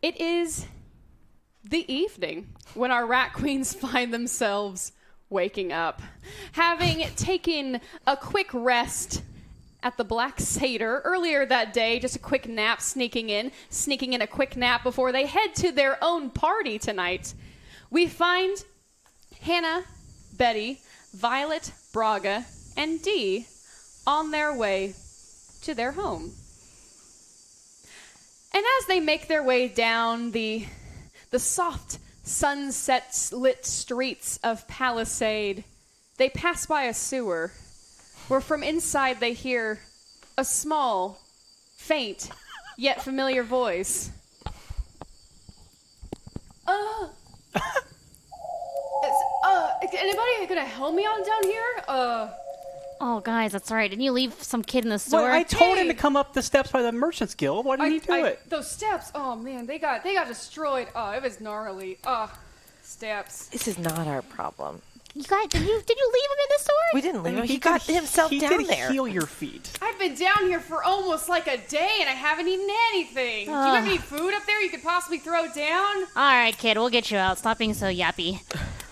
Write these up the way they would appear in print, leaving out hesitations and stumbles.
It is the evening when our rat queens find themselves waking up, having taken a quick rest at the Black Satyr earlier that day, just a quick nap, sneaking in a quick nap before they head to their own party tonight. We find Hannah, Betty, Violet, Braga, and Dee on their way to their home. And as they make their way down the soft sunset-lit streets of Palisade, they pass by a sewer, where from inside they hear a small, faint, yet familiar voice. Is anybody gonna help me on down here? Oh, guys, that's right. Didn't you leave some kid in the store? Well, I told him to come up the steps by the Merchant's Guild. Why didn't he do it? Those steps, oh man, they got destroyed. Oh, it was gnarly. Oh, steps. This is not our problem. You guys, did you leave him in the store? We didn't leave him. He got himself down there. He did heal your feet. I've been down here for almost like a day, and I haven't eaten anything. Do you have any food up there you could possibly throw down? All right, kid, we'll get you out. Stop being so yappy.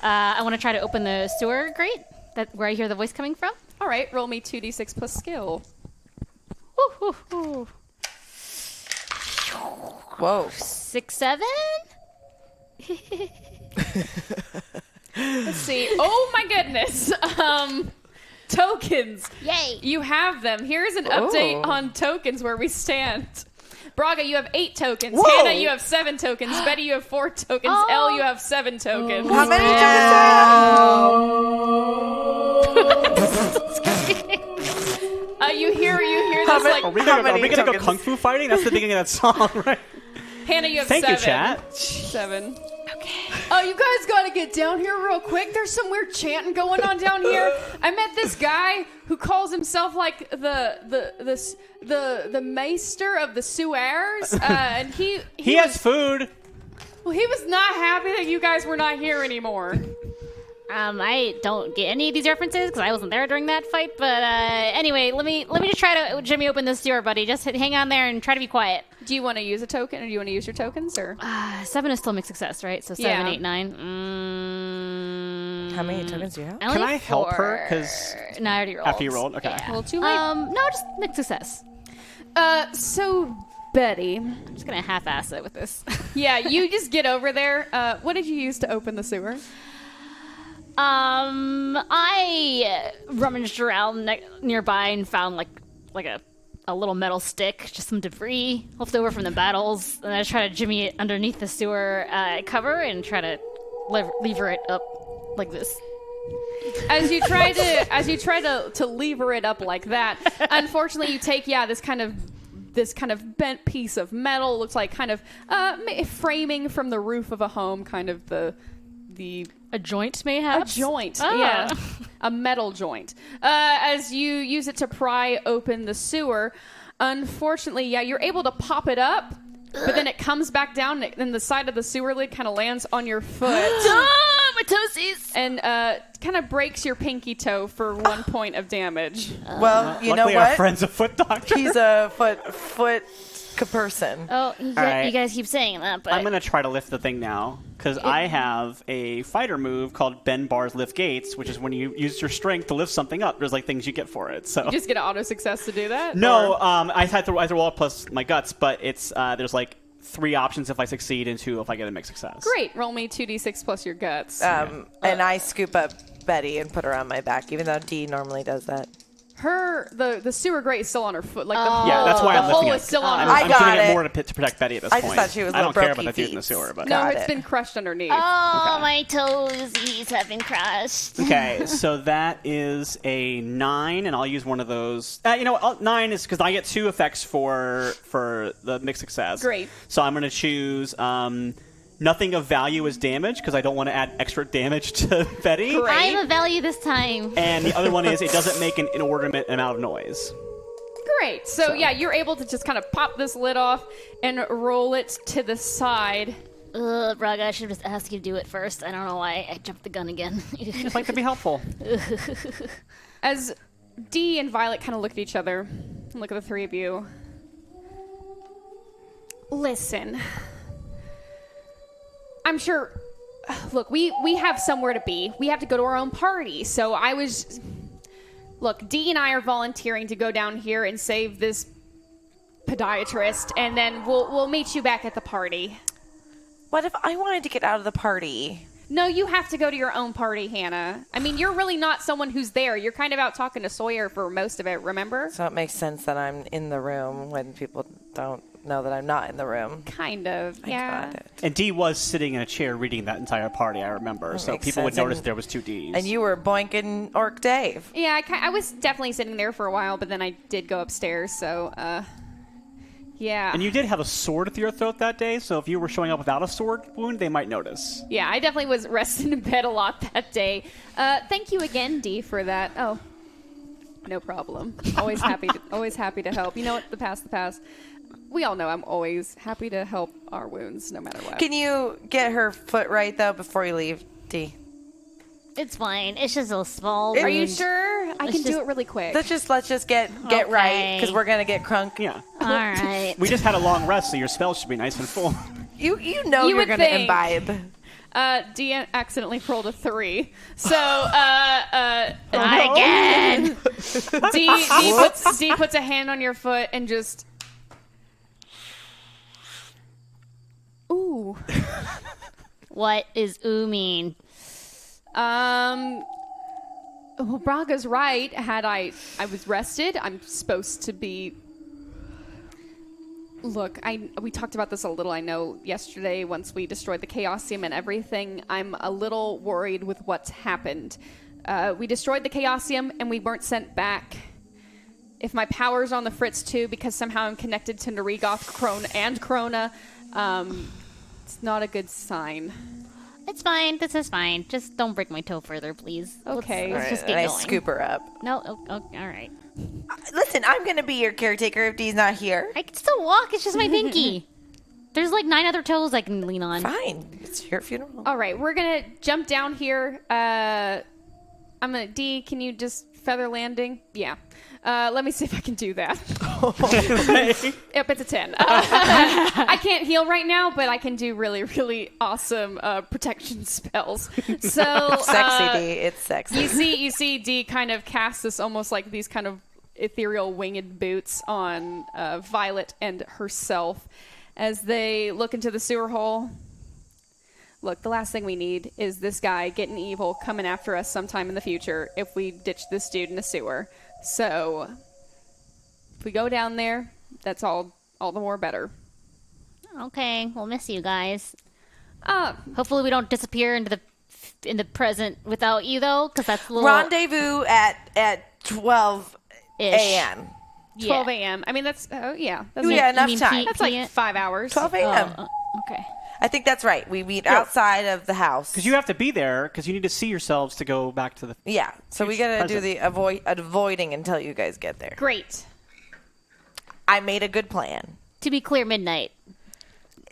I want to try to open the sewer grate, where I hear the voice coming from. All right, roll me 2d6 plus skill. Whoa. 6, 7? Let's see. Oh my goodness. Tokens. Yay. You have them. Here's an update on tokens where we stand. Braga, you have 8 tokens. Whoa. Hannah, you have 7 tokens. Betty, you have 4 tokens. Elle, you have 7 tokens. How many You hear this like... Are we gonna go kung fu fighting? That's the beginning of that song, right? Hannah, you have Thank 7. you, chat. 7. Okay. Oh, you guys gotta get down here real quick. There's some weird chanting going on down here. I met this guy who calls himself like the maester of the sewers, and he has food. Well, he was not happy that you guys were not here anymore. I don't get any of these references because I wasn't there during that fight. But anyway, let me just try to Jimmy open this door, buddy. Just hang on there and try to be quiet. Do you want to use a token, or do you want to use your tokens, or 7 is still mixed success, right? So 7, 8, 9. How many tokens do you have? Can I help her? Because no, I already rolled. After you rolled, okay. Yeah. Well, too late. No, just mixed success. So Betty, I'm just gonna half-ass it with this. Yeah, you just get over there. What did you use to open the sewer? I rummaged around nearby and found like a little metal stick, just some debris left over from the battles, and I try to jimmy it underneath the sewer cover and try to lever it up like this. As you try to lever it up like that, unfortunately, you take this kind of bent piece of metal. Looks like kind of framing from the roof of a home, kind of the a joint, mayhaps? A joint, yeah. A metal joint. As you use it to pry open the sewer, unfortunately, you're able to pop it up, but then it comes back down, and the side of the sewer lid kind of lands on your foot. My toesies! And kind of breaks your pinky toe for 1 point of damage. Well, you know luckily what? Our friend's a foot doctor. He's a foot person. Oh, right. You guys keep saying that, but... I'm going to try to lift the thing now, because I have a fighter move called Bend Bars Lift Gates, which is when you use your strength to lift something up. There's like things you get for it. So you just get an auto success to do that? No, I have to roll plus my guts, but it's there's like 3 options if I succeed and 2 if I get a mixed success. Great. Roll me 2d6 plus your guts. And I scoop up Betty and put her on my back, even though Dee normally does that. the sewer grate is still on her foot. Like Yeah, that's why the I'm lifting hole it. is still on her I I'm foot. got doing it it. more to protect Betty at this I point. just thought she was I don't care little about the dude in the brokey sewer, but No, Got it's it. been crushed underneath. Oh, Okay. my toesies have been crushed. Okay, so that is a 9, and I'll use one of those. You know what? 9 is because I get 2 effects for the mixed success. Great. So I'm going to choose nothing of value is damage because I don't want to add extra damage to Betty. Great. I'm a value this time. And the other one is it doesn't make an inordinate amount of noise. Great. So yeah, you're able to just kind of pop this lid off and roll it to the side. Braga, I should just ask you to do it first. I don't know why I jumped the gun again. Just like to be helpful. As Dee and Violet kind of look at each other and look at the three of you. Listen. I'm sure... Look, we have somewhere to be. We have to go to our own party. So I was... Look, Dee and I are volunteering to go down here and save this podiatrist, and then we'll meet you back at the party. What if I wanted to get out of the party? No, you have to go to your own party, Hannah. I mean, you're really not someone who's there. You're kind of out talking to Sawyer for most of it, remember? So it makes sense that I'm in the room when people don't know that I'm not in the room. Kind of, yeah. Got it. And Dee was sitting in a chair reading that entire party, I remember. So makes people would sense. notice And- there was 2 Ds. And you were boinking Orc Dave. Yeah, I was definitely sitting there for a while, but then I did go upstairs, so, yeah. And you did have a sword at your throat that day, so if you were showing up without a sword wound, they might notice. Yeah, I definitely was resting in bed a lot that day. Thank you again, Dee, for that. Oh, no problem. Always happy to help. You know what? The past. We all know I'm always happy to help our wounds, no matter what. Can you get her foot right, though, before you leave, Dee? It's fine. It's just a small Are you wound. sure? I Let's can do just- it really quick. Let's just get Okay. right, because we're going to get crunk. Yeah. All right. We just had a long rest, so your spells should be nice and full. You know You you're would going to think. imbibe. Dee accidentally rolled a 3. So, Not again. Dee puts a hand on your foot and just... Ooh. What is ooh mean? Well, Braga's right. Had I was rested, I'm supposed to be... Look, we talked about this a little, I know, yesterday once we destroyed the Chaosium and everything. I'm a little worried with what's happened. We destroyed the Chaosium and we weren't sent back. If my power's on the fritz too, because somehow I'm connected to Narigoth, Krona, it's not a good sign. It's fine. This is fine. Just don't break my toe further, please. Okay. Let's just and get I going. scoop her up. No. All right. Listen, I'm going to be your caretaker if Dee's not here. I can still walk. It's just my pinky. There's like 9 other toes I can lean on. Fine. It's your funeral. All right, we're gonna jump down here. Dee, can you just feather landing? Yeah. Let me see if I can do that. Yep, it's a 10. I can't heal right now, but I can do really, really awesome protection spells. So Sexy, Dee. It's sexy. you see Dee kind of cast this almost like these kind of ethereal winged boots on Violet and herself as they look into the sewer hole. Look, the last thing we need is this guy getting evil coming after us sometime in the future if we ditch this dude in the sewer. So, if we go down there, that's all the more better. Okay, we'll miss you guys. Uh, Hopefully we don't disappear in the present without you though, because that's a little Rendezvous at 12 ish. a.m. 12 a.m. I mean, that's, Yeah, that's enough mean time. that's like 5 hours. 12 a.m. Okay. I think that's right. We meet outside of the house. Because you have to be there, because you need to see yourselves to go back to the... Yeah, so we got to do the avoiding until you guys get there. Great. I made a good plan. To be clear, midnight.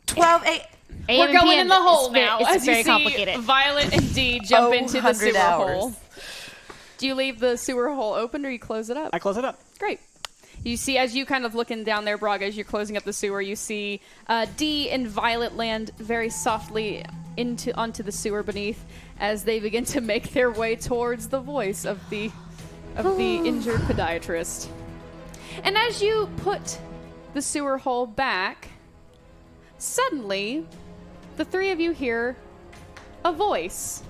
12 a.m. We're going in the hole It's very- now. It's as you very see complicated. Violet and Dee jump into the 100 sewer hours. hole. Do you leave the sewer hole open or you close it up? I close it up. Great. You see, as you kind of looking down there, Braga, as you're closing up the sewer, you see Dee and Violet land very softly onto the sewer beneath as they begin to make their way towards the voice of the injured podiatrist. And as you put the sewer hole back, suddenly, the three of you hear a voice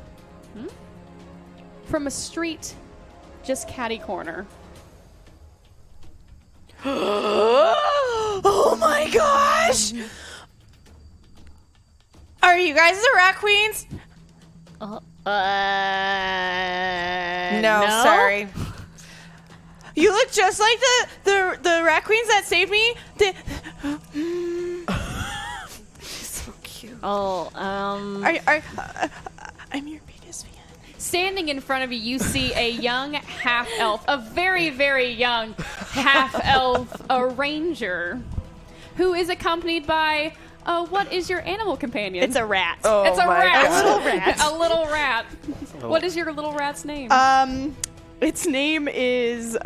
from a street just catty corner. Oh my gosh! Are you guys the rat queens? No, No, sorry. You look just like the rat queens that saved me. So cute. Oh, I'm your biggest fan. Standing in front of you, you see a young half-elf, a very, very young half-elf, a ranger, who is accompanied by, what is your animal companion? It's a rat. Oh, It's a my rat. God. A little rat. A little rat. What is your little rat's name? Its name is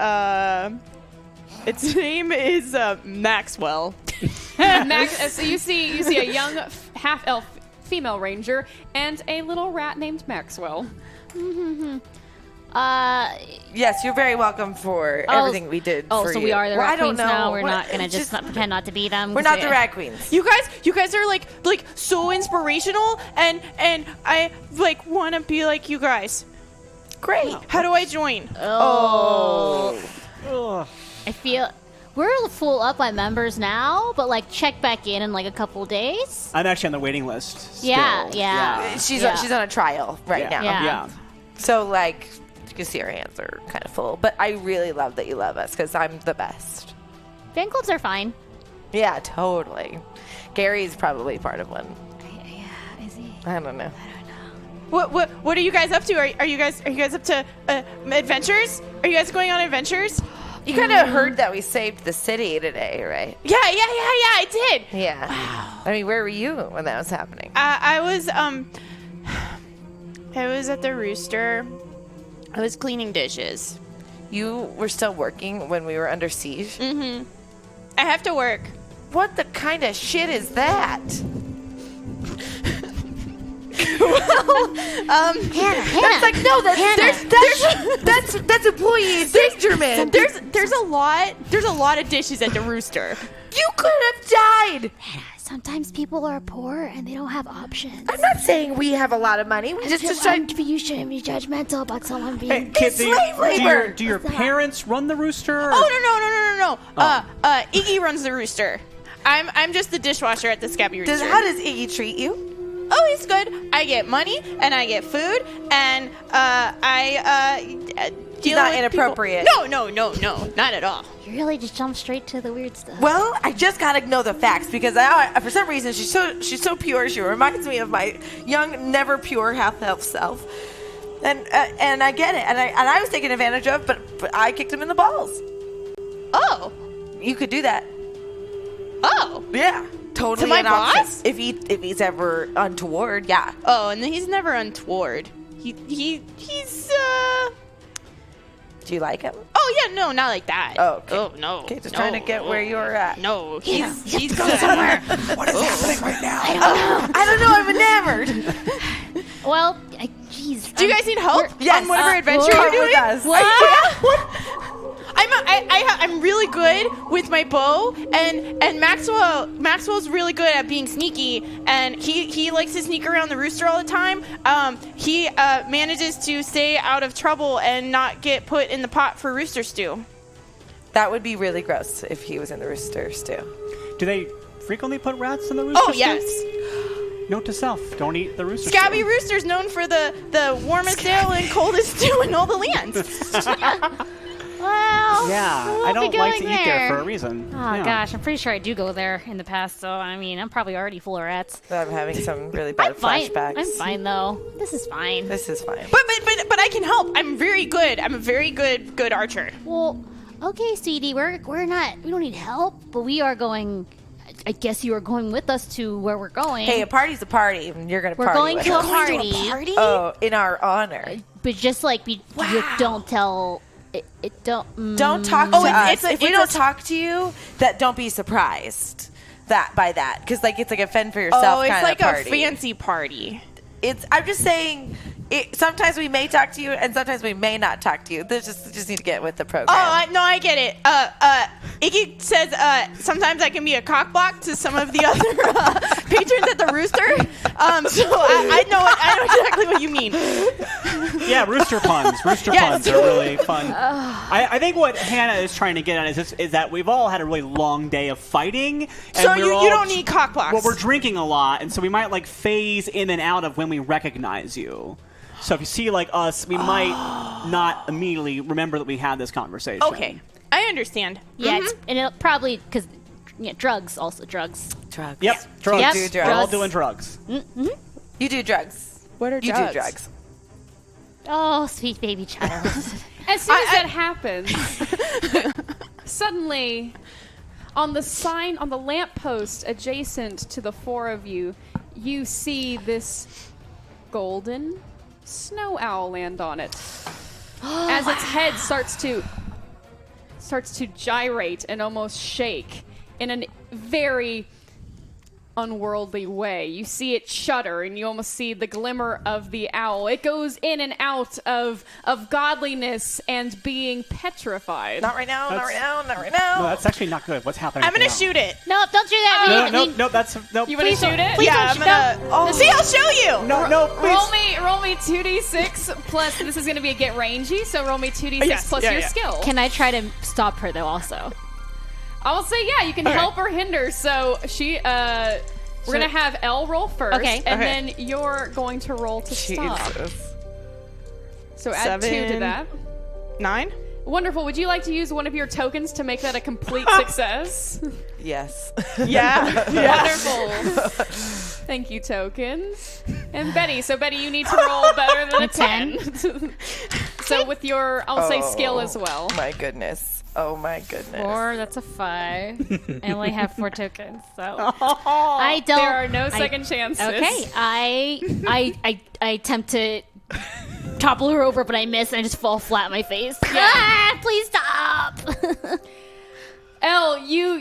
Maxwell. So you see a young half-elf female ranger and a little rat named Maxwell. Yes, you're very welcome for everything we did for so you. we are the Well, rat I don't queens know. now. We're What- not gonna just not pretend not to be them. We're not the rat queens. You guys are like so inspirational, and I like want to be like you guys. Great. How do I join? Oh, Ugh. I feel we're full up on members now, but like check back in like a couple days. I'm actually on the waiting list. Still. Yeah. She's Yeah. she's on a trial right now. Yeah. Yeah. So like, you can see her hands are kind of full. But I really love that you love us because I'm the best. Fan clubs are fine. Yeah, totally. Gary's probably part of one. Yeah, is he? I don't know. What are you guys up to? Are you guys up to adventures? Are you guys going on adventures? You kind of heard that we saved the city today, right? Yeah, I did. Yeah. Wow. I mean, where were you when that was happening? I was at the rooster. I was cleaning dishes. You were still working when we were under siege? I have to work. What the kind of shit is that? Hannah, Like, no, that's employee endangerment. There's a lot of dishes at the rooster. You could have died. sometimes people are poor and they don't have options. I'm not saying we have a lot of money. We just trying to. You shouldn't be judgmental about someone being. Hey, kid, slave labor. do your parents run the rooster? Or? Oh no. Iggy runs the rooster. I'm just the dishwasher at the Scabby Rooster. How does Iggy treat you? Oh, he's good. I get money and I get food and I deal not with inappropriate. people. No, not at all. You really just jump straight to the weird stuff. Well, I just gotta know the facts because for some reason she's so pure. She reminds me of my young, never pure half-elf self, and I get it. And I was taken advantage of, but I kicked him in the balls. Oh, You could do that. oh, Yeah, totally. To my an option. boss? If he's ever untoward, yeah. oh, and he's never untoward. He's Do you like him? Oh yeah, no, not like that. Oh, okay. Oh no. Okay, just no, trying to get where you're at. No, He's go somewhere. What is happening right now? I don't know. I'm enamored. Well, jeez. Do you guys need help Yes. on whatever adventure Come you're doing? with us. I'm really good with my bow, and Maxwell's really good at being sneaky, and he likes to sneak around the rooster all the time. He manages to stay out of trouble and not get put in the pot for rooster stew. That would be really gross if he was in the rooster stew. Do they frequently put rats in the rooster? Oh stew? yes, Note to self: don't eat the rooster. Scabby stew. Rooster's known for the warmest ale and coldest stew in all the lands. Well, Yeah, we'll I be don't like to going eat there for a reason. Oh Yeah. gosh, I'm pretty sure I do go there in the past. So I mean, I'm probably already full of rats. I'm having some really bad Fine. flashbacks. I'm fine though. This is fine. This is fine. But I can help. I'm very good. I'm a very good archer. Well, okay, sweetie, we don't need help, but we are going. I guess you are going with us to where we're going. Hey, a party's a party, and you're gonna we're party going with to a us. party. Oh, in our honor. But just like you don't tell. It don't. Don't talk to Oh, us. If we it's don't talk to you, that don't be surprised by that, because like it's like a fend for yourself Oh, it's kind like of a party. fancy party. I'm just saying. Sometimes we may talk to you, and sometimes we may not talk to you. There's just need to get with the program. Oh, I get it. Iggy says sometimes I can be a cockblock to some of the other patrons at the Rooster. So I know exactly what you mean. Yeah, rooster puns. Rooster puns are really fun. I think what Hannah is trying to get at is that we've all had a really long day of fighting. And So you don't need cock blocks. Well, we're drinking a lot, and so we might like phase in and out of when we recognize you. So if you see like us, we might not immediately remember that we had this conversation. Okay, I understand. Yeah, and it'll probably because drugs. Drugs. Yep, drugs. Yep. Do drugs. We're all doing drugs. You do drugs. What are You drugs? do drugs. Oh, sweet baby child. As soon as that happens, suddenly, on the lamppost adjacent to the four of you, you see this golden snow owl land on it. As its head starts to gyrate and almost shake in a very unworldly way. You see it shudder, and you almost see the glimmer of the owl. It goes in and out of godliness and being petrified. Not right now. Not That's- right now. Not right now. No, that's actually not good. What's happening? I'm gonna now? shoot it. No, don't do that. No, that's no. You want to shoot it? Yeah, I'm gonna. See, I'll show you. No, please. Roll me 2d6 plus. This is going to be a get rangy, so roll me 2d6 Yes, plus yeah, your yeah. skill. Can I try to stop her though? Also, I will say, yeah, you can help or hinder. So we're gonna have Elle roll first, Okay. and Okay. then you're going to roll to stop. So add 2 to 7. that. 9. Wonderful. Would you like to use one of your tokens to make that a complete success? Yes. Yeah. Wonderful. Thank you, tokens. And Betty. So Betty, you need to roll better than a 10. So with your, I'll say skill as well. My goodness. Oh my goodness. 4. That's a 5. I only have 4 tokens, so I don't. There are no second chances. Okay, I attempt to topple her over, but I miss, and I just fall flat on my face. Ah, please stop! Elle, you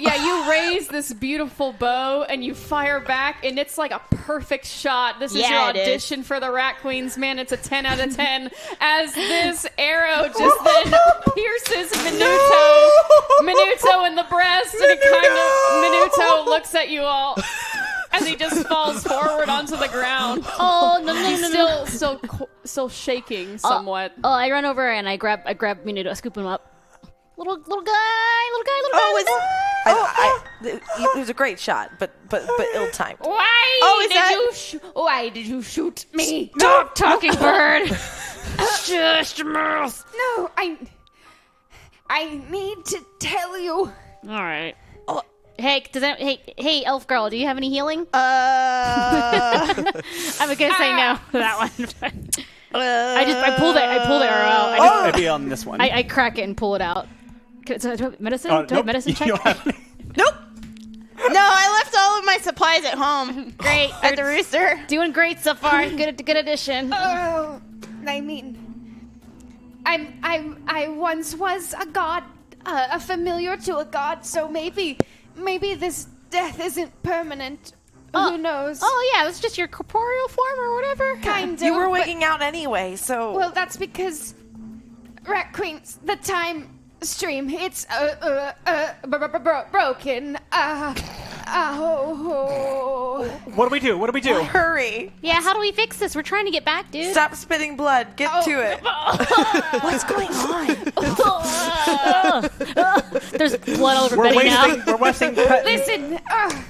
raise this beautiful bow and you fire back, and it's like a perfect shot. This is Yeah, your it is. audition for the Rat Queens, man. It's a 10 out of 10 as this arrow just then pierces Minuto in the breast, and it Minuto looks at you all as he just falls forward onto the ground. Oh no! Still shaking somewhat. Oh, I run over and I grab Minuto, I scoop him up. Little guy. It was a great shot, but ill-timed. Why did you shoot me? Stop talking, bird. Just a mouse. No, I need to tell you. All right. Oh, hey, hey, elf girl, do you have any healing? Uh, I'm gonna say no to that one. I pulled it out. I'd be on this one. I crack it and pull it out. Do I have medicine? Do I have nope. medicine You check? don't have any. nope. No, I left all of my supplies at home. Great. At the rooster. Doing great so far. Good addition. Oh, I mean, I once was a god, a familiar to a god. So maybe this death isn't permanent. Who knows? Oh yeah, it was just your corporeal form or whatever. Kind of. You were waking out anyway, so... Well, that's because Rat Queens, the time stream, it's broken. What do we do? Hurry. Yeah, how do we fix this? We're trying to get back, dude. Stop spitting blood. Get to it. What's going on? There's blood all over Betty now. We're wasting Listen,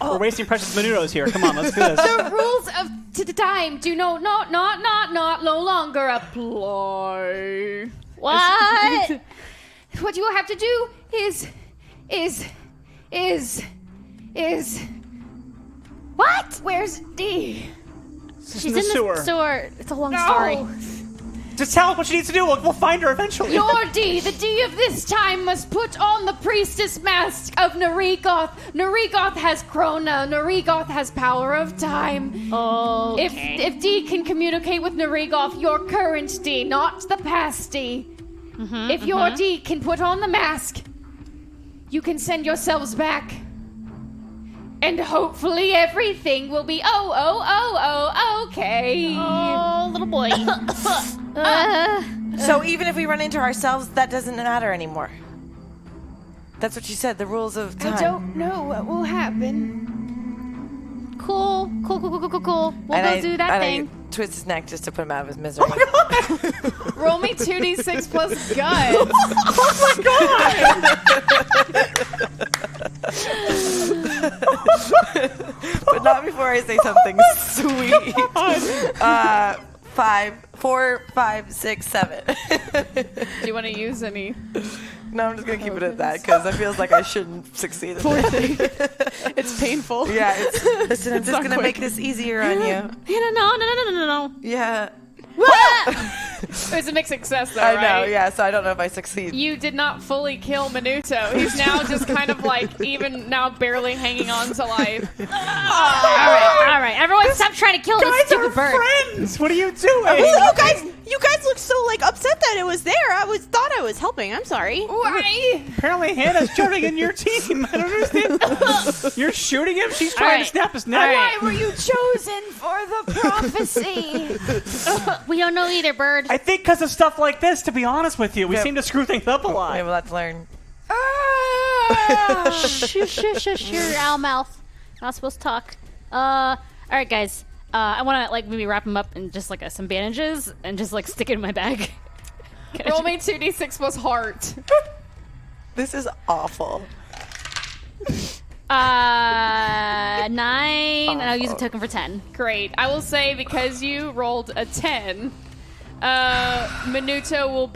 we're wasting precious minutos here. Come on, let's do this. the rules of the time do no longer apply. What? What you have to do is What? where's D? She's in the sewer. It's a long story. Just tell us what she needs to do. We'll find her eventually. Your D, the D of this time, must put on the priestess mask of Narigoth. Narigoth has Krona. Narigoth has power of time. Okay. If D can communicate with Narigoth, your current D, not the past D. If your D can put on the mask, you can send yourselves back. And hopefully everything will be okay. Oh, little boy. So even if we run into ourselves, that doesn't matter anymore. That's what you said, the rules of time. I don't know what will happen. Cool. We'll And go do that I thing. twist his neck just to put him out of his misery. Roll me 2d6 plus guts. But not before I say something sweet. 4, 5, 6, 7. Do you want to use any? No, I'm just gonna keep it at that because it feels like I shouldn't succeed. It's painful. Yeah, listen, I'm just gonna make this easier on you. No. Yeah. It was a mixed success, though, I right? know, yeah, so I don't know if I succeed. You did not fully kill Minuto. He's now just kind of like, even now barely hanging on to life. All right. Everyone, stop trying to kill this stupid bird. Friends, what are you doing? Well, you guys look so like upset that it was there. I thought I was helping. I'm sorry. Why? Apparently Hannah's joining in your team. I don't understand. You're shooting him? She's trying to snap his neck. Why were you chosen for the prophecy? We don't know either, bird. I think because of stuff like this, to be honest with you. We Yep. seem to screw things up a lot. We have a lot to learn. Shush, your owl mouth. Not supposed to talk. All right, guys. I want to like maybe wrap him up in just like some bandages and just like stick it in my bag. Roll me 2d6 plus heart. This is awful. 9, and I'll use a token for 10. Great. I will say because you rolled a 10, Minuto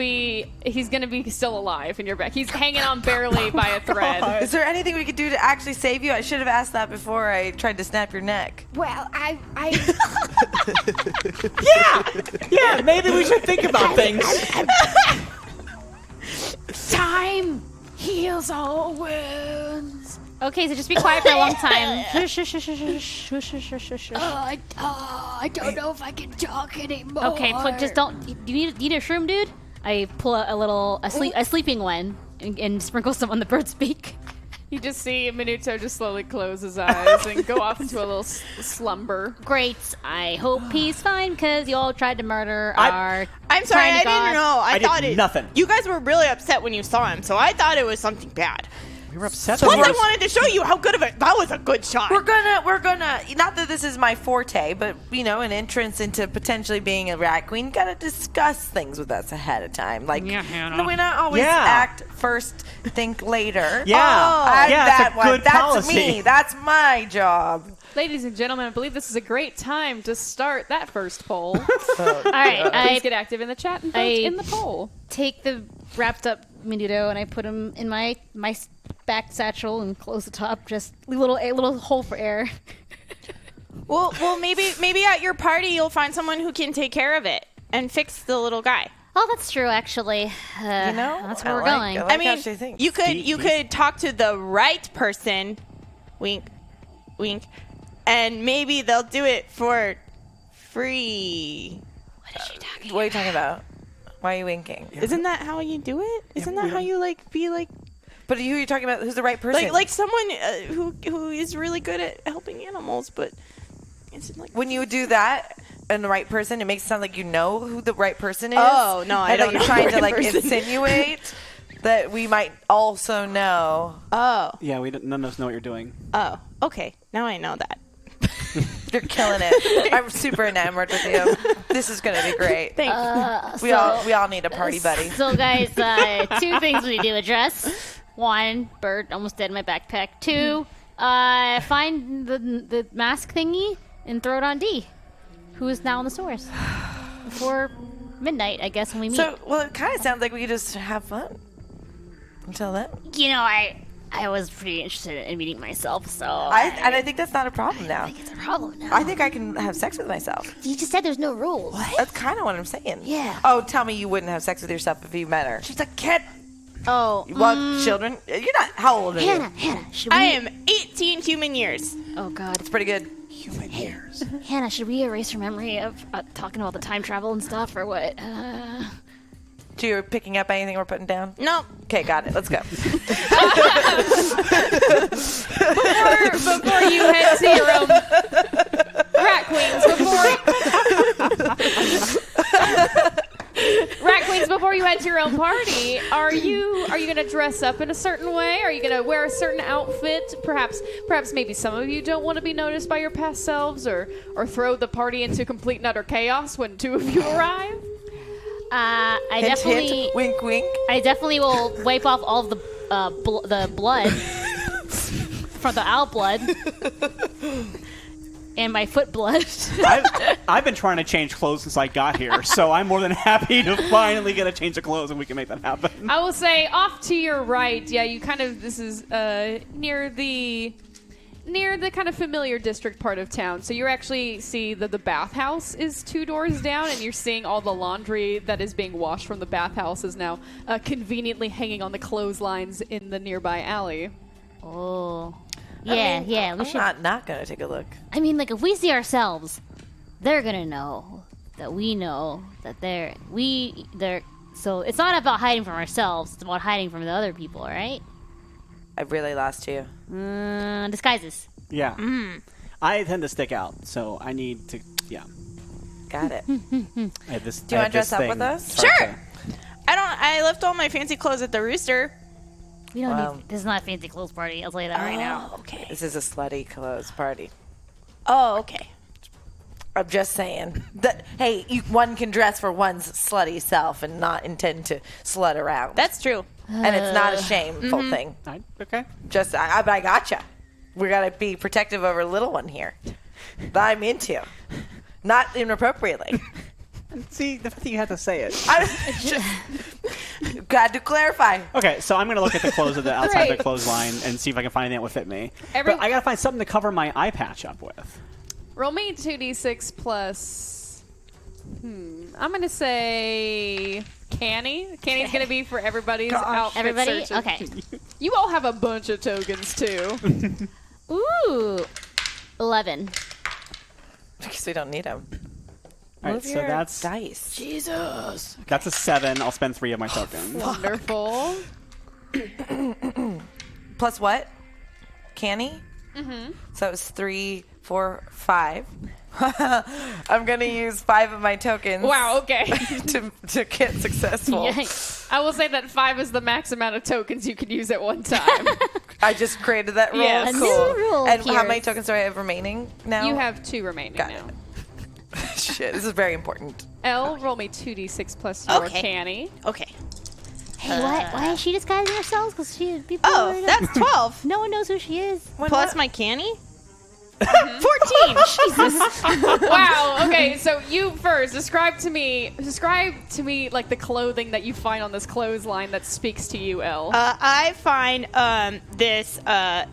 he's going to be still alive in your back. He's hanging on barely by a thread. Is there anything we could do to actually save you? I should have asked that before I tried to snap your neck. Well, I Yeah, maybe we should think about things. time heals all wounds. Okay, so just be quiet for a long time. I don't know if I can talk anymore. Okay, just don't. Do you need a shroom, dude? I pull out a sleeping one and sprinkle some on the bird's beak. You just see Minuto just slowly close his eyes and go off into a little slumber. Great. I hope he's fine because you all tried to murder our. I'm sorry, tiny I god. didn't know. I thought did it. nothing. You guys were really upset when you saw him, so I thought it was something bad. We were upset. Plus, I wanted to show you how good of it. That was a good shot. We're gonna. Not that this is my forte, but an entrance into potentially being a rat queen. Gotta discuss things with us ahead of time. Like, we not always act first, think later. Yeah, that it's a one. good That's policy. me. That's my job. Ladies and gentlemen, I believe this is a great time to start that first poll. All right, Please get active in the chat and vote in the poll. Take the wrapped up Minuto and I put him in my back satchel and close the top. Just leave a little hole for air. Well, maybe at your party you'll find someone who can take care of it and fix the little guy. Oh, that's true. Actually, that's where we're going. I like how she thinks. you could talk to the right person. Wink, wink, and maybe they'll do it for free. What are you talking about? Why are you winking? Isn't that how you do it? Isn't that how you be like? But who are you talking about? Who's the right person? Like someone who is really good at helping animals, but it's like when you do that and the right person, it makes it sound like you know who the right person is. Oh no, I don't know. You're trying to insinuate that we might also know. Oh. Yeah, none of us know what you're doing. Oh. Okay. Now I know that. You're killing it. I'm super enamored with you. This is gonna be great. Thanks. We all need a party buddy. So, guys, 2 things we need to address. 1, bird almost dead in my backpack. 2, find the mask thingy and throw it on D, who is now in the stores before midnight, I guess, when we meet. So, it kind of sounds like we could just have fun until then. I was pretty interested in meeting myself, so I think that's not a problem now. I think it's a problem now. I think I can have sex with myself. You just said there's no rules. That's kind of what I'm saying. Yeah. Oh, tell me you wouldn't have sex with yourself if you met her. She's a kid. Oh, Well, children, you're not. How old are you? Hannah, should we? I am 18 human years. oh God, It's pretty good. Human years. Hannah, should we erase her memory of talking about the time travel and stuff, or what? So you're picking up anything we're putting down? No. Okay, got it. Let's go. Before you head to your own rat queens, before before you head to your own party, are you going to dress up in a certain way? Are you going to wear a certain outfit? Perhaps maybe some of you don't want to be noticed by your past selves, or throw the party into complete and utter chaos when two of you arrive. I Hint, definitely, hint, wink, wink. I definitely will wipe off all of the blood from the owl blood and my foot blood. I've been trying to change clothes since I got here, so I'm more than happy to finally get a change of clothes and we can make that happen. I will say, off to your right, yeah, you kind of, this is near the kind of familiar district part of town. So you actually see that the bathhouse is 2 doors down, and you're seeing all the laundry that is being washed from the bathhouse is now conveniently hanging on the clotheslines in the nearby alley. Oh. Yeah, yeah. We should. I'm not gonna take a look. I mean, like, if we see ourselves, they're gonna know that we know that they're. So it's not about hiding from ourselves. It's about hiding from the other people, right? I really lost you. Disguises. Yeah. I tend to stick out, so I need to. Yeah. Got it. I have this, Do you want to dress up with us? It's hard Sure. to- I left all my fancy clothes at the Rooster. We don't Wow. need. This is not a fancy clothes party. I'll tell you that right now. Okay. This is a slutty clothes party. Oh, okay. I'm just saying that. Hey, one can dress for one's slutty self and not intend to slut around. That's true. And it's not a shameful thing. Okay. Just, I gotcha. We gotta be protective over little one here. That I'm into, not inappropriately. See, the fact that you had to say it. I just got to clarify. Okay, so I'm going to look at the clothes of the outside of Great. the clothesline and see if I can find anything that would fit me. Every- But I got to find something to cover my eye patch up with. Roll me 2d6 plus. I'm gonna say canny. Canny's gonna be for everybody's outfit Everybody? searching. Okay. You all have a bunch of tokens too. Ooh. 11. Because we don't need them. All right, so that's dice. that's a 7. I'll spend 3 of my tokens. Wonderful. Plus what? Canny? Mm-hmm. So it's 3, 4, 5. I'm gonna use 5 of my tokens. Wow. Okay. to get successful. Yikes. I will say that 5 is the max amount of tokens you can use at one time. I just created that rule. Yes. A Cool. new rule And how appears. many tokens do I have remaining now? You have 2 remaining Got now. it. Shit, this is very important. L, roll me 2d6 plus your Okay. canny. Okay. Hey, why is she disguising herself? Because people. Oh, already- that's 12. No one knows who she is. Plus my canny? 14. Jesus. Wow. Okay. So you first describe to me like the clothing that you find on this clothesline that speaks to you, L. I find this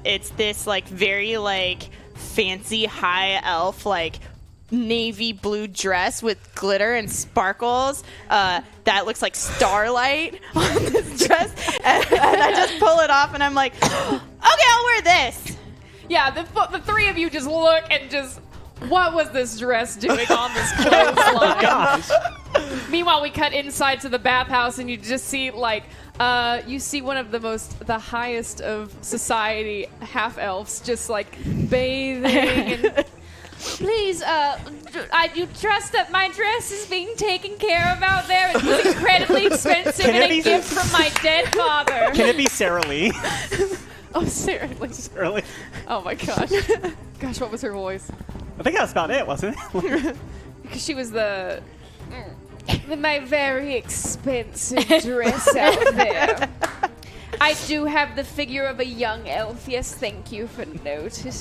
it's this like very like fancy high elf like navy blue dress with glitter and sparkles that looks like starlight on this dress, and I just pull it off and I'm like, okay, I'll wear this. Yeah, the 3 of you just look and just, what was this dress doing on this clothesline? Gosh. Meanwhile, we cut inside to the bathhouse, and you just see like you see one of the highest of society half elves just like bathing and. Please, you trust that my dress is being taken care of out there? It was incredibly expensive Can it and be- a gift from my dead father. Can it be Sarah Lee? Oh, seriously. Sarah Lee? Oh my gosh. Gosh, what was her voice? I think that's about it, wasn't it? Because she was my very expensive dress out there. I do have the figure of a young elf. Yes, thank you for noticing.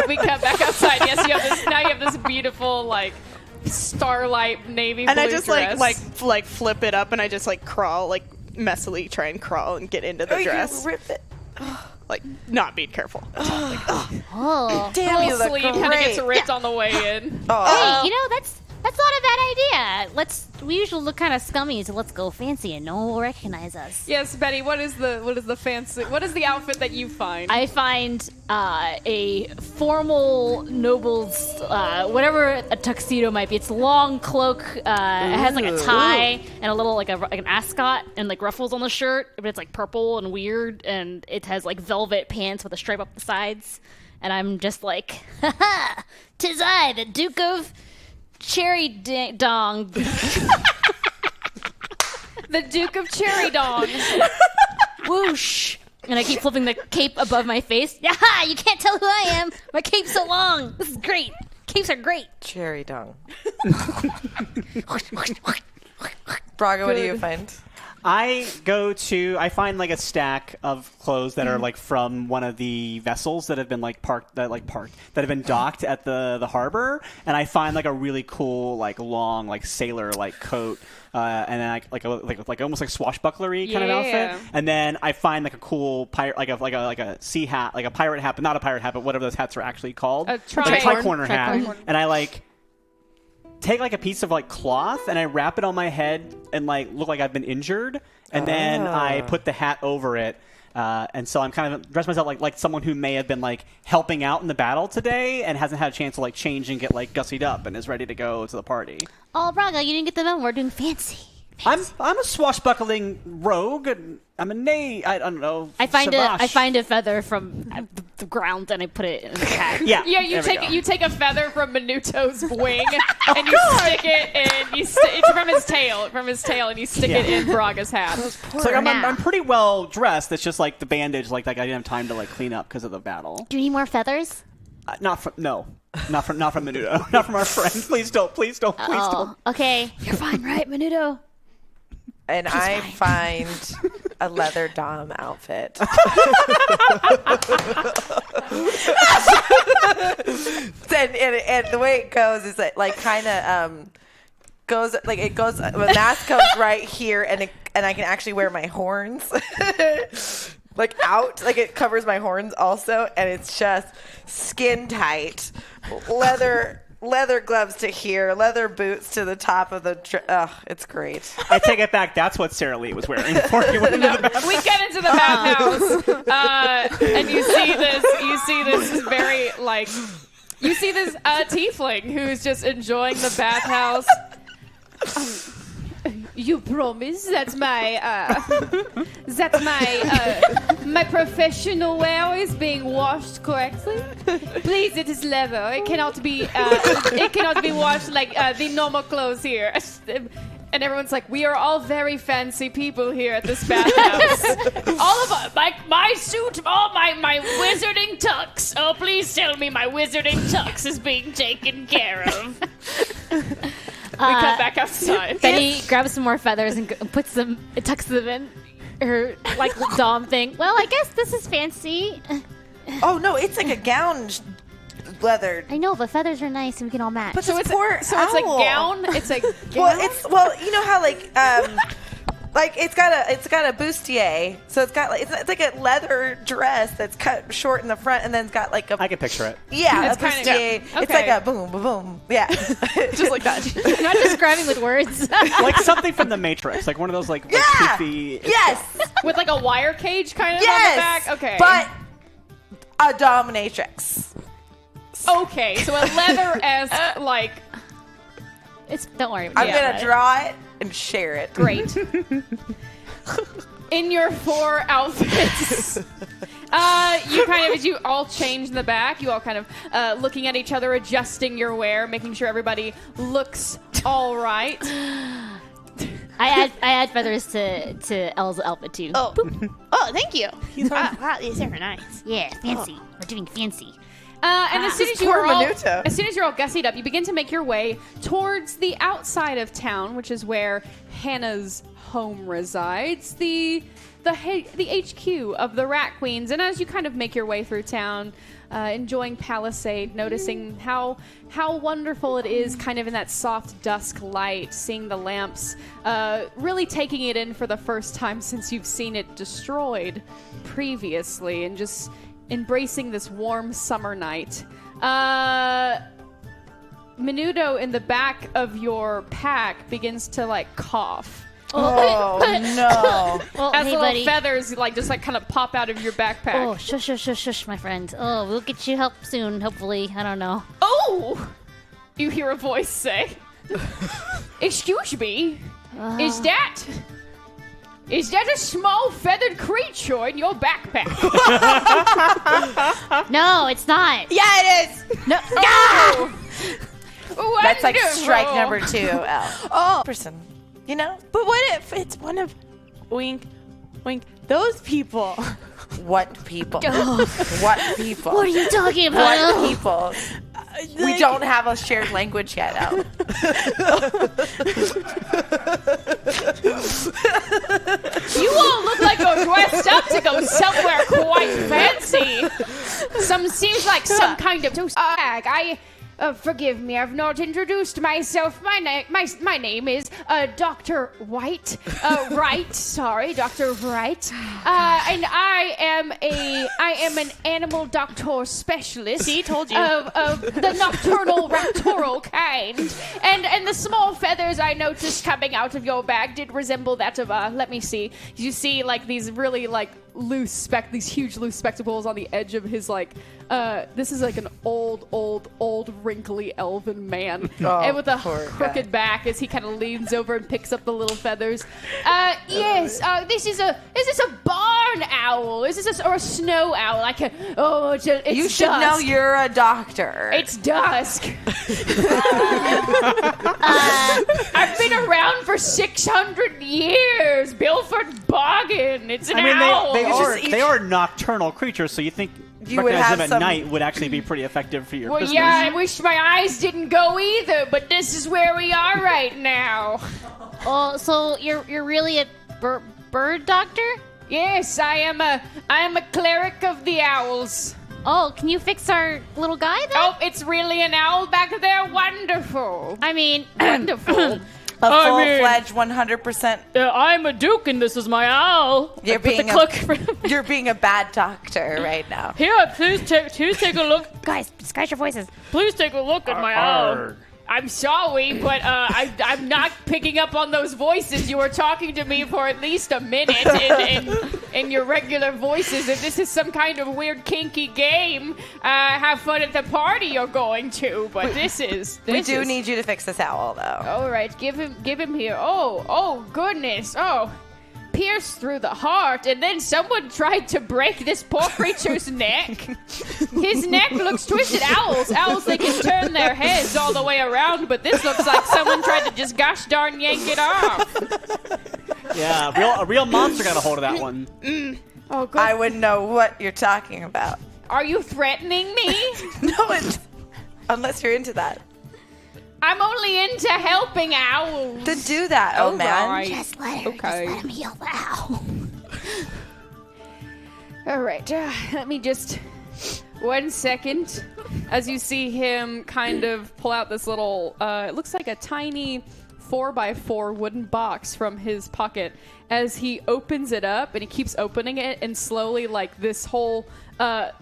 We come back outside. Yes, now you have this beautiful like starlight navy blue And I just dress. like flip it up and I just like crawl like messily try and crawl and get into the You dress. rip it. Like not being careful. Oh. Damn, you Full look sleeve kind of gets great. ripped on the way in. Hey, you know, that's not a bad idea. We usually look kind of scummy, so let's go fancy and no one will recognize us. Yes, Betty. What is the outfit that you find? I find a formal noble's, whatever a tuxedo might be. It's a long cloak. It has like a tie and a little like an ascot and like ruffles on the shirt, but it's like purple and weird, and it has like velvet pants with a stripe up the sides. And I'm just like, ha ha! 'Tis I, the Duke of Cherry Dong. The Duke of Cherry Dong. Whoosh! And I keep flipping the cape above my face. Yaha! You can't tell who I am. My cape's so long. This is great. Capes are great. Cherry dung. Braga, what do you find? I find like a stack of clothes that are like from one of the vessels that have been like that have been docked at the harbor, and I find like a really cool like long like sailor like coat, and then like almost like swashbucklery kind of outfit, and then I find like a cool pirate like a sea hat, like a pirate hat, but not a pirate hat, but whatever those hats are actually called, A like a tricorner hat, Tricorn. and I like take like a piece of like cloth and I wrap it on my head and like look like I've been injured, and then I put the hat over it, and so I'm kind of dressed myself like someone who may have been like helping out in the battle today and hasn't had a chance to like change and get like gussied up and is ready to go to the party. Oh, Braga, you didn't get the memo. We're doing fancy. I'm a swashbuckling rogue, and I'm a I don't know. I find Savash. a feather from the ground and I put it in the pack. Yeah, Yeah, you take a feather from Minuto's wing and you stick it in. It's from his tail, and you stick it in Braga's hat. So like, I'm pretty well dressed. It's just like the bandage, like I didn't have time to like clean up because of the battle. Do you need more feathers? Not from Menudo, not from our friends. Please don't. Oh, okay. You're fine, right, Menudo? And I find a leather dom outfit. and the way it goes is that like kind of goes like it goes. The mask comes right here, and I can actually wear my horns like out, like it covers my horns also, and it's just skin tight leather gloves to here, leather boots to the top of the. It's great. I take it back. That's what Sarah Lee was wearing before you went into the bathhouse. We get into the bathhouse, and you see this very like, you see this tiefling who's just enjoying the bathhouse. You promise that's my my professional wear is being washed correctly? Please, it is leather. It cannot be washed like the normal clothes here. And everyone's like, we are all very fancy people here at this bathhouse. All of us, my suit, my wizarding tux. Oh, please tell me my wizarding tux is being taken care of. We cut back outside. Betty grabs some more feathers and tucks them in her like dom thing. Well, I guess this is fancy. Oh no, it's like a gown leather. I know, but feathers are nice and we can all match. But So this it's poor it's a owl. gown. It's a gown. Well, you know how like it's got a bustier, so it's got like it's like a leather dress that's cut short in the front, and then it's got like a I can picture it. yeah, It's a kinda- bustier. yeah. It's Okay. like a boom, boom, boom. Yeah, Just like that. You're not describing with words. Like something from the Matrix, like one of those like Yeah! toothy. yes, With like a wire cage kind of yes. on the back? Okay. But a dominatrix. Okay, so a leather-esque, like, Don't worry. I'm yeah, gonna right. draw it and share it. great. In your 4 outfits. You kind of, as you all change in the back, you all kind of looking at each other, adjusting your wear, making sure everybody looks all right. I add feathers to Elle's outfit too. Oh, thank you. Wow, these are nice. Yeah, fancy. We're doing fancy. And as soon as poor Menudo. as soon as you're all gussied up, you begin to make your way towards the outside of town, which is where Hannah's home resides, the HQ of the Rat Queens. And as you kind of make your way through town, enjoying Palisade, noticing how wonderful it is, kind of in that soft dusk light, seeing the lamps, really taking it in for the first time since you've seen it destroyed previously, and just embracing this warm summer night. Menudo in the back of your pack begins to like cough. Oh no! Well, As hey, little buddy. feathers just like kind of pop out of your backpack. Oh, shush, my friend. Oh, we'll get you help soon, hopefully. I don't know. Oh! You hear a voice say, "Excuse me, is that a small feathered creature in your backpack?" No, it's not. Yeah, it is. No. Oh! That's like Wonderful. strike number 2. Oh, person. You know? But what if it's one of wink, wink, those people? What people? What people? What are you talking about? What people? We don't have a shared language yet, Al. You all look like you're dressed up to go somewhere quite fancy. Seems like some kind of I forgive me, I've not introduced myself. My name is Dr. White. Wright, sorry, Dr. Wright. And I am an animal doctor specialist. See, told you. Of the nocturnal raptoral kind. And the small feathers I noticed coming out of your bag did resemble that of let me see. You see like these really like these huge loose spectacles on the edge of his like this is like an old wrinkly elven man and with a crooked back as he kind of leans over and picks up the little feathers. Yes, this is a barn owl. Is this or a snow owl? Like it's You should dusk. know you're a doctor. It's dusk. I've been around for 600 years. Bilford Boggin. It's an owl. They are nocturnal creatures, so you think You would recognize have them some- at night would actually be pretty effective for your Well, business. yeah, I wish my eyes didn't go either, but this is where we are right now. Oh, so you're really a bird doctor? Yes, I am a cleric of the owls. Oh, can you fix our little guy then? Oh, it's really an owl back there. Wonderful. I mean, Wonderful. A full-fledged 100%. I'm a duke and this is my owl. You're being you're being a bad doctor right now. Here, please take a look. Guys, disguise your voices. Please take a look at my owl. I'm sorry, but I'm not picking up on those voices. You were talking to me for at least a minute in your regular voices. If this is some kind of weird kinky game, have fun at the party you're going to. But We do need you to fix this owl, though. All right, give him here. Oh goodness. Oh, pierced through the heart, and then someone tried to break this poor creature's neck. His neck looks twisted. Owls, they can turn their heads all the way around, but this looks like someone tried to just gosh darn yank it off. Yeah, a real monster got a hold of that one. Oh, good. I wouldn't know what you're talking about. Are you threatening me? No, unless you're into that. I'm only into helping owls. To do that, old man. Right. Just let him heal the owl. All right, let me just 1 second. As you see him kind of pull out this little, it looks like a tiny 4x4 wooden box from his pocket. As he opens it up, and he keeps opening it, and slowly, like, this whole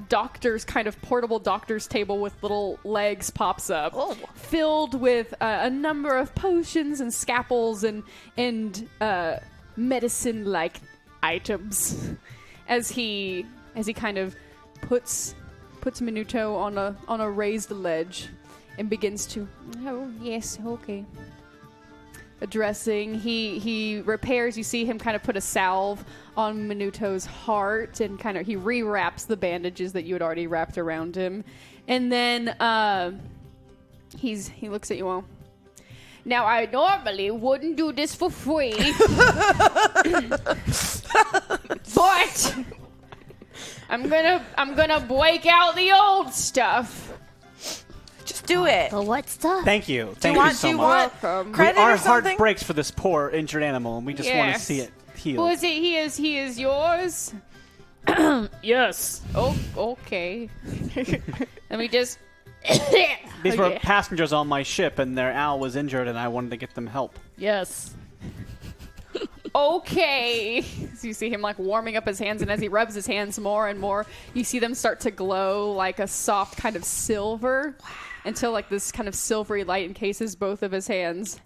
doctor's kind of portable doctor's table with little legs pops up, filled with a number of potions and scalpels and medicine-like items. As he kind of puts Minuto on a raised ledge and begins to, oh yes, okay. Addressing, he repairs. You see him kind of put a salve on Minuto's heart, and kind of he rewraps the bandages that you had already wrapped around him, and then he looks at you all. Now, I normally wouldn't do this for free, but I'm gonna break out the old stuff. Just do it. The what stuff? Thank you. Do Thank you so you much. want credit Our or heart something? breaks for this poor injured animal, and we just want to Yes. see it heal. Who is it? He is yours. Yes. Oh, okay. Let me just. These were passengers on my ship, and their owl was injured, and I wanted to get them help. Yes. Okay. So you see him like warming up his hands, and as he rubs his hands more and more, you see them start to glow like a soft kind of silver until like this kind of silvery light encases both of his hands.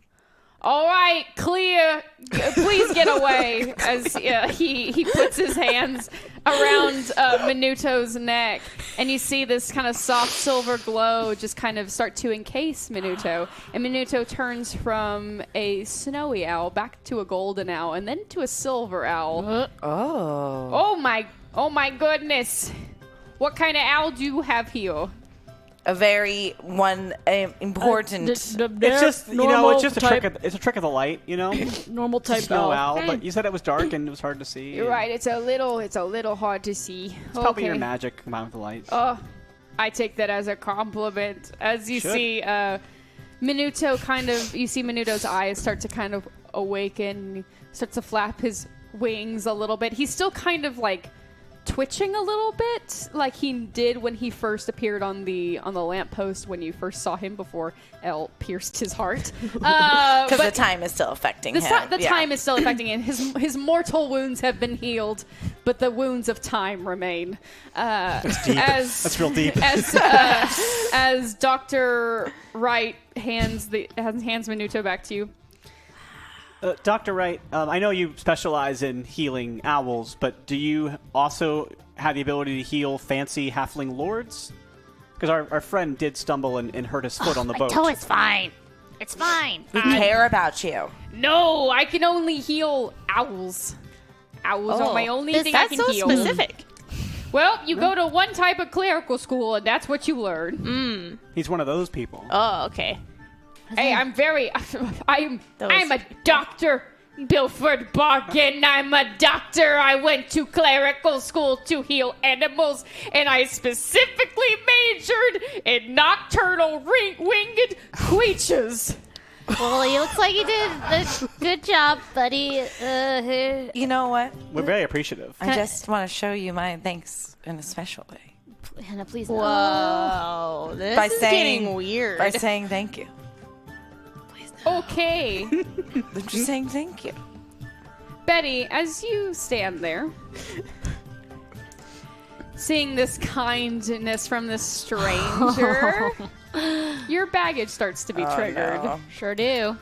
All right, clear. Please get away. As he puts his hands around Minuto's neck, and you see this kind of soft silver glow just kind of start to encase Minuto. And Minuto turns from a snowy owl back to a golden owl, and then to a silver owl. Oh my goodness! What kind of owl do you have here? a very important. It's just it's just a trick. It's a trick of the light, Normal It's a type snow owl. owl, but you said it was dark and it was hard to see. You're right. It's a little hard to see. It's probably your magic combined with the light. Oh, I take that as a compliment. As you see, Minuto you see Minuto's eyes start to kind of awaken, starts to flap his wings a little bit. He's still kind of like twitching a little bit, like he did when he first appeared on the lamppost when you first saw him before El pierced his heart. Because the time is still affecting him. The time is still affecting him. His mortal wounds have been healed, but the wounds of time remain. That's deep. That's real deep. As Dr. Wright hands Minuto back to you. Dr. Wright, I know you specialize in healing owls, but do you also have the ability to heal fancy halfling lords? Because our friend did stumble and hurt his foot on the boat. My toe is fine. It's fine. We care about you. No, I can only heal owls. Owls are my only thing I can That's so heal. specific. Well, you go to one type of clerical school, and that's what you learn. He's one of those people. Oh, okay. Hey, I'm a doctor. Bilford Bargain, I'm a doctor. I went to clerical school to heal animals, and I specifically majored in nocturnal winged creatures. Well, it looks like you did a good job, buddy. You know what? We're very appreciative. I just want to show you my thanks in a special way. Hannah, please. Whoa, this is getting weird. By saying thank you. Okay. I'm just saying thank you. Betty, as you stand there, seeing this kindness from this stranger, your baggage starts to be triggered. No. Sure do.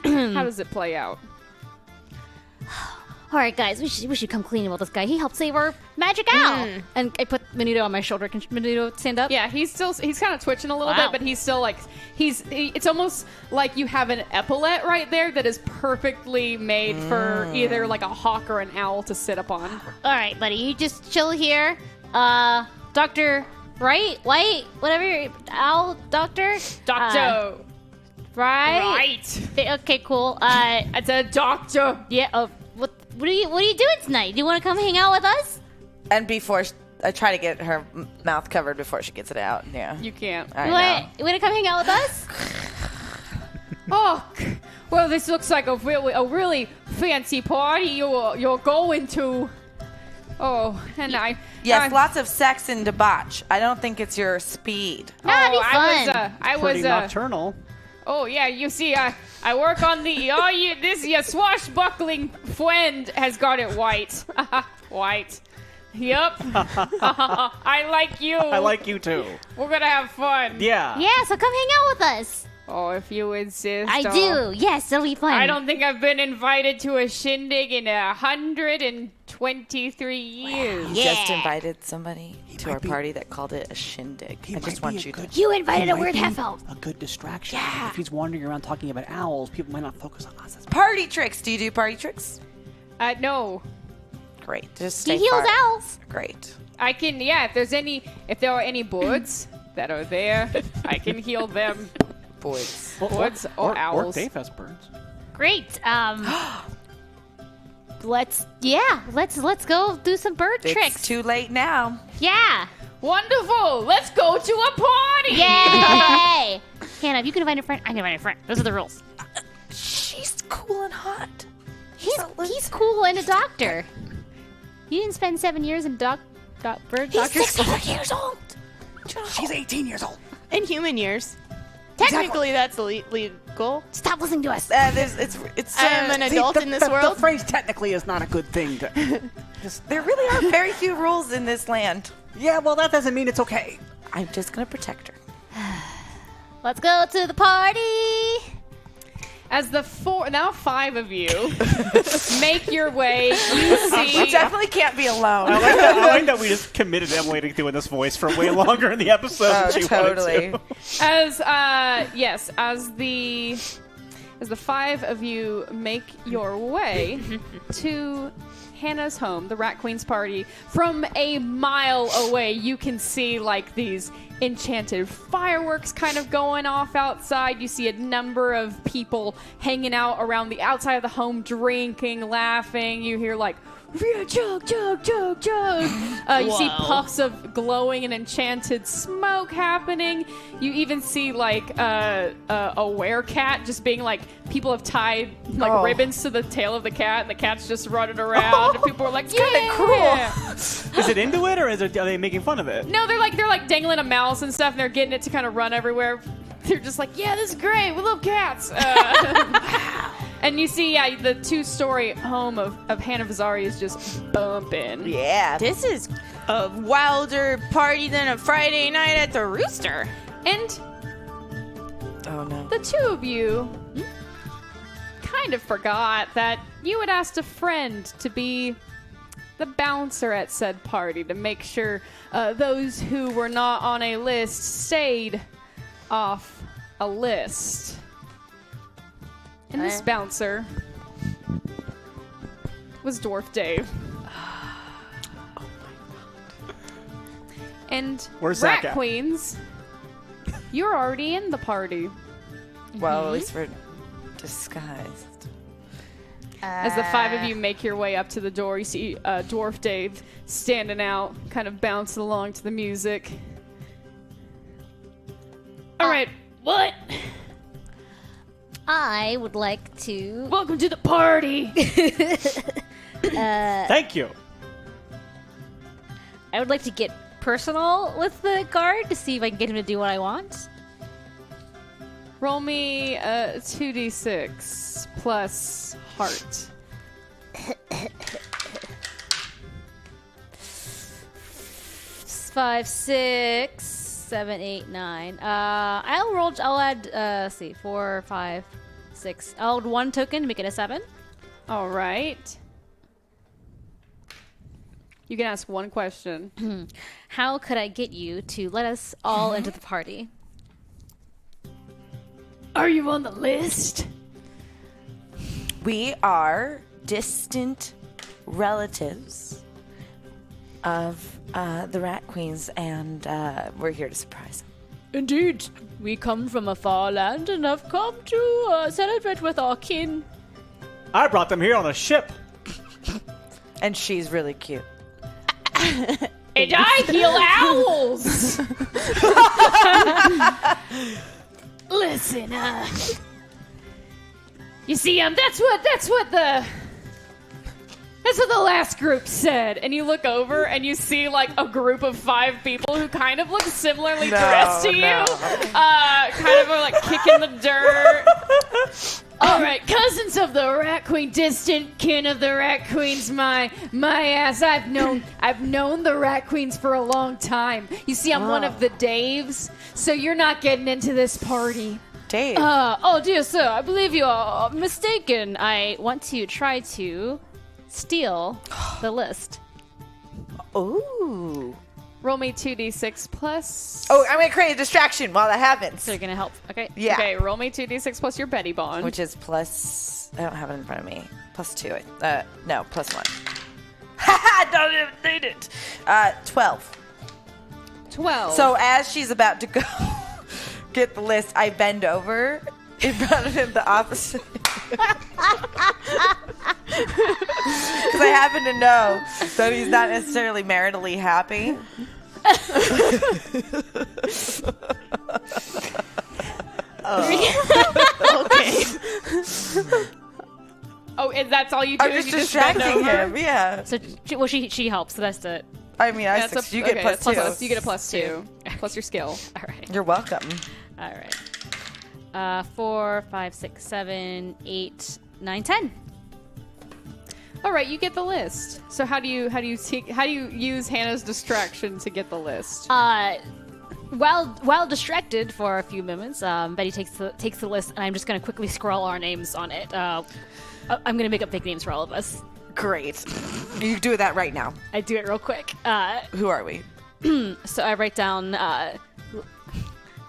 How does it play out? All right, guys, we should come clean about this guy. He helped save our magic owl. And I put Minuto on my shoulder. Can Minuto stand up? Yeah, he's kind of twitching a little Wow. bit, but he's still it's almost like you have an epaulette right there that is perfectly made for either like a hawk or an owl to sit upon. All right, buddy, you just chill here. Dr. White, whatever, owl doctor? Doctor. Right? Okay, cool. It's a doctor. Yeah, what are you doing tonight? Do you want to come hang out with us? And before I try to get her mouth covered before she gets it out. Yeah. You can't. I know. You want to come hang out with us? Oh, well, this looks like a really fancy party you're going to. Oh, and Yes, lots of sex and debauch. I don't think it's your speed. That'd be fun. I was Pretty nocturnal. Oh yeah, you see, I work on the your swashbuckling friend has got it white. White. Yup. I like you. I like you too. We're gonna have fun. Yeah. Yeah, so come hang out with us. Oh, if you insist. I do. Yes, it'll be fun. I don't think I've been invited to a shindig in 123 years. You just invited somebody to our party that called it a shindig. I just want you to. You invited a weird half-elf. A good distraction. Yeah. If he's wandering around talking about owls, people might not focus on us. Party tricks. Do you do party tricks? No. Great. Just He stay heals far. owls. Great. I can, if there are any birds that are there, I can heal them. Boys. Birds or owls. Dave has birds. Great. Let's go do some bird It's tricks. too late now. Yeah. Wonderful. Let's go to a party. Yay! Hannah, if you can invite a friend, I can invite a friend. Those are the rules. She's cool and hot. He's cool and a doctor. You didn't spend 7 years in bird doctor school. 600 years old. She's 18 years old. In human years. Technically, that's illegal. Stop listening to us. It's. I am an adult in this world. The phrase technically is not a good thing. There really are very few rules in this land. Yeah, well, that doesn't mean it's okay. I'm just gonna protect her. Let's go to the party. As the now 5 of you make your way, you We see. definitely can't be alone. I like that we just committed Emily to doing this voice for way longer in the episode than she wanted to. As as the 5 of you make your way to Hannah's home, the Rat Queen's party. From a mile away, you can see like these enchanted fireworks kind of going off outside. You see a number of people hanging out around the outside of the home, drinking, laughing. You hear like, chug, chug, chug, chug. You see puffs of glowing and enchanted smoke happening. You even see like a werecat just being like, people have tied like ribbons to the tail of the cat, and the cat's just running around, and people are like, yeah, kind of cool. Is it into it, or are they making fun of it? No, they're like dangling a mouse and stuff, and they're getting it to kind of run everywhere. They're just like, yeah, this is great. We love cats. And you see, the 2-story home of Hannah Vazari is just bumping. Yeah. This is a wilder party than a Friday night at the Rooster. And Oh, no. the 2 of you kind of forgot that you had asked a friend to be the bouncer at said party to make sure those who were not on a list stayed off a list. And this bouncer was Dwarf Dave. And Where's Rat Zach at? Queens, you're already in the party. Well, at least we're disguised. As the 5 of you make your way up to the door, you see Dwarf Dave standing out, kind of bouncing along to the music. All right, what? I would like to. Welcome to the party. Thank you. I would like to get personal with the guard to see if I can get him to do what I want. Roll me 2d6 plus heart. 5, 6, 7, 8, 9. I'll add. Let's see, 4, 5, 6. I'll add 1 token to make it a 7. All right. You can ask one question. How could I get you to let us all into the party? Are you on the list? We are distant relatives of the Rat Queens, and we're here to surprise them. Indeed. We come from a far land and have come to celebrate with our kin. I brought them here on a ship. And she's really cute. And I heal owls. Listen, you see, that's what the last group said. And you look over and you see like a group of 5 people who kind of look similarly dressed to you. Kind of are like kicking the dirt. All right, cousins of the Rat Queen, distant kin of the Rat Queens. My ass, I've known the Rat Queens for a long time. You see, I'm one of the Daves, so you're not getting into this party. Dave. Oh dear sir, I believe you are mistaken. I want to try to steal the list. Ooh. Roll me 2d6 plus. Oh, I'm going to create a distraction while that happens. So you're gonna help. Okay. Yeah. Okay, roll me 2d6 plus your Betty Bond. Which is plus... I don't have it in front of me. Plus 2. No, plus 1. Haha, don't even need it. 12. 12. So as she's about to go get the list, I bend over in front of him the opposite. Because I happen to know that he's not necessarily maritally happy. Okay. Oh, and that's all you do? I'm is just you bend distracting over? him, yeah. So she helps. So that's it. I mean, That's you get plus 2. You get a plus 2. Plus your skill. All right. You're welcome. All right. 4, 5, 6, 7, 8, 9, 10. All right, you get the list. So how do you use Hannah's distraction to get the list? While distracted for a few moments, Betty takes the list, and I'm just going to quickly scroll our names on it. I'm going to make up fake names for all of us. Great. You do that right now. I do it real quick. Who are we? So I write down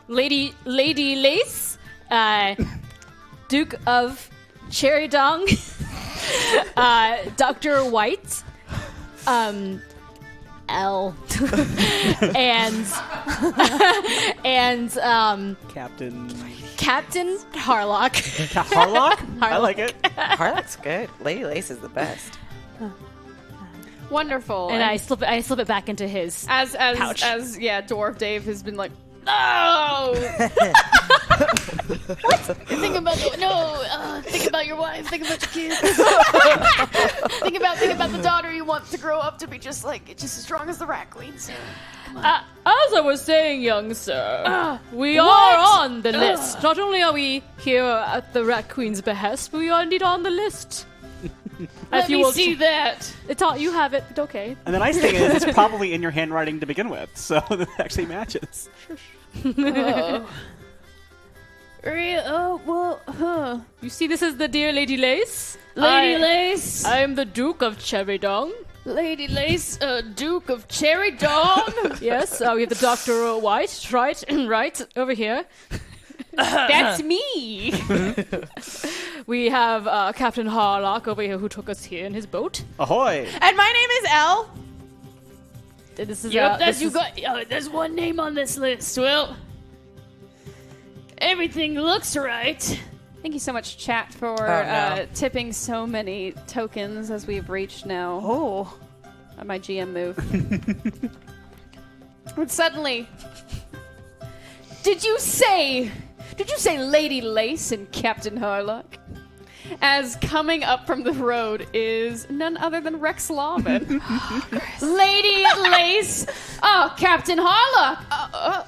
Lady Lace, Duke of Cherry Dong, Dr. White, L, and Captain Harlock. Harlock? I like it. Harlock's good. Lady Lace is the best. Wonderful. And I slip it back into his as pouch. Dwarf Dave has been like, no. Think about your wife. Think about your kids. think about the daughter you want to grow up to be just as strong as the Rat Queens. As I was saying, young sir, we are on the list. Not only are we here at the Rat Queen's behest, but we are indeed on the list. Let me see that. It's all you have it. It's okay. And the nice thing is, it's probably in your handwriting to begin with, so it actually matches. You see, this is the dear Lady Lace. Lady Lace. I am the Duke of Cherry Dong. Lady Lace, Duke of Cherry Dong. Yes, we have the Dr. White, right over here. That's me. We have Captain Harlock over here who took us here in his boat. Ahoy! And my name is Elle. This is There's one name on this list. Well, everything looks right. Thank you so much, chat, for tipping so many tokens as we've reached now. Oh. My GM move. But suddenly, did you say Lady Lace and Captain Harlock? As coming up from the road is none other than Rex Lawman. Lady Lace! Oh, Captain Harlock!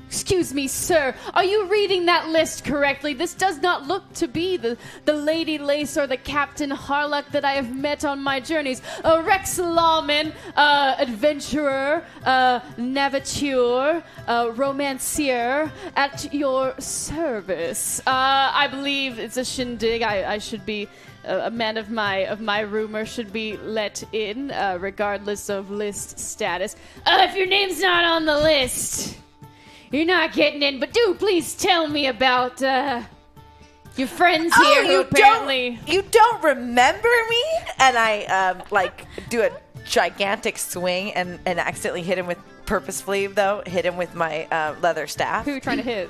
Excuse me, sir. Are you reading that list correctly? This does not look to be the Lady Lace or the Captain Harlock that I have met on my journeys. Rex Lawman, adventurer, navigateur, romancier, at your service. I believe it's a shindig. I should be a man of my rumor should be let in, regardless of list status. If your name's not on the list, you're not getting in, but do please tell me about your friends here who apparently... You don't remember me? And I, do a gigantic swing and accidentally hit him with my leather staff. Who are you trying to hit?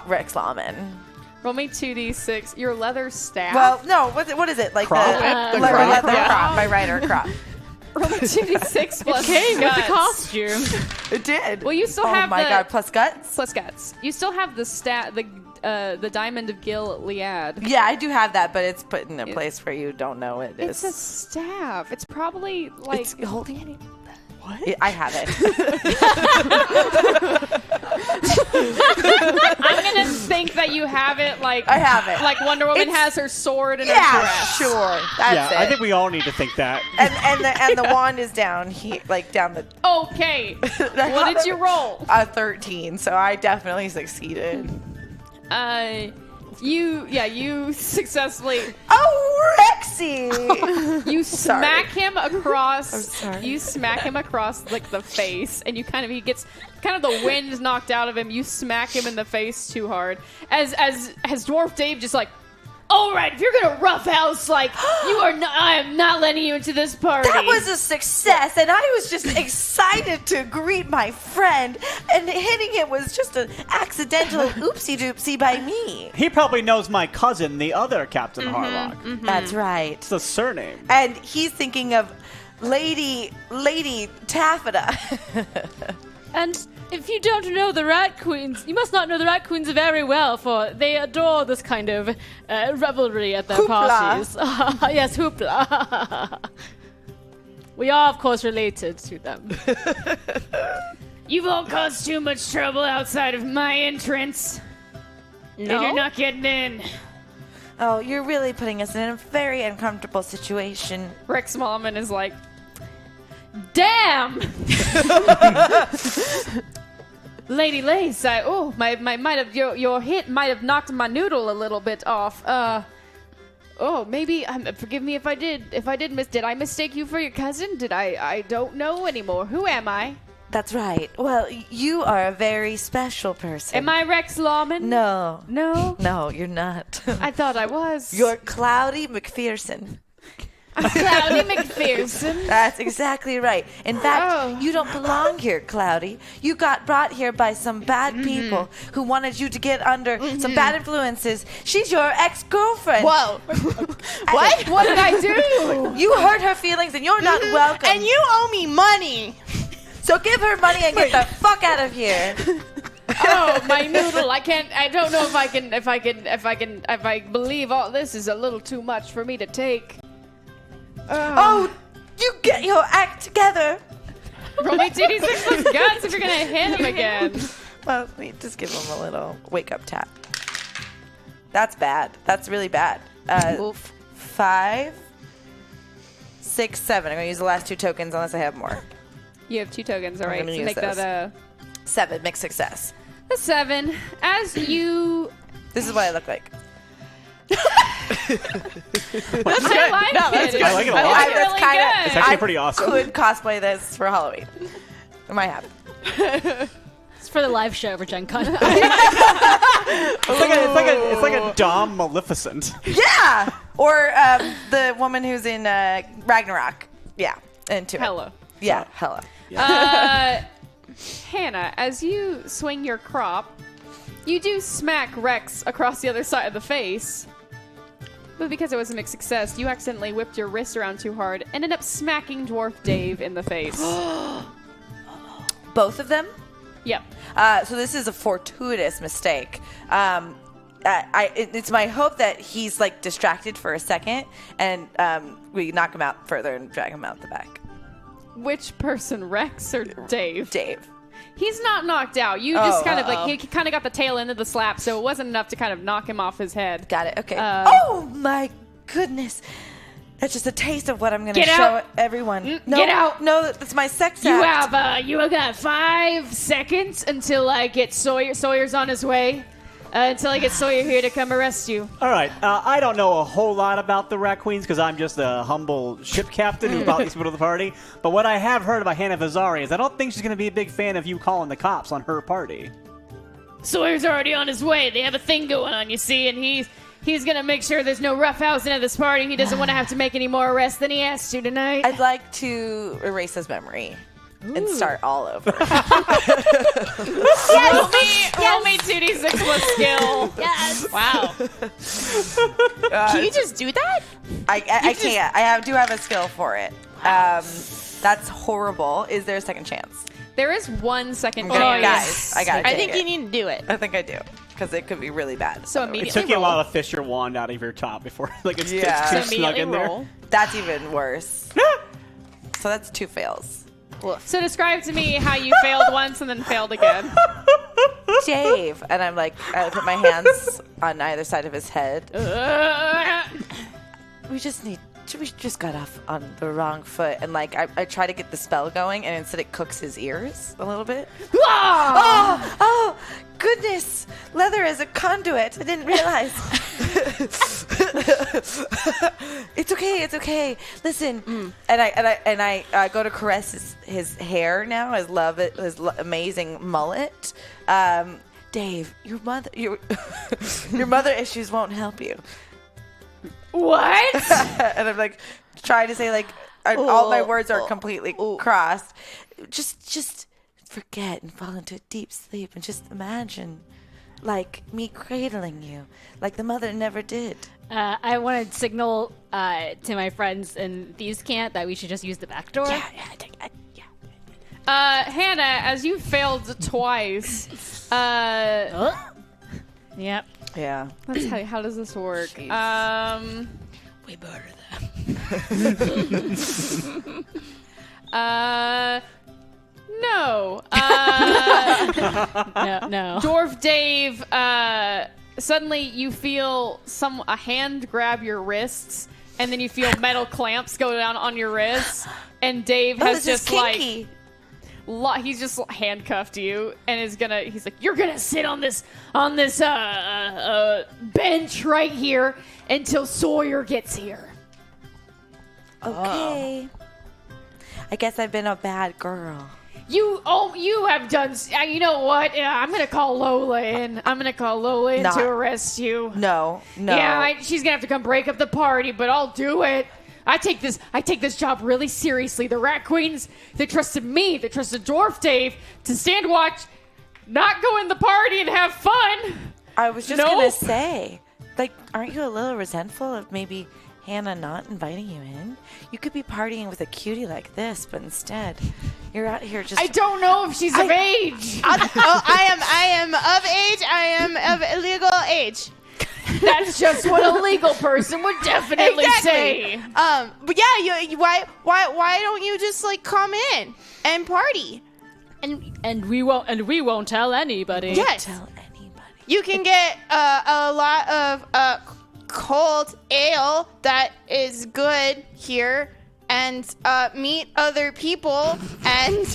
Rex Lawman. Roll me 2d6. Your leather staff? Well, no, what is it? Like crop? the leather crop. My rider crop. Roll me 2d6 plus came with the guts. costume. It did. Well, you still oh have my the... god, plus guts? Plus guts. You still have the Diamond of Gilead. Yeah, I do have that, but it's put in a place where you don't know it is. It's a staff. It's probably like... It's holding it. What? I have it. I'm going to think that you have it like... I have it. Like Wonder Woman has her sword and her dress. Sure. That's it. I think we all need to think that. And the wand is down here, like down the... Okay. What did you roll? A 13, so I definitely succeeded. You successfully... Oh, Rexy! You smack him across... I'm sorry. You smack him across, like, the face, and he gets kind of the wind knocked out of him. You smack him in the face too hard. As Dwarf Dave just, like, all right, if you're gonna roughhouse, like, I am not letting you into this party. That was a success, and I was just excited to greet my friend, and hitting it was just an accidental oopsie-doopsie by me. He probably knows my cousin, the other Captain Harlock. Mm-hmm. That's right. It's the surname. And he's thinking of Lady Taffeta. And if you don't know the Rat Queens, you must not know the Rat Queens very well, for they adore this kind of revelry at their Hoopla. parties. Yes, hoopla. We are, of course, related to them. You've all caused too much trouble outside of my entrance. No? And you're not getting in. Oh, you're really putting us in a very uncomfortable situation. Rex Smallman is like, damn! Lady Lace, your hit might have knocked my noodle a little bit off. Maybe, forgive me if I did. Did I mistake you for your cousin? I don't know anymore. Who am I? That's right. Well, you are a very special person. Am I Rex Lawman? No. No? No, you're not. I thought I was. You're Cloudy McPherson. Cloudy McPherson. That's exactly right. In fact, you don't belong here, Cloudy. You got brought here by some bad people who wanted you to get under some bad influences. She's your ex-girlfriend. Whoa. What? What did I do? You hurt her feelings and you're not welcome. And you owe me money. So give her money and get the fuck out of here. Oh, my noodle. I don't know if I believe all this is a little too much for me to take. Oh, you get your act together. Roll me 2d6 plus guts if you're going to hit him again. Well, we just give him a little wake-up tap. That's bad. That's really bad. Oof. 5, 6, 7. I'm going to use the last 2 tokens unless I have more. You have 2 tokens, all right. gonna So use make those. that 7, mixed success. a 7. As you... This is what I look like. I like it. I like it a lot. It's It's really kinda- good. It's actually pretty awesome. Could cosplay this for Halloween. I might have. It's for the live show for Gen Con. It's like a Dom Maleficent. Yeah! Or the woman who's in Ragnarok. Yeah, into it. Hello. Yeah, hella. Hannah, as you swing your crop, you do smack Rex across the other side of the face. But because it was a mixed success, you accidentally whipped your wrist around too hard and ended up smacking Dwarf Dave in the face. Both of them? Yep. So this is a fortuitous mistake. It's my hope that he's like distracted for a second and we knock him out further and drag him out the back. Which person, Rex or Dave? Dave. He's not knocked out. You just kind of like, he kind of got the tail end of the slap, so it wasn't enough to kind of knock him off his head. Got it. Okay. Oh my goodness. That's just a taste of what I'm going to Get show out. everyone. No, Get out. No, that's my sex You act. have got 5 seconds until I get Sawyer. Sawyer's on his way. Until I get Sawyer here to come arrest you. All right. I don't know a whole lot about the Rat Queens because I'm just a humble ship captain who brought these people to the party. But what I have heard about Hannah Vazari is I don't think she's going to be a big fan of you calling the cops on her party. Sawyer's already on his way. They have a thing going on, you see, and he's gonna make sure there's no roughhousing at this party. He doesn't want to have to make any more arrests than he has to tonight. I'd like to erase his memory and start all over. Roll me 2d6 plus skill. Yes. Wow. Can you just do that? I can't. I do have a skill for it. That's horrible. Is there a second chance? There is 1 second Okay, chance. guys, I gotta I take think you it. need to do it. I think I do because it could be really bad. So It immediately took you a roll. while to fish your wand out of your top before it's Yeah. too So snug immediately in there. roll. That's even worse. So that's 2 fails. So describe to me how you failed once and then failed again. Dave, and I'm like, I put my hands on either side of his head. We just got off on the wrong foot, and like I try to get the spell going, and instead it cooks his ears a little bit. Oh, goodness! Leather is a conduit. I didn't realize. It's okay. Listen, and I go to caress his hair now. His amazing mullet. Dave, your mother issues won't help you. What? And I'm like trying to say like all my words are completely crossed. Just forget and fall into a deep sleep and just imagine like me cradling you like the mother never did. I want to signal to my friends in Thieves Camp that we should just use the back door. Hannah, as you failed twice, Yep. Yeah. let's tell you, how does this work? We murder them. No. No. Dwarf Dave, suddenly you feel a hand grab your wrists, and then you feel metal clamps go down on your wrists, and Dave has this is just like kinky. he's just handcuffed you and he's like, you're gonna sit on this bench right here until Sawyer gets here. Okay. I guess I've been a bad girl. You have done. You know what? Yeah, I'm gonna call Lola in. To arrest you. No. Yeah, she's gonna have to come break up the party, but I'll do it. I take this job really seriously. The Rat Queens, they trusted me. They trusted Dwarf Dave to stand watch, not go in the party and have fun. I was just gonna say, like, aren't you a little resentful of maybe Hannah not inviting you in? You could be partying with a cutie like this, but instead, you're out here just. I don't know if she's of age. I am of age. I am of illegal age. That's just what a legal person would definitely say. But yeah, why don't you just like come in and party? And we won't tell anybody. Yes. Tell anybody. You can get a lot of cold ale that is good here, and meet other people. And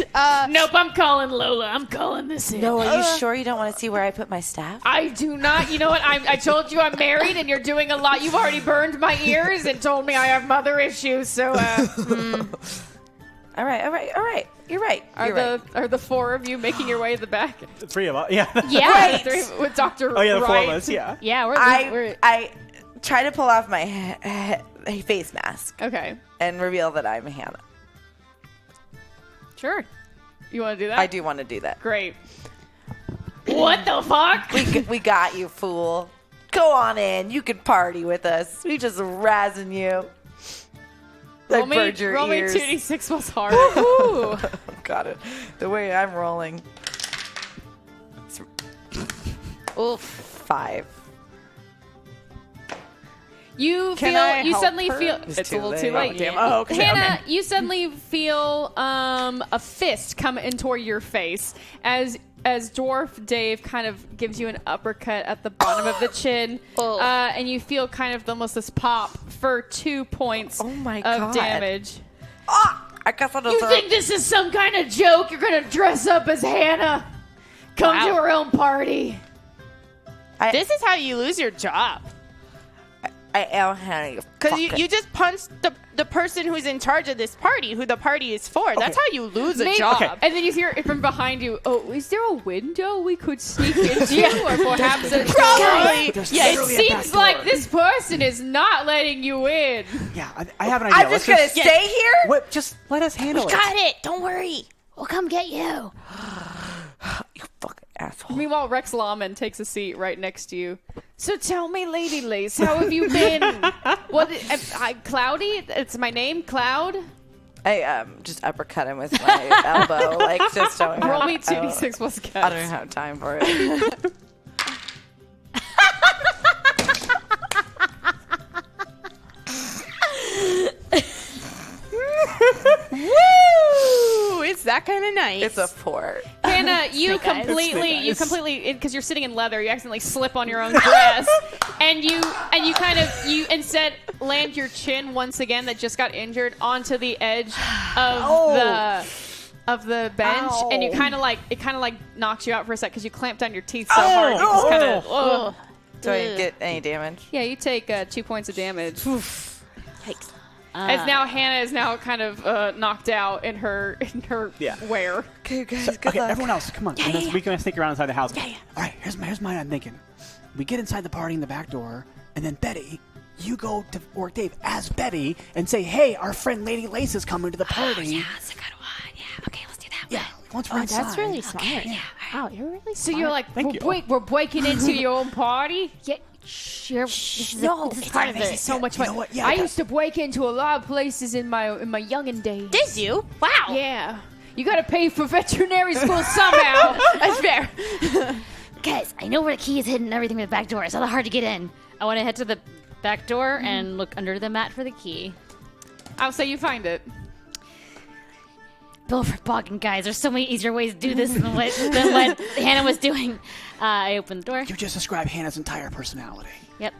nope, I'm calling Lola. I'm calling this in. No, are you sure you don't want to see where I put my staff? I do not. You know what? I told you I'm married, and you're doing a lot. You've already burned my ears and told me I have mother issues. So, All right. You're right. Are the four of you making your way to the back? The three of us. Yeah. Yeah. Three with Dr. Oh yeah, the Wright. four of us. Yeah. Yeah, I try to pull off my face mask Okay. and reveal that I'm Hannah. Sure. You want to do that? I do want to do that. Great. What the fuck? We got you, fool. Go on in. You can party with us. We just razzing you. Roll me burned your ears. 2d6 plus hard. Woo-hoo. Got it. The way I'm rolling. Oof. 5. You Can I feel. You help suddenly her? feel. It's It's a too little too late. late. Oh, damn. Oh, okay. Hannah, you suddenly feel a fist come in toward your face as Dwarf Dave kind of gives you an uppercut at the bottom of the chin, and you feel kind of almost this pop for 2 points Oh my of God. damage. I guess I'll You think this is some kind of joke? You're gonna dress up as Hannah? Come to her own party. This is how you lose your job. I am Hannah. Because you just punched the person who's in charge of this party, who the party is for. That's how you lose a Maybe- job. Okay. And then you hear it from behind you. Oh, is there a window we could sneak into? Or perhaps a Probably. Yeah, it seems like this person is not letting you in. Yeah. I have an idea. I'm just going to stay here? What? Just let us handle it. Got it. Don't worry. We'll come get you. You fucking asshole. Meanwhile, Rex Lawman takes a seat right next to you. So tell me, Lady Lace, how have you been? Cloudy? It's my name, Cloud? I just uppercut him with my elbow. Like, just don't Roll me 2d6 plus guts. I don't have time for it. Woo! It's that kind of night. It's a 4. Hannah, you Snake eyes. completely, because you're sitting in leather, you accidentally slip on your own dress, and you instead land your chin once again that just got injured onto the edge of the bench, and you kind of like knocks you out for a sec because you clamped down your teeth so hard. You just kind of. Do I get any damage? Yeah, you take 2 points of damage. Yikes. As now Hannah is now kind of knocked out in her wear. Okay, guys, good Okay, luck. everyone else, come on. We can sneak around inside the house. All right, here's mine. I'm thinking. We get inside the party in the back door, and then Betty, you go to Orc Dave as Betty and say, "Hey, our friend Lady Lace is coming to the party." That's a good one. Yeah. Okay, let's do that. Yeah, once we're inside. That's really smart. Yeah. Wow, you're really smart. So you're like, Thank you. we're breaking into your own party? Yeah, sure. This is part of it. It's so much fun. You know what? Yeah, I used to break into a lot of places in my youngin' days. Did you? Wow. Yeah. You gotta pay for veterinary school somehow. That's fair. Guys, I know where the key is hidden and everything with the back door. It's not hard to get in. I want to head to the back door and look under the mat for the key. I'll say you find it. Bill for bogging, guys. There's so many easier ways to do this than what Hannah was doing. I opened the door. You just described Hannah's entire personality. Yep.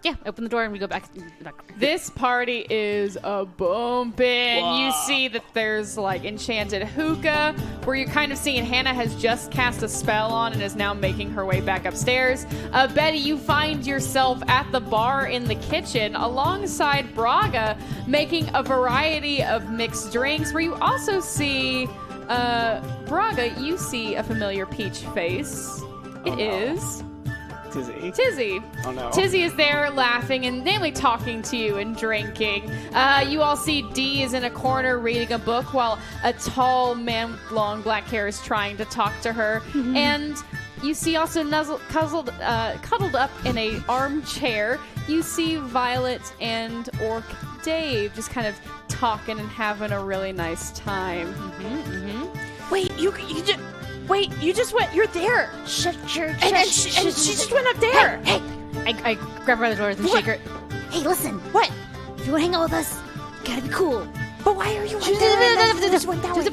Yeah, open the door and we go back. This party is a bumpin'. You see that there's like enchanted hookah, where you're kind of seeing Hannah has just cast a spell on and is now making her way back upstairs. Betty, you find yourself at the bar in the kitchen alongside Braga, making a variety of mixed drinks, where you also see Braga, you see a familiar peach face. It is Tizzy. Oh no. Tizzy is there laughing and namely talking to you and drinking. You all see Dee is in a corner reading a book while a tall man with long black hair is trying to talk to her. And you see also cuddled up in a armchair, you see Violet and Orc Dave just kind of talking and having a really nice time. Wait, you just went. You're there. Sure. And she just went up there. Hey. I grab her by the doors and shake her. Hey, listen. What? If you want to hang out with us, you gotta be cool. But why are you up there? And then just went that way?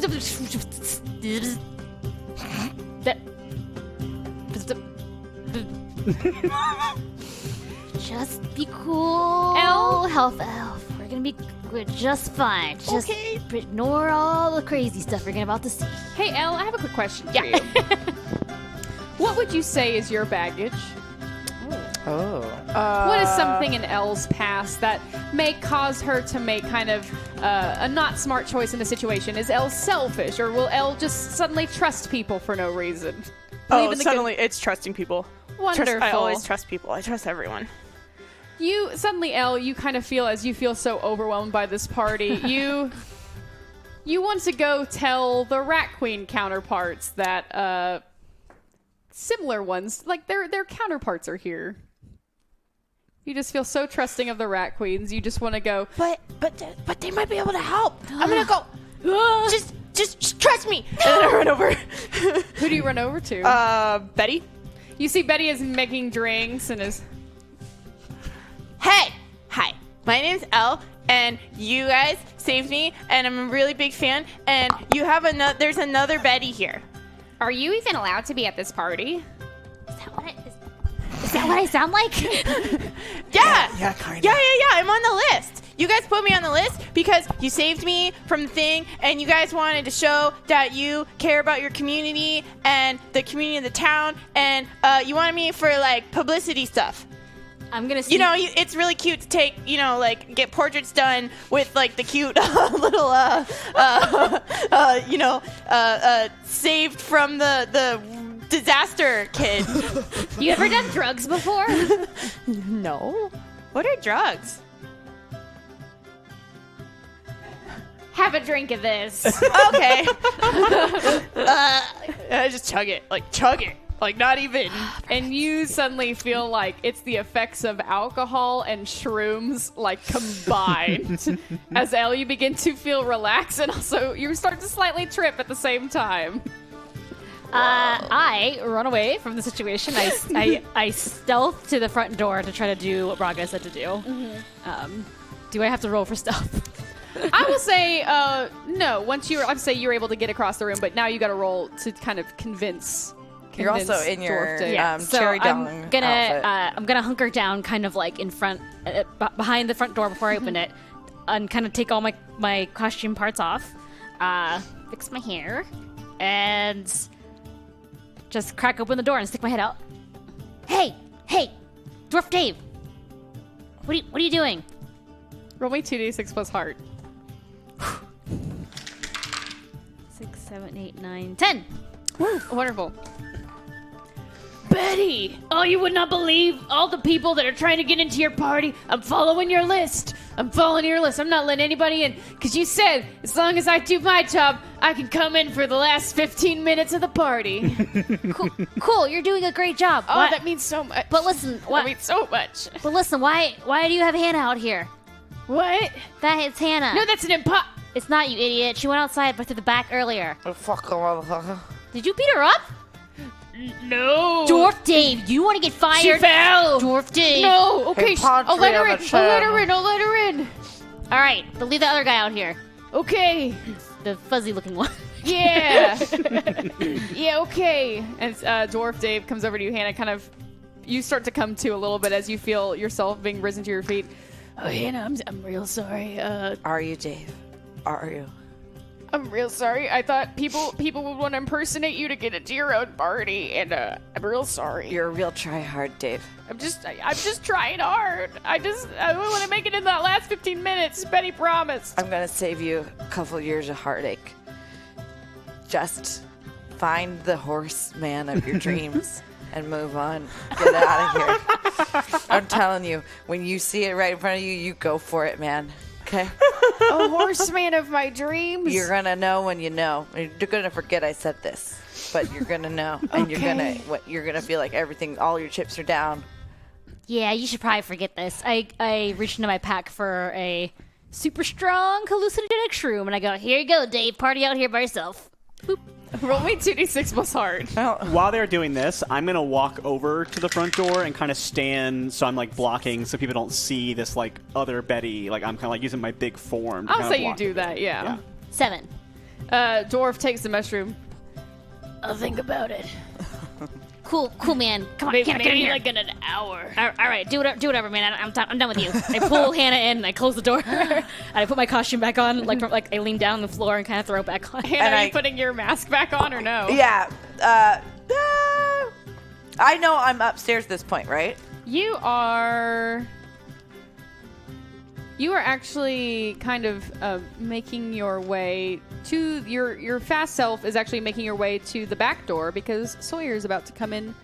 Just be cool. Elf. We're gonna be just fine. Just ignore all the crazy stuff you're about to see. Hey, Elle, I have a quick question for you. What would you say is your baggage? What is something in Elle's past that may cause her to make kind of a not smart choice in a situation? Is Elle selfish, or will Elle just suddenly trust people for no reason? Suddenly it's trusting people. Wonderful. I always trust people. I trust everyone. You suddenly, Elle, you kind of feel as you feel so overwhelmed by this party. You want to go tell the Rat Queen counterparts that similar ones, like their counterparts, are here. You just feel so trusting of the Rat Queens. You just want to go. But they might be able to help. I'm gonna go. Just trust me. And then I run over. Who do you run over to? Betty. You see Betty is making drinks and is. Hey! Hi. My name's Elle, and you guys saved me, and I'm a really big fan, and you have there's another Betty here. Are you even allowed to be at this party? Is that what I sound like? Yeah! Yeah, kind of. Yeah, I'm on the list. You guys put me on the list because you saved me from the thing, and you guys wanted to show that you care about your community and the community of the town, and you wanted me for, like, publicity stuff. I'm gonna see. It's really cute to take, get portraits done with, like, the cute little, saved from the disaster kid. You ever done drugs before? No. What are drugs? Have a drink of this. Okay. I just chug it. Like, not even. And you suddenly feel like it's the effects of alcohol and shrooms, like, combined. As Elle, you begin to feel relaxed, and also you start to slightly trip at the same time. I run away from the situation. I stealth to the front door to try to do what Braga said to do. Do I have to roll for stealth? I will say no. I'd say you're able to get across the room, but now you got to roll to kind of convince. You're also in your so cherry dong outfit. I'm gonna hunker down, kind of like in front, behind the front door before I open it, and kind of take all my costume parts off, fix my hair, and just crack open the door and stick my head out. Hey, Dwarf Dave, what are you doing? Roll me 2d6 plus heart. 6, 7, 8, 9, 10. Woo, wonderful. Betty! Oh, you would not believe all the people that are trying to get into your party. I'm following your list. I'm not letting anybody in. Because you said, as long as I do my job, I can come in for the last 15 minutes of the party. Cool, you're doing a great job. Oh, that means so much. But listen, That means so much. But listen, why do you have Hannah out here? What? It's Hannah. No, that's an It's not, you idiot. She went outside through the back earlier. Oh, fuck, motherfucker. Did you beat her up? No. Dwarf Dave, you want to get fired? She fell. Dwarf Dave. No. Okay, I'll let her in. I'll let her in. All right, but leave the other guy out here. Okay. The fuzzy-looking one. Yeah. Yeah, okay. And Dwarf Dave comes over to you, Hannah, kind of you start to come to a little bit as you feel yourself being risen to your feet. Oh, Hannah, I'm real sorry. Are you, Dave? Are you? I'm real sorry. I thought people would want to impersonate you to get into your own party, and I'm real sorry. You're a real try-hard, Dave. I'm just trying hard. I want to make it in that last 15 minutes. Betty promised. I'm gonna save you a couple years of heartache. Just find the horseman of your dreams and move on. Get out of here. I'm telling you, when you see it right in front of you, you go for it, man. Okay? A horseman of my dreams. You're gonna know when you know. You're gonna forget I said this, but you're gonna know, and you're gonna feel like everything, all your chips are down. Yeah, you should probably forget this. I reached into my pack for a super strong hallucinogenic shroom, and I go, here you go, Dave. Party out here by yourself. Boop. Roll me 2d6 plus hard. While they're doing this, I'm going to walk over to the front door and kind of stand so I'm, like, blocking so people don't see this, like, other Betty. Like, I'm kind of, like, using my big form to I'll kind of say you block do it. that, yeah. 7. Dwarf takes the mushroom. I'll think about it. Cool, man. Come on, Maybe get in here. like in an hour. All right, do whatever, man. I'm done with you. I pull Hannah in, and I close the door. And I put my costume back on, like I lean down on the floor and kind of throw it back on. Hannah, are you putting your mask back on or no? Yeah. I know I'm upstairs at this point, right? You are actually kind of making your way to your fast self is actually making your way to the back door because Sawyer's about to come in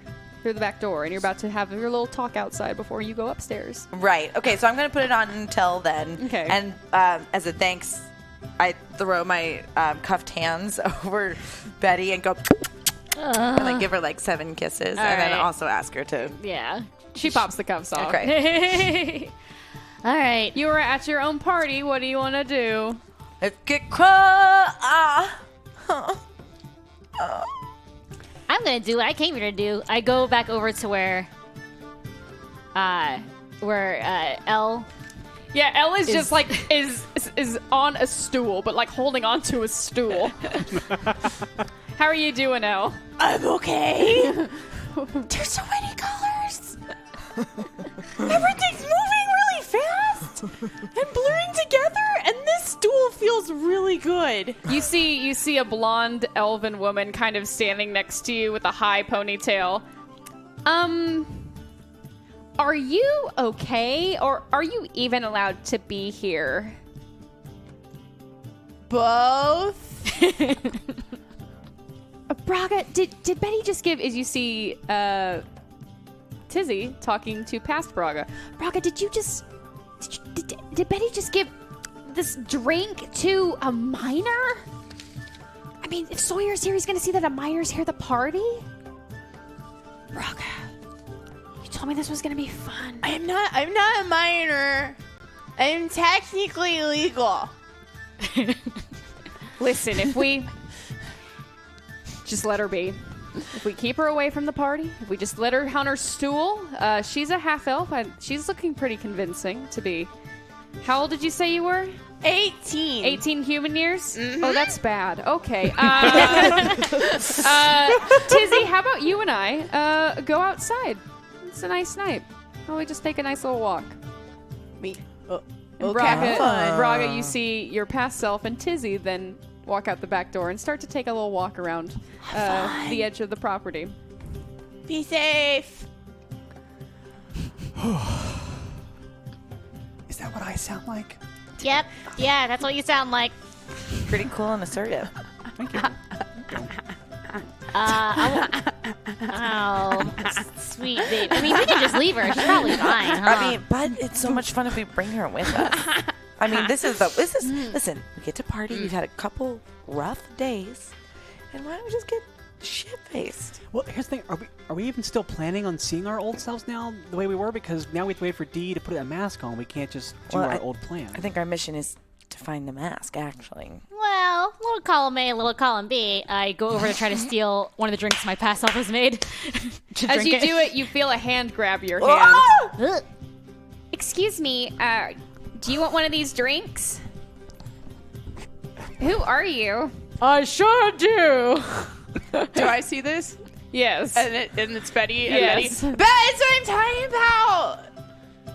through the back door and you're about to have your little talk outside before you go upstairs. Right. Okay, so I'm going to put it on until then. Okay. And as a thanks, I throw my cuffed hands over Betty and go and I give her like 7 kisses and then also ask her to. Yeah. She pops the cuffs off. Okay. All right. You were at your own party. What do you want to do? Let's get I'm gonna do what I came here to do. I go back over to where Elle. Yeah, Elle is just like is on a stool, but like holding onto a stool. How are you doing, Elle? I'm okay. There's so many colors. Everything's moving really fast and blurring together, and this stool feels really good. You see a blonde elven woman kind of standing next to you with a high ponytail. Are you okay, or are you even allowed to be here? Both. Braga, did Betty just give? As you see, Tizzy talking to past Braga. Braga, did Betty just give this drink to a minor? I mean, if Sawyer's here, he's gonna see that a minor's here at the party. Braga, you told me this was gonna be fun. I'm not a minor. I'm technically legal. Listen, if we just let her be. If we keep her away from the party, if we just let her on her stool, she's a half-elf. She's looking pretty convincing to be. How old did you say you were? 18. 18 human years? Mm-hmm. Oh, that's bad. Okay. Tizzy, how about you and I go outside? It's a nice night. Why don't we just take a nice little walk? Me. And Braga, you see your past self, and Tizzy then walk out the back door and start to take a little walk around the edge of the property. Be safe. Is that what I sound like? Yep. Yeah, that's what you sound like. pretty cool and assertive. Thank you. Oh, sweet babe. I mean, we can just leave her. She's probably fine, huh? I mean, but it's so much fun if we bring her with us. I mean, listen, we get to party. We've had a couple rough days. And why don't we just get shit-faced? Well, here's the thing. Are we even still planning on seeing our old selves now the way we were? Because now we have to wait for Dee to put a mask on. We can't just do our old plan. I think our mission is to find the mask, actually. Well, little column A, little column B. I go over to try to steal one of the drinks my past self has made. As you do it, you feel a hand grab your hand. Ugh. Excuse me, do you want one of these drinks? Who are you? I sure do. Do I see this? Yes. And it's Betty. And Yes. Betty. That's what I'm talking about.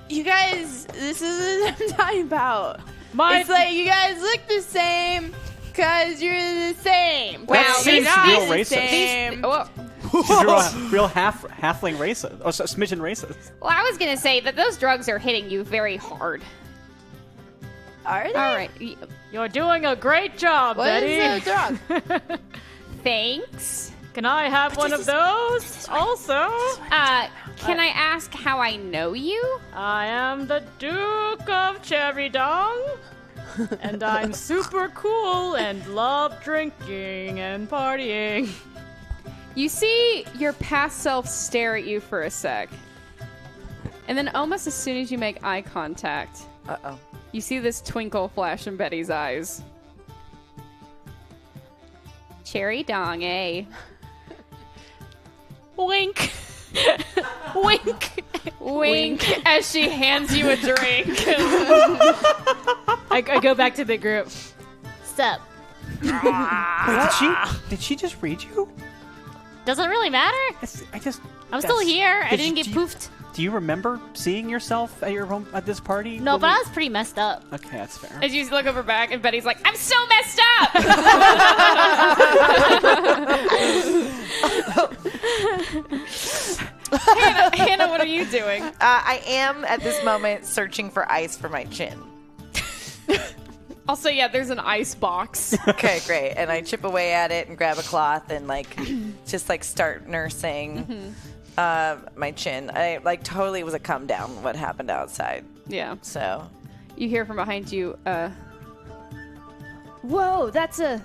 You guys, this is what I'm talking about. It's like you guys look the same because you're the same. That Wow, seems these- real the racist. same. Well, She's real halfling racist. Or smidgen racist. I was gonna say that those drugs are hitting you very hard. Are they? All right. You're doing a great job, What Betty. is the drug? Thanks. Can I have one of those also? Can I ask how I know you? I am the Duke of Cherry Dong, and I'm super cool and love drinking and partying. You see your past self stare at you for a sec. And then almost as soon as you make eye contact, Uh-oh. you see this twinkle flash in Betty's eyes. Cherry Dong, eh? Wink. Wink. Wink as she hands you a drink. I go back to the group. Sup? Did she just read you? Doesn't really matter. I'm still here. I didn't get poofed. Do you remember seeing yourself at your home at this party? No, but I was pretty messed up. Okay, that's fair. As you look over back, and Betty's like, I'm so messed up! Hannah, what are you doing? I am at this moment searching for ice for my chin. Also, yeah, there's an ice box. Okay, great. And I chip away at it and grab a cloth and just start nursing my chin. I totally was a come down what happened outside. Yeah. So You hear from behind you, whoa, that's a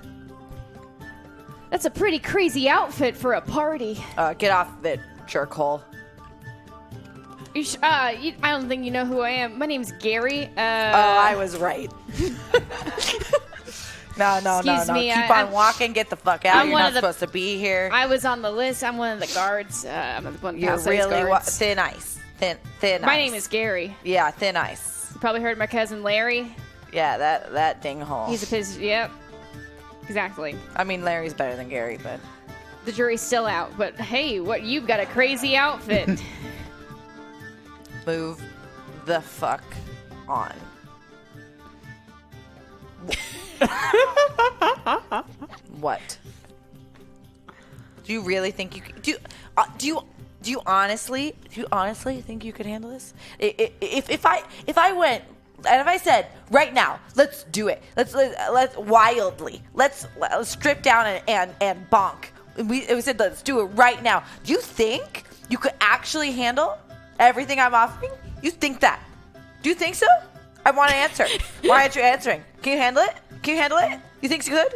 pretty crazy outfit for a party. get off of it, jerkhole. I don't think you know who I am. My name's Gary. I was right. No. Excuse me, Keep on walking. Get the fuck out. I'm You're one not of the- supposed to be here. I was on the list. I'm one of the guards. I'm one of the You're Palisade's really guards. thin ice. Thin My ice. name is Gary. Yeah, thin ice. You probably heard my cousin Larry. Yeah, that dinghole. He's a piss. Yep. Exactly. I mean, Larry's better than Gary, but The jury's still out, but hey, you've got a crazy outfit. move the fuck on. What? Do you really think you could, do you honestly think you could handle this? If I went and if I said right now, let's do it. Let's wildly. Let's strip down and bonk. We said let's do it right now. Do you think you could actually handle everything I'm offering? You think that? Do you think so? I want to answer. Why aren't you answering? Can you handle it? Can you handle it? You think you could?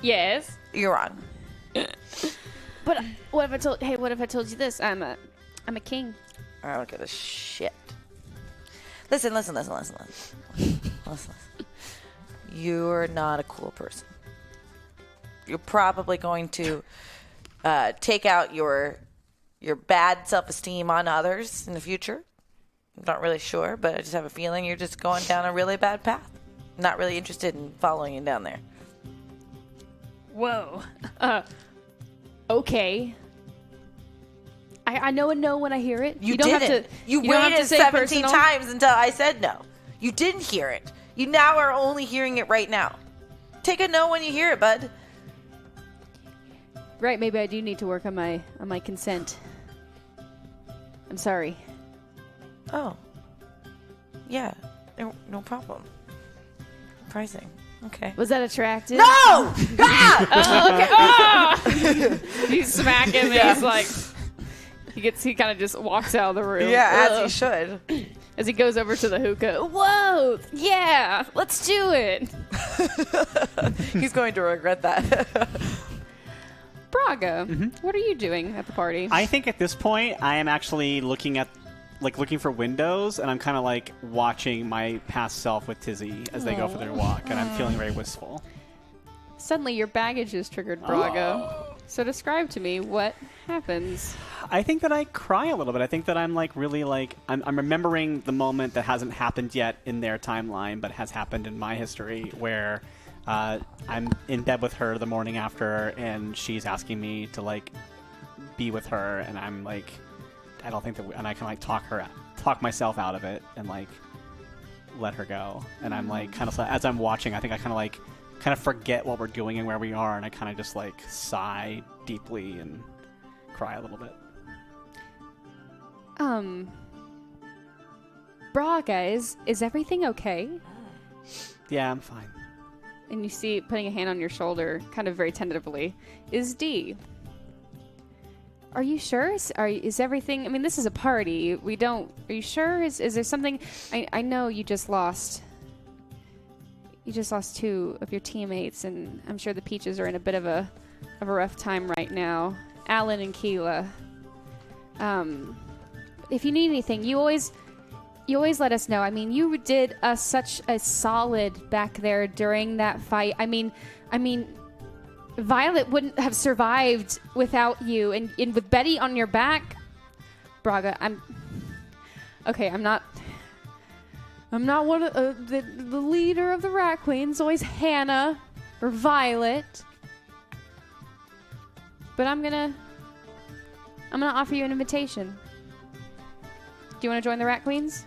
Yes. You're wrong. But what if I told you this? I'm a king. I don't give a shit. Listen. You're not a cool person. You're probably going to take out your bad self-esteem on others in the future. I'm not really sure, but I just have a feeling you're just going down a really bad path. Not really interested in following you down there. Whoa. Okay. I know a no when I hear it. You don't didn't. have to. You don't have waited to say 17 personal. times until I said no. You didn't hear it. You now are only hearing it right now. Take a no when you hear it, bud. Right, maybe I do need to work on my consent. I'm sorry. Oh. Yeah. No problem. Pricing. Okay. Was that attractive? No! Ah! You smack him and he's like, he kind of just walks out of the room. Yeah, Ugh. as you should. As he goes over to the hookah. Whoa! Yeah, let's do it. He's going to regret that. Braga, what are you doing at the party? I think at this point, I am actually looking for windows, and I'm kind of watching my past self with Tizzy as they go for their walk, and I'm feeling very wistful. Suddenly, your baggage is triggered, Braga. So describe to me what happens. I think that I cry a little bit. I think that I'm really I'm remembering the moment that hasn't happened yet in their timeline, but has happened in my history, where I'm in bed with her the morning after, and she's asking me to be with her, and I'm like, I don't think that, and I can like talk myself out of it, and like let her go. And I'm like, kind of as I'm watching, I think I kind of forget what we're doing and where we are, and I kind of just like sigh deeply and cry a little bit. Braga, is everything okay? Yeah, I'm fine. And you see, putting a hand on your shoulder, kind of very tentatively, is Dee. Are you sure? Is everything... I mean, this is a party. Are you sure? Is there something... I know you just lost... You just lost 2 of your teammates, and I'm sure the Peaches are in a bit of a rough time right now. Alan and Keela. If you need anything, you always let us know. I mean, you did us such a solid back there during that fight. I mean, Violet wouldn't have survived without you, and with Betty on your back, Braga. I'm not one of the leader of the Rat Queens. Always Hannah or Violet, but I'm gonna offer you an invitation. Do you want to join the Rat Queens?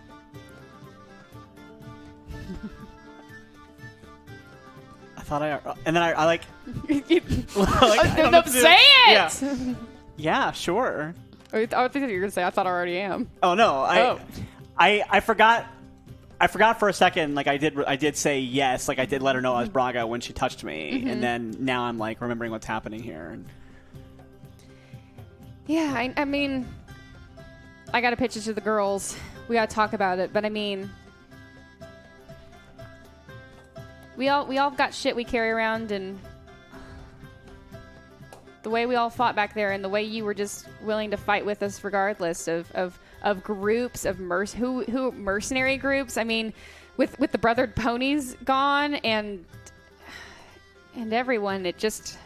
I thought and then I like, Say it! Yeah. Yeah, sure. I think you were gonna say I thought I already am. Oh no, I forgot. I forgot for a second. Like I did say yes. Like I did let her know I was Braga when she touched me, and then now I'm like remembering what's happening here. And... Yeah, I mean, I gotta pitch it to the girls. We gotta talk about it. But I mean, we all got shit we carry around, and the way we all fought back there, and the way you were just willing to fight with us regardless of groups of mercenary groups. I mean, with the brothered ponies gone and everyone, it just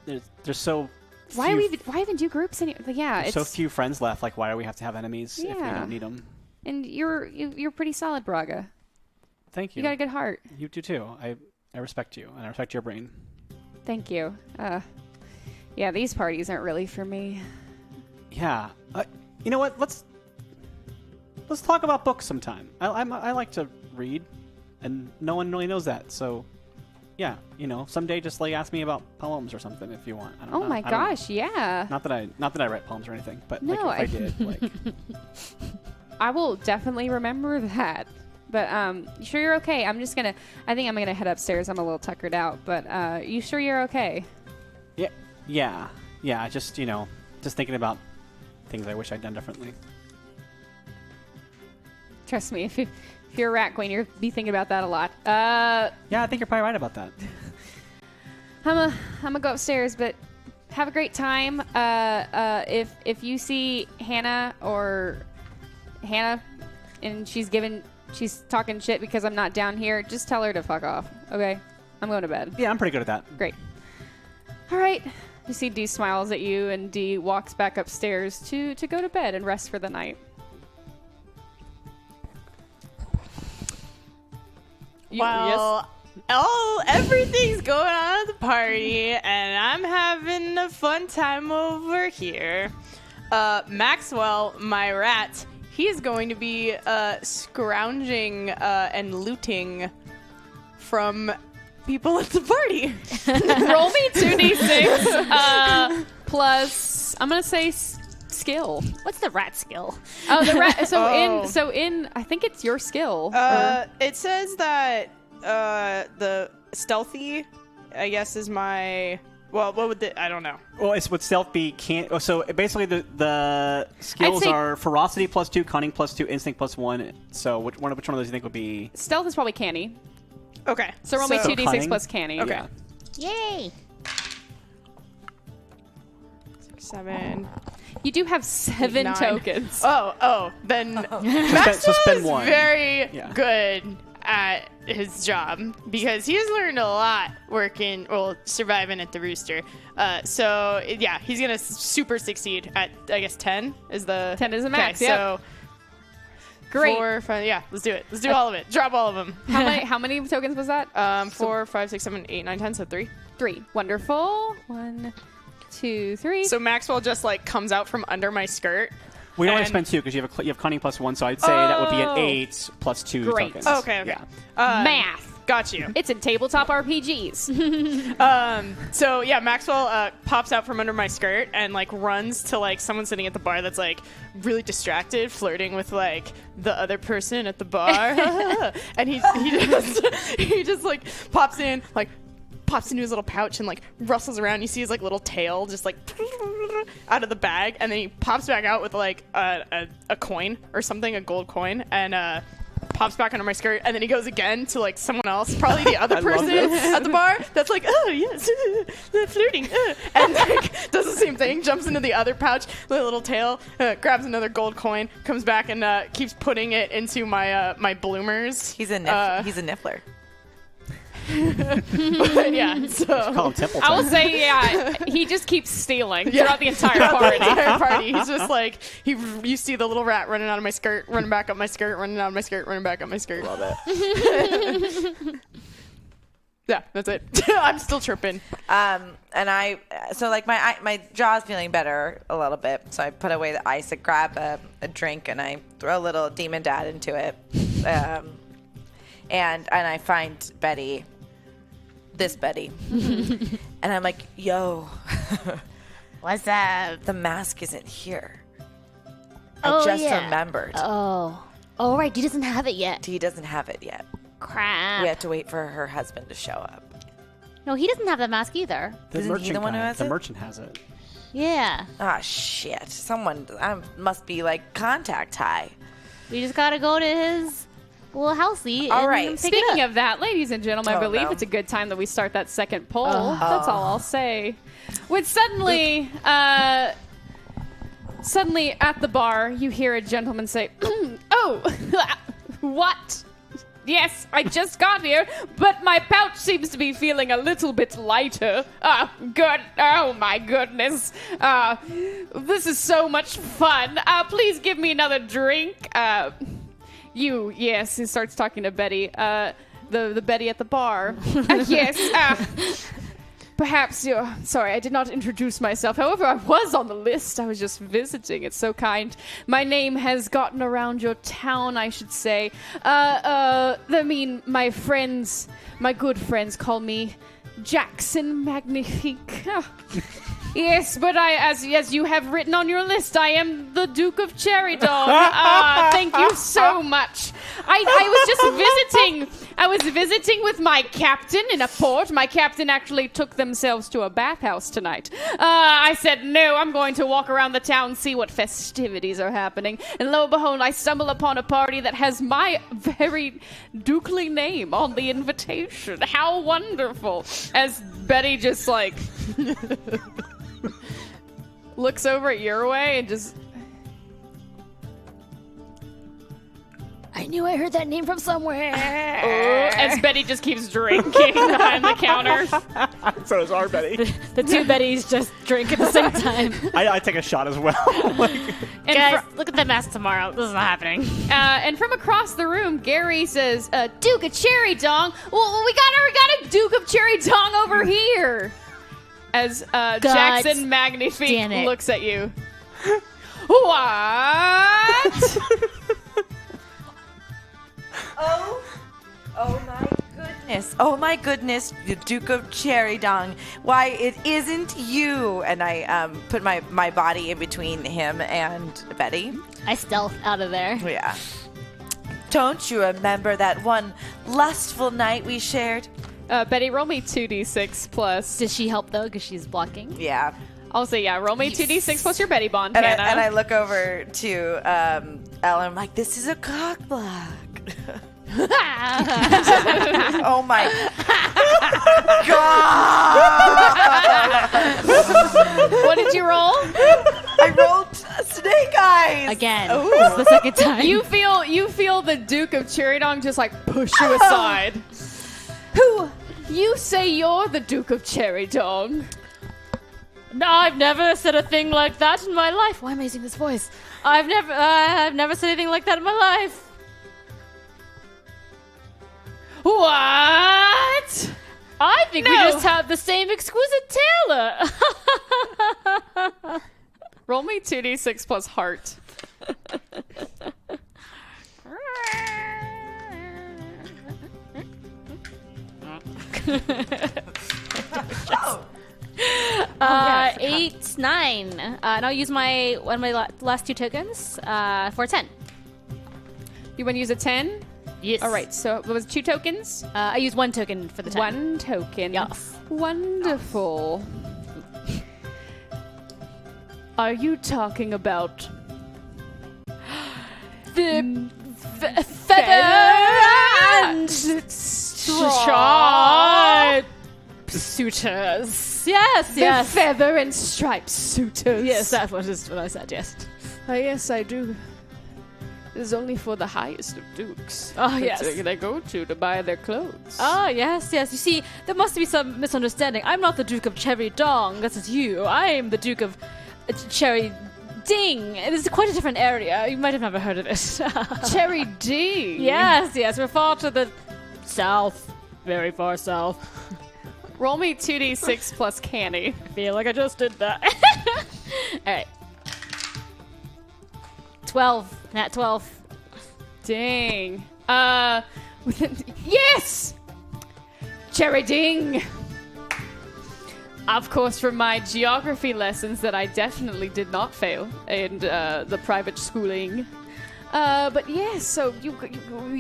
there's so why even do groups it's so few friends left. Like, why do we have to have enemies if we Yeah. don't need them? And you're pretty solid, Braga. Thank you. You got a good heart. You do too. I respect you, and I respect your brain. Thank you. Yeah, these parties aren't really for me. Yeah. You know what? Let's talk about books sometime. I like to read, and no one really knows that. So, yeah, someday just like ask me about poems or something if you want. I don't know. My gosh, yeah. Not that I write poems or anything, but No, like if I did, like I will definitely remember that. But you sure you're okay? I think I'm gonna head upstairs. I'm a little tuckered out, but you sure you're okay? yeah. Just just thinking about things I wish I'd done differently. Trust me, if you're a rat queen, you'll be thinking about that a lot. Yeah, I think you're probably right about that. I'm gonna go upstairs, but have a great time. If you see Hannah and she's talking shit because I'm not down here, just tell her to fuck off. Okay, I'm going to bed. Yeah, I'm pretty good at that. Great. All right. You see Dee smiles at you, and Dee walks back upstairs to go to bed and rest for the night. Well, everything's going on at the party, and I'm having a fun time over here. Maxwell, my rat, he's going to be scrounging and looting from people at the party. Roll me 2d6 plus, I'm gonna say skill. What's the rat skill? Oh, the rat. So in I think it's your skill. It says that the stealthy, I guess, is my. Well, what would I don't know. Well, would stealth be so basically the skills are ferocity +2, cunning +2, instinct +1. So which one of those do you think would be? Stealth is probably canny. Okay. So roll me 2d6 cunning? plus canny. Okay. Yeah. Yay! 7. You do have 7 9. tokens. Then So Maxwell spend is one. very Yeah. good at his job because he has learned a lot surviving at the Rooster. So yeah, he's gonna super succeed at, I guess, 10 is the 10 is the max. Okay, Yep. so Great. 4, 5, yeah, let's do it. Let's do all of it. Drop all of them. How many tokens was that? 4, 5, 6, 7, 8, 9, 10, so 3. 3. Wonderful. 1, 2, 3. So Maxwell just like comes out from under my skirt. We don't and- spend 2 because you have cunning +1, so I'd say that would be an 8 plus 2 Great. tokens. Okay. Yeah. Math. Got you. It's in tabletop RPGs. So yeah, Maxwell pops out from under my skirt and like runs to like someone sitting at the bar that's like really distracted, flirting with like the other person at the bar, and he just like pops into his little pouch and like rustles around. You see his like little tail just like out of the bag, and then he pops back out with like a coin or something, a gold coin, and pops back under my skirt, and then he goes again to like someone else, probably the other person at the bar that's like, oh yes, flirting, and like does the same thing, jumps into the other pouch with a little tail, grabs another gold coin, comes back and keeps putting it into my my bloomers. He's a niffler. But, yeah, so Call him Templeton. I will say, yeah, he just keeps stealing throughout the entire party. the entire party. He's just like you see the little rat running out of my skirt, running back up my skirt, running out of my skirt, running back up my skirt. Love it. Yeah, that's it. I'm still chirping. And so like my jaw's feeling better a little bit. So I put away the ice, I grab a drink, and I throw a little demon dad into it. And I find Betty. This Betty. And I'm like, yo, What's up? the mask isn't here. Oh, I just yeah. remembered. Oh, right. He doesn't have it yet. He doesn't have it yet. Crap. We have to wait for her husband to show up. No, he doesn't have the mask either. Isn't he the one who has the it? merchant has it. Yeah. Ah, shit. Someone, I must be like contact high. We just gotta go to his little housey. All and right. pick it Speaking up. of that, ladies and gentlemen, I Oh, believe no. it's a good time that we start that second poll. That's all I'll say. When suddenly at the bar, you hear a gentleman say, "Oh, what? Yes, I just got here, but my pouch seems to be feeling a little bit lighter. Good. Oh, my goodness. This is so much fun. Please give me another drink. Yes, he starts talking to Betty, the Betty at the bar. Yes, perhaps you're... Sorry, I did not introduce myself. However, I was on the list. I was just visiting. It's so kind. My name has gotten around your town, I should say. I mean, my friends, my good friends call me Jackson Magnifique. Yes, but as you have written on your list, I am the Duke of Cherry Dog. Thank you so much. I was just visiting. I was visiting with my captain in a port. My captain actually took themselves to a bathhouse tonight. I said, no, I'm going to walk around the town, see what festivities are happening. And lo and behold, I stumble upon a party that has my very dukely name on the invitation. How wonderful. As Betty just like... looks over at your way and just... I knew I heard that name from somewhere. as Betty just keeps drinking behind the counter. So does our Betty. The two Bettys just drink at the same time. I take a shot as well. And, Guys, look at the mask tomorrow. This is not happening. and from across the room, Gary says, Duke of Cherry Dong. Well, we got a Duke of Cherry Dong over here. As Jackson Magnifique damn it. looks at you. What? Oh my goodness. Oh my goodness, the Duke of Cherry Dong. Why, it isn't you. And I put my body in between him and Betty. I stealth out of there. Yeah. Don't you remember that one lustful night we shared? Betty, roll me 2d6 plus. Does she help though? Because she's blocking. Yeah. I'll say, yeah, roll me 2d6 plus your Betty bond, And Hannah. I look over to Ellen. I'm like, this is a cock block. Oh my God! What did you roll? I rolled snake eyes. Again. This is the second time. You feel the Duke of Cherry Dong just like push you aside. Who? You say you're the Duke of Cherry Dong? No, I've never said a thing like that in my life. Why am I using this voice? I've never said anything like that in my life. What? I think we No. just have the same exquisite tailor. Roll me 2d6 plus heart. Yes. 8, 9. And I'll use one of my last 2 tokens for 10. You want to use a 10? Yes. All right, so it was 2 tokens? I use 1 token for the 10. 1 token. Yes. Wonderful. Are you talking about The feather and stripe suitors. Yes, the feather and stripe suitors? Yes, that's what I said, yes. Yes, I do. It is only for the highest of dukes. Oh, that yes. They go to buy their clothes. Oh, yes. You see, there must be some misunderstanding. I'm not the Duke of Cherry Dong, this is you. I am the Duke of Cherry Ding. It is quite a different area. You might have never heard of it. Cherry D. Yes, we're far to the south. Very far south. Roll me 2d6 plus canny. I feel like I just did that. Alright. 12. Nat 12. Dang. Yes! Cherry Ding! Of course, from my geography lessons that I definitely did not fail in the private schooling. But yes, so you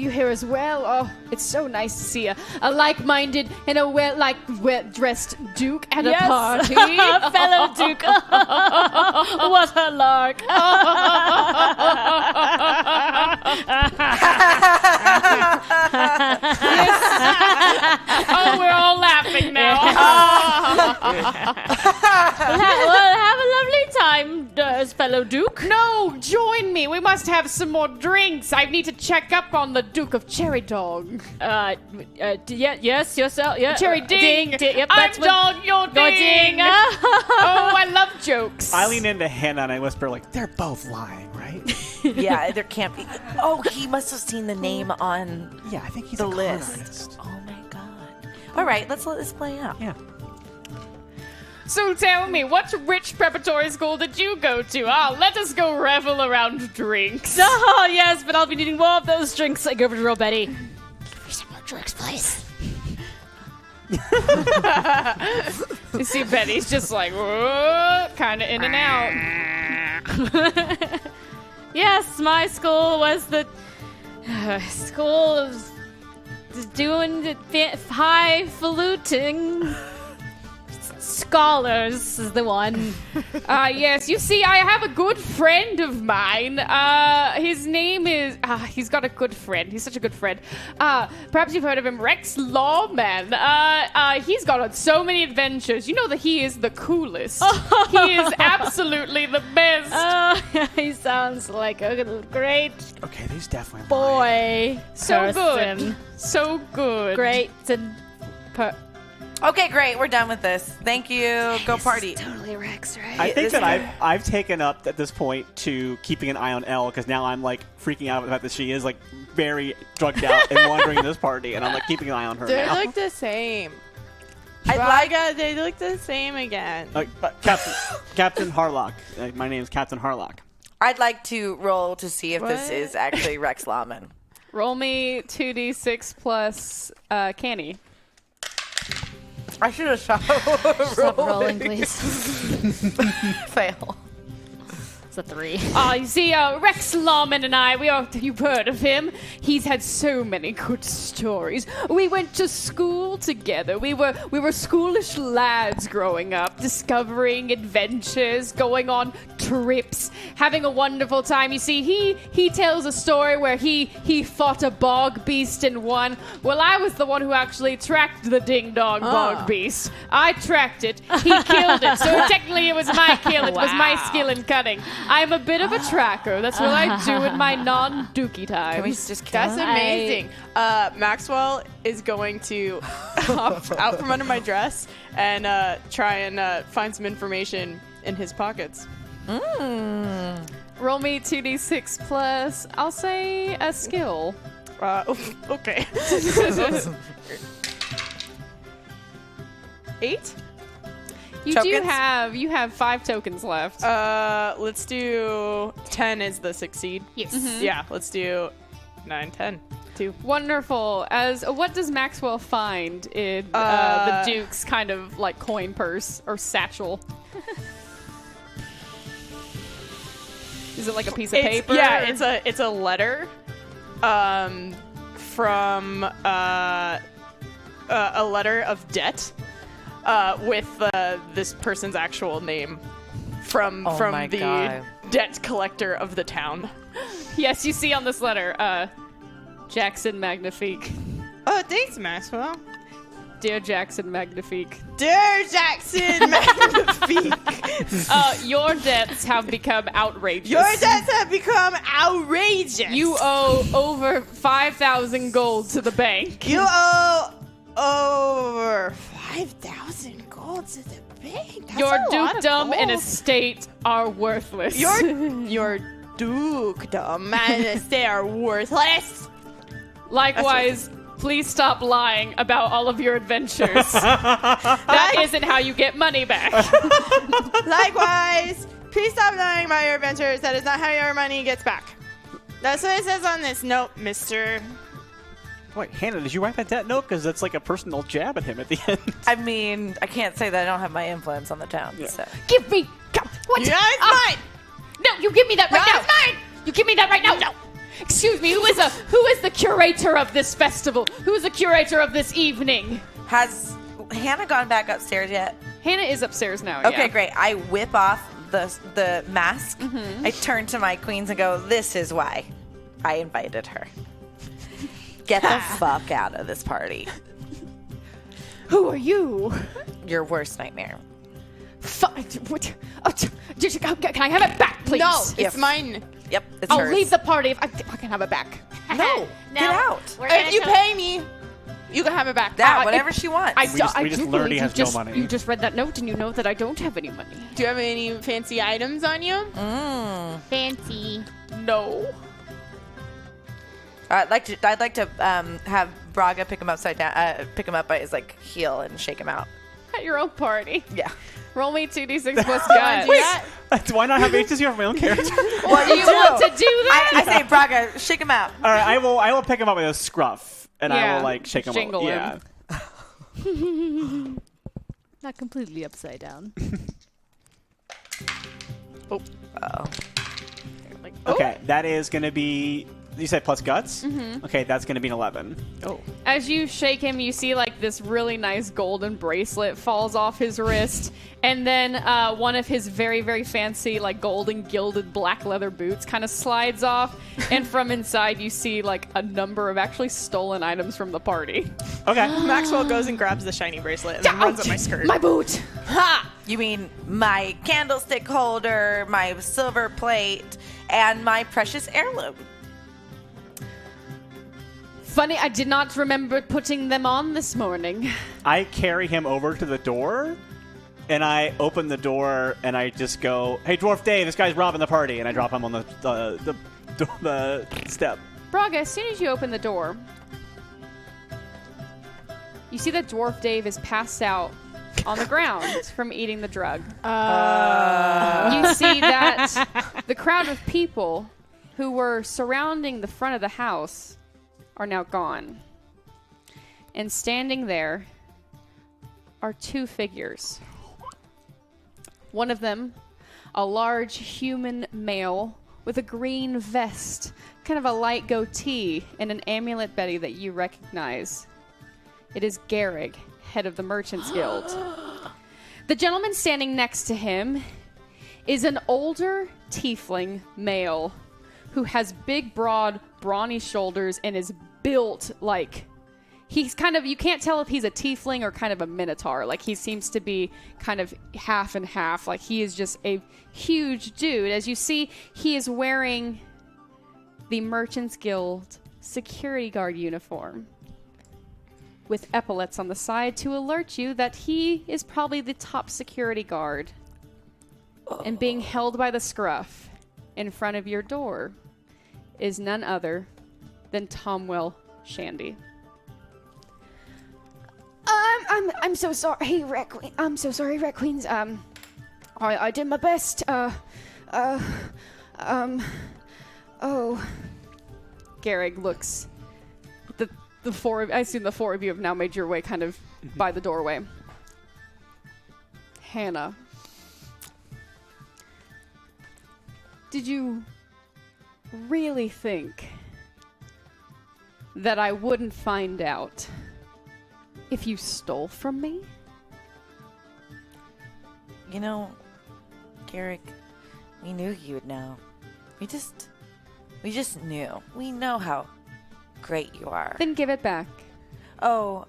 here as well. Oh, it's so nice to see a like-minded and a well-dressed Duke at a party. A fellow Duke. What a lark. Oh, we're all laughing now. Well, have a lovely time, fellow Duke. No, join me. We must have some more drinks. I need to check up on the Duke of Cherry Dog. Yes, yourself. Yeah. Cherry Ding. Yep, I'm that's what- Dog, you're Ding. Oh, I love jokes. I lean into Hannah and I whisper, like, they're both lying, right? Yeah, there can't be. Oh, he must have seen the name on Yeah, I think he's the a list. colorist. Oh my god. All right, let's let this play out. Yeah. So tell me, what rich preparatory school did you go to? Let us go revel around drinks. Oh, yes, but I'll be needing more of those drinks. I go over to Real Betty. Give me some more drinks, please. You see Betty's just like, kind of in and out. Yes, my school was the school of doing the highfalutin. Scholars is the one. Yes, you see, I have a good friend of mine. His name is... he's got a good friend. He's such a good friend. Perhaps you've heard of him, Rex Lawman. He's gone on so many adventures. You know that he is the coolest. He is absolutely the best. He sounds like a great Okay, these definitely boy. So person. good. So good. Great and Okay, great. We're done with this. Thank you. Go party. totally Rex, right? I think this that I've taken up at this point to keeping an eye on Elle because now I'm like freaking out about the fact that she is like very drugged out and wandering this party, and I'm like keeping an eye on her They now. look the same. I'd like. Braga, they look the same again. But Captain Harlock. My name is Captain Harlock. I'd like to roll to see if this What? is actually Rex Lawman. Roll me 2d6 plus canny. I should have shot. Stop rolling, please. Fail. It's a 3. You see, Rex Lawman and I, you've heard of him. He's had so many good stories. We went to school together. We were schoolish lads growing up, discovering adventures, going on trips, having a wonderful time. You see, he tells a story where he fought a bog beast and won. Well, I was the one who actually tracked the ding-dong bog beast. I tracked it. He killed it. So technically it was my kill. It was my skill in cutting. I'm a bit of a tracker. That's what I do in my non-dookie times. Can we just kill That's him? amazing. Maxwell is going to hop out from under my dress and try and find some information in his pockets. Roll me 2d6 plus, I'll say, a skill. Okay. 8? You tokens? you have 5 tokens left. Let's do 10 is the succeed. Yes. Yeah, let's do 9, 10. 2. Wonderful. As what does Maxwell find in the Duke's kind of like coin purse or satchel? Is it like a piece of paper? Yeah, it's a letter from a letter of debt with this person's actual name from my the God. debt collector of the town. Yes, you see on this letter, Jackson Magnifique. Oh, thanks, Maxwell. Dear Jackson Magnifique. Dear Jackson Magnifique. Your debts have become outrageous. Your debts have become outrageous. You owe over 5,000 gold to the bank. You owe over 5,000 gold to the bank. That's Your a lot of dukedom and gold. estate are worthless. Your dukedom and estate are worthless. Likewise, please stop lying about all of your adventures. That isn't how you get money back. Likewise, please stop lying about your adventures. That is not how your money gets back. That's what it says on this note, mister. Wait, Hannah, did you write that note? Because that's like a personal jab at him at the end. I mean, I can't say that I don't have my influence on the town. So. Give me... What? Yeah, it's mine. No, you give me that right No, now. it's mine. You give me that right now. No. Excuse me, who is the curator of this festival? Who is the curator of this evening? Has Hannah gone back upstairs yet? Hannah is upstairs now. Okay, yeah. great. I whip off the mask. I turn to my queens and go, "This is why I invited her. Get the fuck out of this party. Who are you? Your worst nightmare." Fine. Can I have it back, please? No, Yes. it's mine. Yep, it's I'll hers. leave the party if I can have it back. No, get out. We're gonna If you tell- pay me, you can have it back. That, whatever she wants. We just do learned he believe has you no money. You just read that note and you know that I don't have any money. Do you have any fancy items on you? Fancy. No. I'd like to have Braga pick him upside down, pick him up by his like heel and shake him out. At your own party. Yeah. Roll me 2d6 plus guts. Why not have H's here for my own character? What Do you want to do that? I say, Braga, shake him out. All right, I will pick him up with a scruff, and I Yeah, will like shake him. jingle Yeah. him. Not completely upside down. Uh-oh. Okay, that is going to be. You said plus guts? Mm-hmm. Okay, that's going to be an 11. Oh. As you shake him, you see like this really nice golden bracelet falls off his wrist, and then one of his very, very fancy like golden gilded black leather boots kind of slides off, and from inside you see like a number of actually stolen items from the party. Okay. Maxwell goes and grabs the shiny bracelet and then runs up my skirt. My boot. Ha! You mean my candlestick holder, my silver plate, and my precious heirloom. Funny, I did not remember putting them on this morning. I carry him over to the door, and I open the door, and I just go, "Hey, Dwarf Dave, this guy's robbing the party," and I drop him on the step. Braga, as soon as you open the door, you see that Dwarf Dave is passed out on the ground from eating the drug. You see that the crowd of people who were surrounding the front of the house are now gone. And standing there are 2 figures. One of them, a large human male with a green vest, kind of a light goatee, and an amulet Betty that you recognize. It is Garrig, head of the Merchants Guild. The gentleman standing next to him is an older tiefling male who has big, broad, brawny shoulders and is built like... He's kind of... You can't tell if he's a tiefling or kind of a minotaur. Like, he seems to be kind of half and half. Like, he is just a huge dude. As you see, he is wearing the Merchants Guild security guard uniform with epaulets on the side to alert you that he is probably the top security guard. And being held by the scruff in front of your door is none other than Tomwell Shandy. I'm so sorry, hey, Rat Queen. I'm so sorry, Rat Queens. I did my best. Garrick looks. The four of I assume the four of you have now made your way kind of by the doorway. Hannah, did you really think that I wouldn't find out if you stole from me? You know, Garrick, we knew you would know. We just knew. We know how great you are. Then give it back. Oh,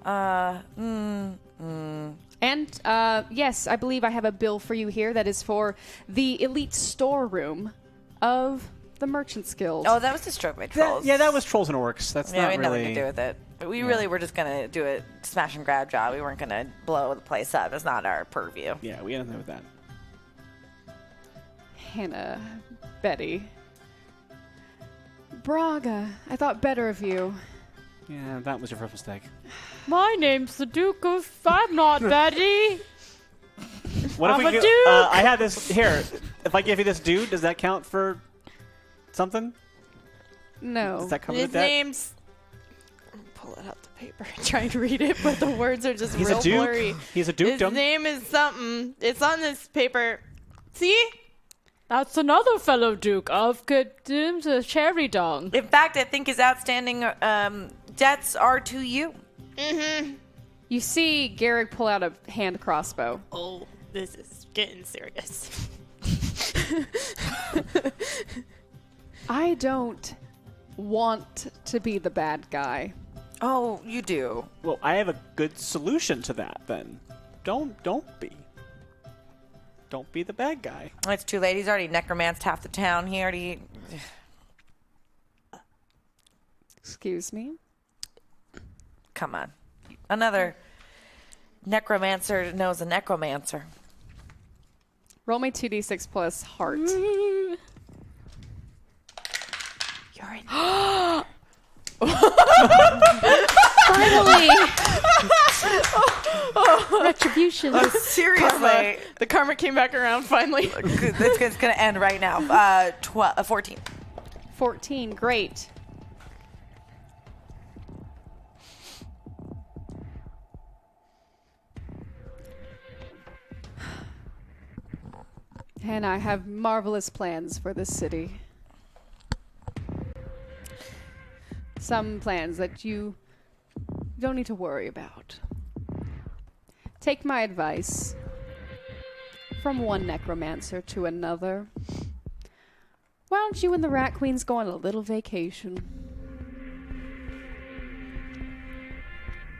And, yes, I believe I have a bill for you here that is for the elite storeroom of the Merchants Guild. Oh, that was the stroke by trolls. Yeah, that was trolls and orcs. That's Yeah, not we had really. nothing to do with it. But we really were just gonna do a smash and grab job. We weren't gonna blow the place up. It's not our purview. Yeah, we had nothing with that. Hannah, Betty. Braga, I thought better of you. Yeah, that was your first mistake. My name's the Duke of... I'm not Betty. What I'm if we a go- dude. I had this here. If I give you this dude, does that count for something? No. Does that cover His the debt? name's. Pull it out the paper and try and read it, but the words are just He's real a duke. blurry. He's a His dukedom. name is something. It's on this paper. See? That's another fellow Duke of the Cherry Dong. In fact, I think his outstanding debts are to you. You see Garrick pull out a hand crossbow. Oh, this is getting serious. I don't want to be the bad guy. Oh, you do. Well, I have a good solution to that. Then, don't be. Don't be the bad guy. It's too late. He's already necromanced half the town. He already. Excuse me? Come on. Another necromancer knows a necromancer. Roll me 2d6 plus heart. You're in. Finally! Retribution. Seriously. The karma came back around finally. It's going to end right now. 14. 14, great. And I have marvelous plans for this city. Some plans that you don't need to worry about. Take my advice. From one necromancer to another. Why don't you and the Rat Queens go on a little vacation?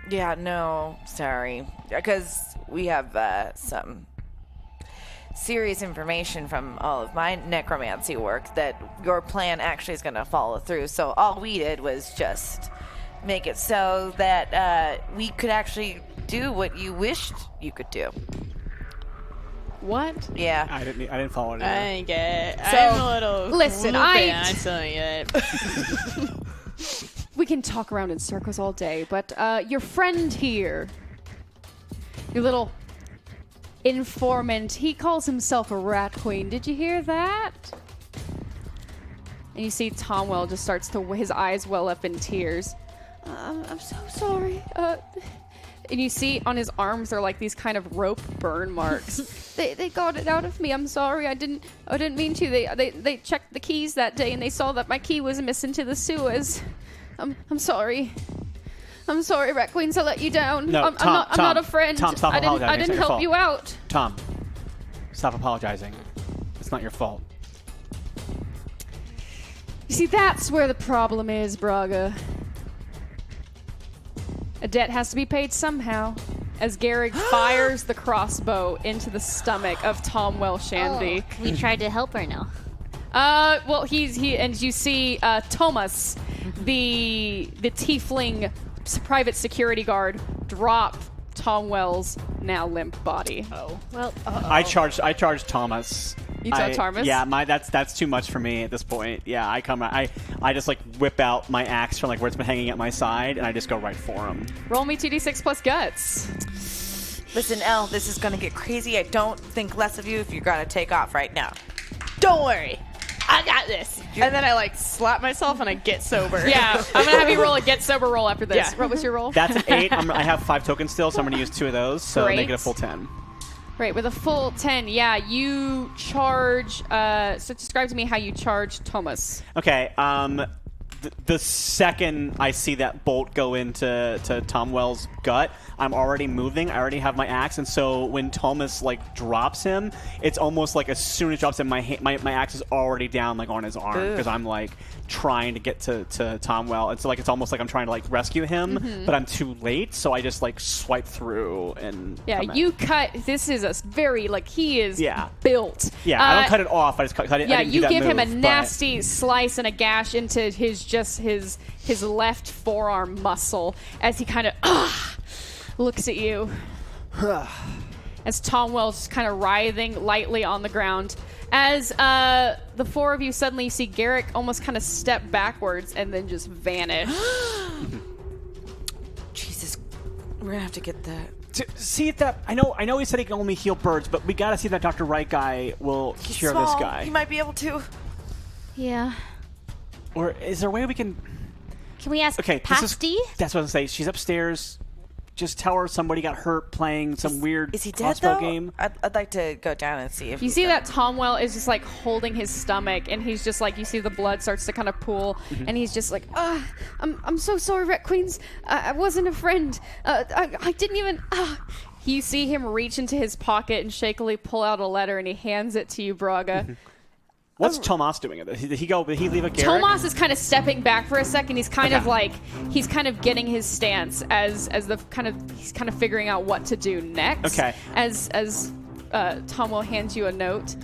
Yeah, no, sorry. Because we have some serious information from all of my necromancy work that your plan actually is going to follow through. So all we did was just make it so that we could actually do what you wished you could do. What? Yeah. I didn't follow it. I Either. ain't get it. So, I'm a little. listen, loopy, I- I'm telling you. We can talk around in circles all day, but your friend here, your little informant, he calls himself a rat queen. Did you hear that? And you see Tomwell just starts to, his eyes well up in tears. I'm so sorry. And you see on his arms are like these kind of rope burn marks. they got it out of me. I'm sorry. I didn't mean to. They checked the keys that day and they saw that my key was missing to the sewers. I'm sorry. I'm sorry, Rat Queens, I let you down. No, I'm Tom, not a friend. Tom, stop I apologizing. didn't It's not your help you out. Tom, stop apologizing. It's not your fault. You see, that's where the problem is, Braga. A debt has to be paid somehow. As Garrick fires the crossbow into the stomach of Tomwell Shandy. We tried to help her now. Well, he and you see Thomas, the tiefling private security guard, drop Tomwell's now limp body. Oh. Well, I charged Thomas You tell Tarmus? Yeah, that's too much for me at this point. Yeah, I just like whip out my axe from like where it's been hanging at my side, and I just go right for him. Roll me 2d6 plus guts. Listen, Elle, this is gonna get crazy. I don't think less of you if you're gonna take off right now. Don't worry. I got this. And then I like slap myself and I get sober. Yeah, I'm gonna have you roll a get sober roll after this. Yeah. What was your roll? That's an 8. I have 5 tokens still, so I'm gonna use 2 of those, so Great. make it a full 10. Right, with a full 10, yeah, you charge. So describe to me how you charge Thomas. Okay. The second I see that bolt go into Tomwell's gut, I'm already moving. I already have my axe, and so when Thomas like drops him, it's almost like as soon as he drops him, my axe is already down like on his arm because I'm like trying to get to Tomwell. It's like it's almost like I'm trying to like rescue him, but I'm too late. So I just like swipe through and you cut. This is a very like he is built. Yeah, I don't cut it off. I just cut. I didn't do you that give him a move, nasty slice and a gash into his left forearm muscle as he kind of looks at you. As Tomwell's kind of writhing lightly on the ground. As the four of you suddenly see Garrick almost kind of step backwards and then just vanish. Jesus, we're gonna have to get that. See if that. I know. He said he can only heal birds, but we gotta see if that Dr. Wright guy will cure small. this guy. He might be able to. Yeah. Or is there a way we can? Can we ask Pasty? That's what I was gonna say. She's upstairs. Just tell her somebody got hurt playing some weird Is he dead crossbow though? game. I'd like to go down and see if You see that Tomwell is just like holding his stomach, and he's just like, you see the blood starts to kind of pool, and he's just like, I'm so sorry, Red Queens. I wasn't a friend. I didn't even. You see him reach into his pocket and shakily pull out a letter, and he hands it to you, Braga. What's Tomas doing at this? Did he leave a Garrick? Tomas is kind of stepping back for a second. He's kind of like he's kind of getting his stance as the he's kind of figuring out what to do next. Okay. As Tom will hand you a note.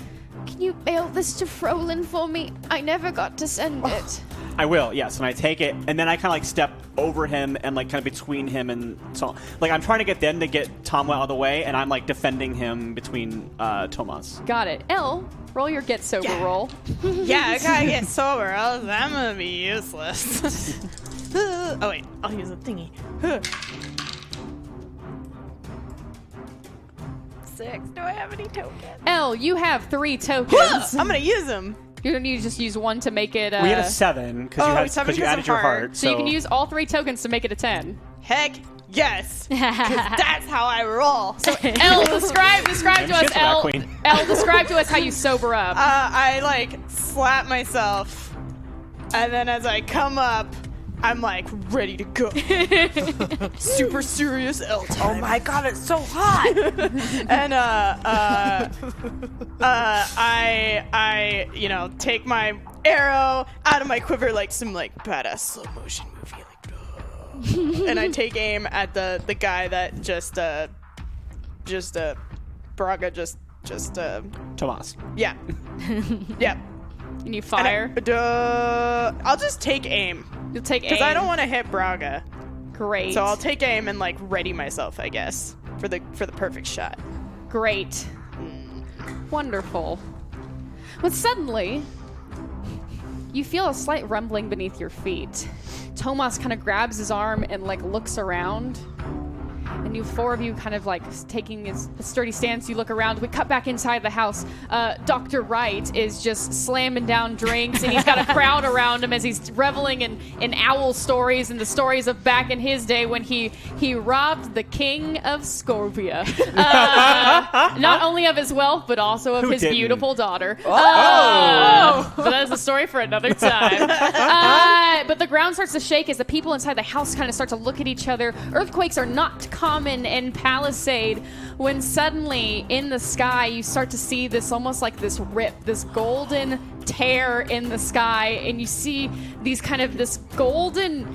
Can you mail this to Frolin for me? I never got to send it. I will, yes. And I take it, and then I kind of like step over him and like kind of between him and so like I'm trying to get them to get Tomwell out of the way, and I'm like defending him between Tomas. Got it. Elle, roll your get sober roll. Yeah, I gotta get sober, else I'm gonna be useless. Oh wait, I'll use a thingy. 6. Do I have any tokens? Elle, you have 3 tokens. I'm gonna use them. You're gonna just use one to make it. We had a 7 because you added your heart. So you can use all 3 tokens to make it a 10. Heck yes, 'cause that's how I roll. So Elle, describe to us, Elle. Queen. Elle, describe to us how you sober up. I like slap myself, and then as I come up, I'm like ready to go. Super serious L time. Oh my god, it's so hot! And I take my arrow out of my quiver like some like badass slow motion movie, like, and I take aim at the guy that just Braga just Tomas. yeah. Yep. And you fire. I'll just take aim. You'll take aim. Because I don't want to hit Braga. Great. So I'll take aim and like ready myself, I guess, for the perfect shot. Great. Wonderful. But suddenly, you feel a slight rumbling beneath your feet. Tomas kind of grabs his arm and like looks around. And you 4 of you kind of like taking a sturdy stance. You look around. We cut back inside the house. Dr. Wright is just slamming down drinks, and he's got a crowd around him as he's reveling in owl stories and the stories of back in his day when he robbed the king of Scorpia. Not only of his wealth, but also of his beautiful daughter. But that is a story for another time. But the ground starts to shake as the people inside the house kind of start to look at each other. Earthquakes are not common in Palisade, when suddenly in the sky you start to see this almost like this rip, this golden tear in the sky, and you see these kind of this golden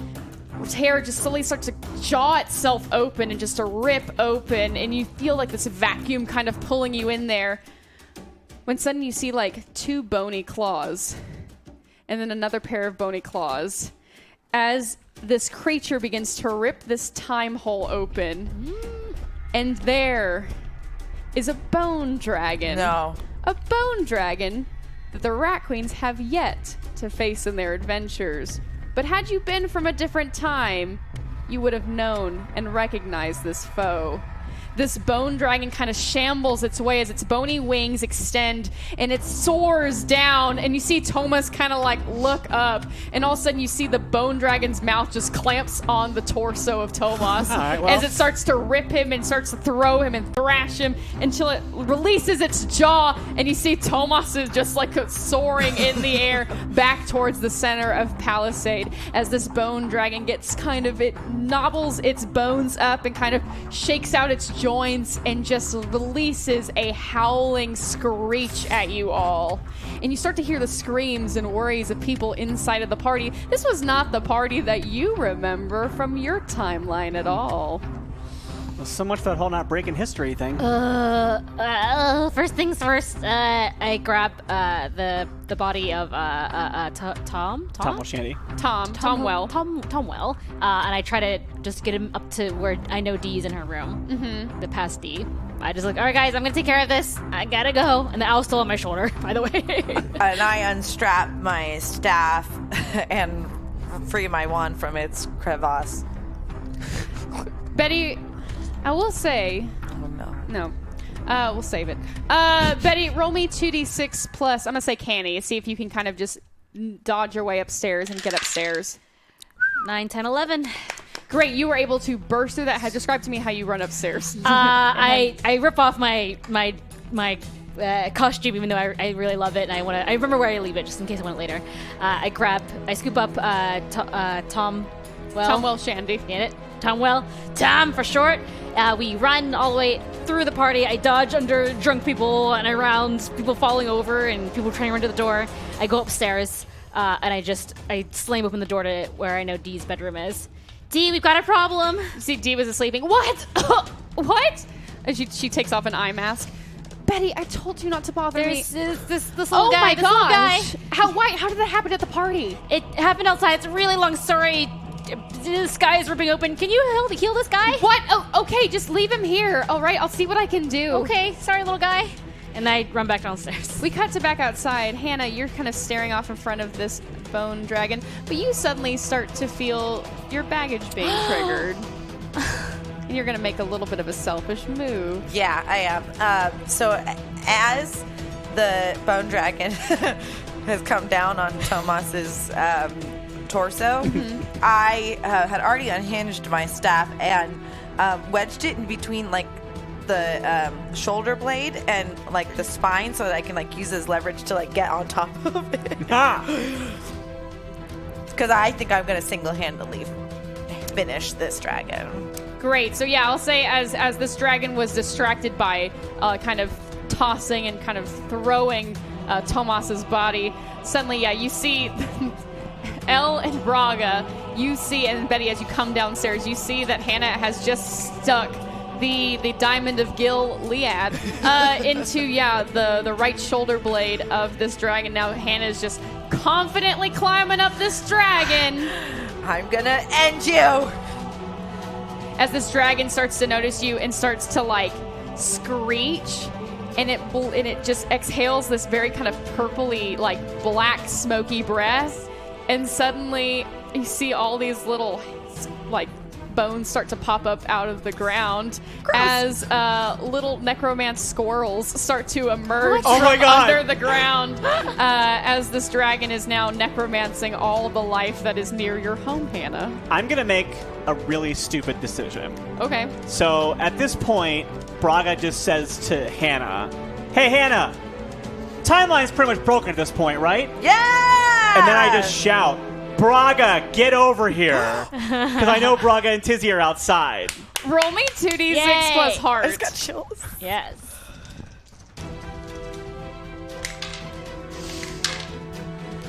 tear just slowly start to jaw itself open and just to rip open, and you feel like this vacuum kind of pulling you in there, when suddenly you see like 2 bony claws and then another pair of bony claws as this creature begins to rip this time hole open. And there is a bone dragon. No. a bone dragon that the Rat Queens have yet to face in their adventures. But had you been from a different time, you would have known and recognized this foe. This bone dragon kind of shambles its way as its bony wings extend and it soars down, and you see Thomas kind of like look up, and all of a sudden you see the bone dragon's mouth just clamps on the torso of Thomas as it starts to rip him and starts to throw him and thrash him until it releases its jaw, and you see Thomas is just like soaring in the air back towards the center of Palisade as this bone dragon gets it nobbles its bones up and kind of shakes out its joints and just releases a howling screech at you all. And you start to hear the screams and worries of people inside of the party. This was not the party that you remember from your timeline at all. Well, so much for that whole not breaking history thing. First things first, I grab the body of Tom Shandy. Tomwell. Tomwell, and I try to just get him up to where I know Dee's in her room. Mm-hmm. The past Dee. I just like, all right, guys, I'm gonna take care of this. I gotta go. And the owl's still on my shoulder, by the way. And I unstrap my staff and free my wand from its crevasse. Betty, I will say... Oh, No. We'll save it. Betty, roll me 2d6 plus, I'm going to say canny. See if you can kind of just dodge your way upstairs and get upstairs. 9, 10, 11. Great, you were able to burst through that. Describe to me how you run upstairs. I rip off my costume, even though I really love it, and I remember where I leave it, just in case I want it later. I scoop up Tomwell Shandy. Get it? Tomwell. Tom for short. We run all the way through the party. I dodge under drunk people and around people falling over and people trying to run to the door. I go upstairs and I slam open the door to where I know Dee's bedroom is. Dee, we've got a problem. You see Dee was sleeping. What? What? And she takes off an eye mask. Betty, I told you not to bother me. There's this little guy. Oh my gosh! How did that happen at the party? It happened outside. It's a really long story. The sky is ripping open. Can you heal this guy? What? Oh, okay, just leave him here. All right, I'll see what I can do. Okay, sorry, little guy. And I run back downstairs. We cut to back outside. Hannah, you're kind of staring off in front of this bone dragon, but you suddenly start to feel your baggage being triggered. And you're going to make a little bit of a selfish move. Yeah, I am. So as the bone dragon has come down on Tomas's torso, I had already unhinged my staff and wedged it in between like the shoulder blade and like the spine so that I can like use as leverage to like get on top of it. Because I think I'm going to single-handedly finish this dragon. Great. So yeah, I'll say as this dragon was distracted by kind of tossing and kind of throwing Tomas's body, suddenly, yeah, you see Elle and Braga, you see, and Betty, as you come downstairs, you see that Hannah has just stuck the Diamond of Gilead into, the right shoulder blade of this dragon. Now Hannah's just confidently climbing up this dragon. I'm gonna end you! As this dragon starts to notice you and starts to, like, screech, and it just exhales this very kind of purpley, like, black, smoky breath, and suddenly you see all these little, like, bones start to pop up out of the ground. Gross. As little necromance squirrels start to emerge from under the ground as this dragon is now necromancing all the life that is near your home, Hannah. I'm going to make a really stupid decision. Okay. So at this point, Braga just says to Hannah, "Hey, Hannah, timeline's pretty much broken at this point, right?" Yeah! And then I just shout, "Braga, get over here." Because I know Braga and Tizzy are outside. Roll me 2d6 Yay. plus heart. I just got chills. Yes.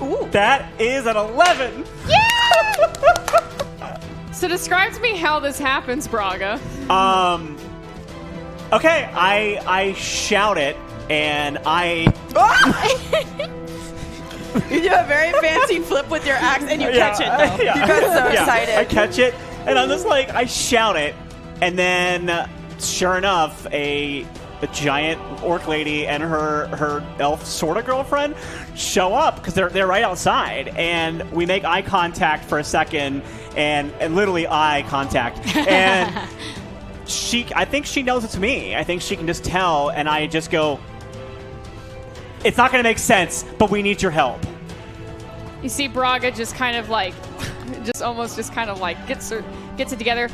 Ooh. That is an 11. So describe to me how this happens, Braga. Okay, I shout it, and I... You do a very fancy flip with your axe and you catch it, though. Yeah. You got so excited. I catch it, and I'm just like, I shout it, and then, sure enough, a a giant orc lady and her elf sort of girlfriend show up because they're right outside, and we make eye contact for a second, and literally eye contact, and I think she knows it's me. I think she can just tell, and I just go, "It's not going to make sense, but we need your help." You see Braga just kind of like, gets it together.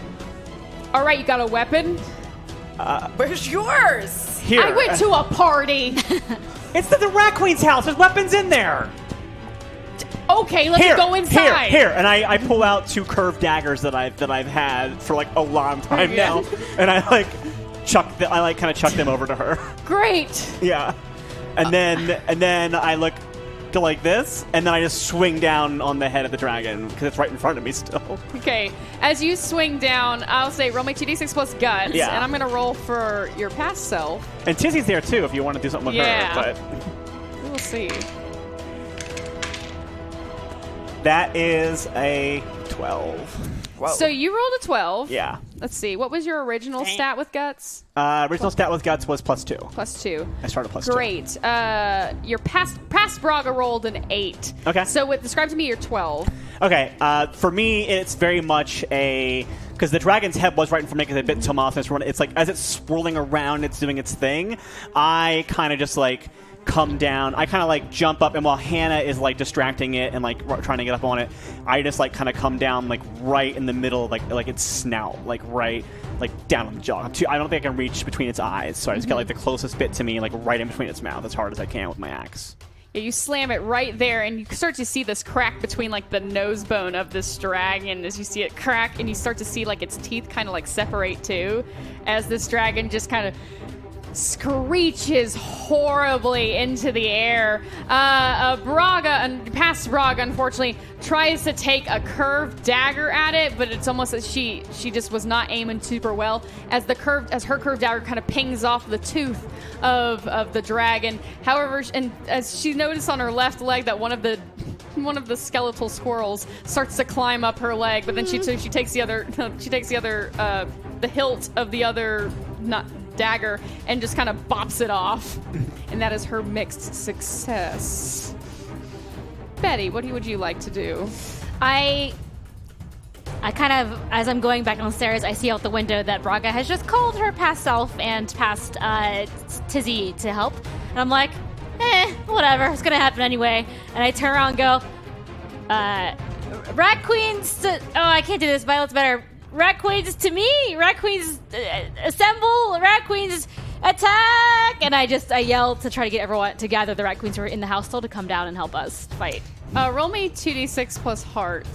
All right, you got a weapon? Where's yours? Here. I went to a party. It's the Rat Queen's house. There's weapons in there. Okay, let's go inside. Here, and I pull out 2 curved daggers that I've had for like a long time now, and I kind of chuck them over to her. Great. Yeah, and then I look to like this, and then I just swing down on the head of the dragon because it's right in front of me still. Okay, as you swing down, I'll say roll me 2d6 plus guts, and I'm going to roll for your past self. And Tizzy's there too if you want to do something with her, but we'll see. That is a 12. Whoa. So you rolled a 12. Yeah. Let's see. What was your original stat with guts? Original stat with guts was +2. +2. I started +2. Great. Your past Braga rolled an 8. Okay. So describe to me your 12. Okay. For me, it's very much because the dragon's head was right in front of me because it bit Tomas. It's like as it's swirling around, it's doing its thing. I kind of just like come down. I kind of like jump up, and while Hannah is like distracting it and like trying to get up on it, I just like kind of come down like right in the middle, like its snout, like right like down on the jaw. I don't think I can reach between its eyes, so I just get like the closest bit to me, like right in between its mouth, as hard as I can with my axe. Yeah, you slam it right there, and you start to see this crack between like the nose bone of this dragon as you see it crack, and you start to see like its teeth kind of like separate too, as this dragon just kind of screeches horribly into the air. Past Braga, unfortunately, tries to take a curved dagger at it, but it's almost as she just was not aiming super well. As her curved dagger kind of pings off the tooth of the dragon. However, and as she noticed on her left leg that one of the skeletal squirrels starts to climb up her leg, but then she takes the hilt of the other dagger and just kind of bops it off, and that is her mixed success. Betty, what would you like to do? I kind of, as I'm going back downstairs, I see out the window that Braga has just called her past self and past Tizzy to help, and I'm like, whatever, it's gonna happen anyway. And I turn around and go, Rat Queens I can't do this, Violet's better. Rat Queens to me! Rat Queens assemble! Rat Queens attack! And I yell to try to get everyone to gather the Rat Queens who are in the house still to come down and help us fight. Roll me 2d6 plus heart.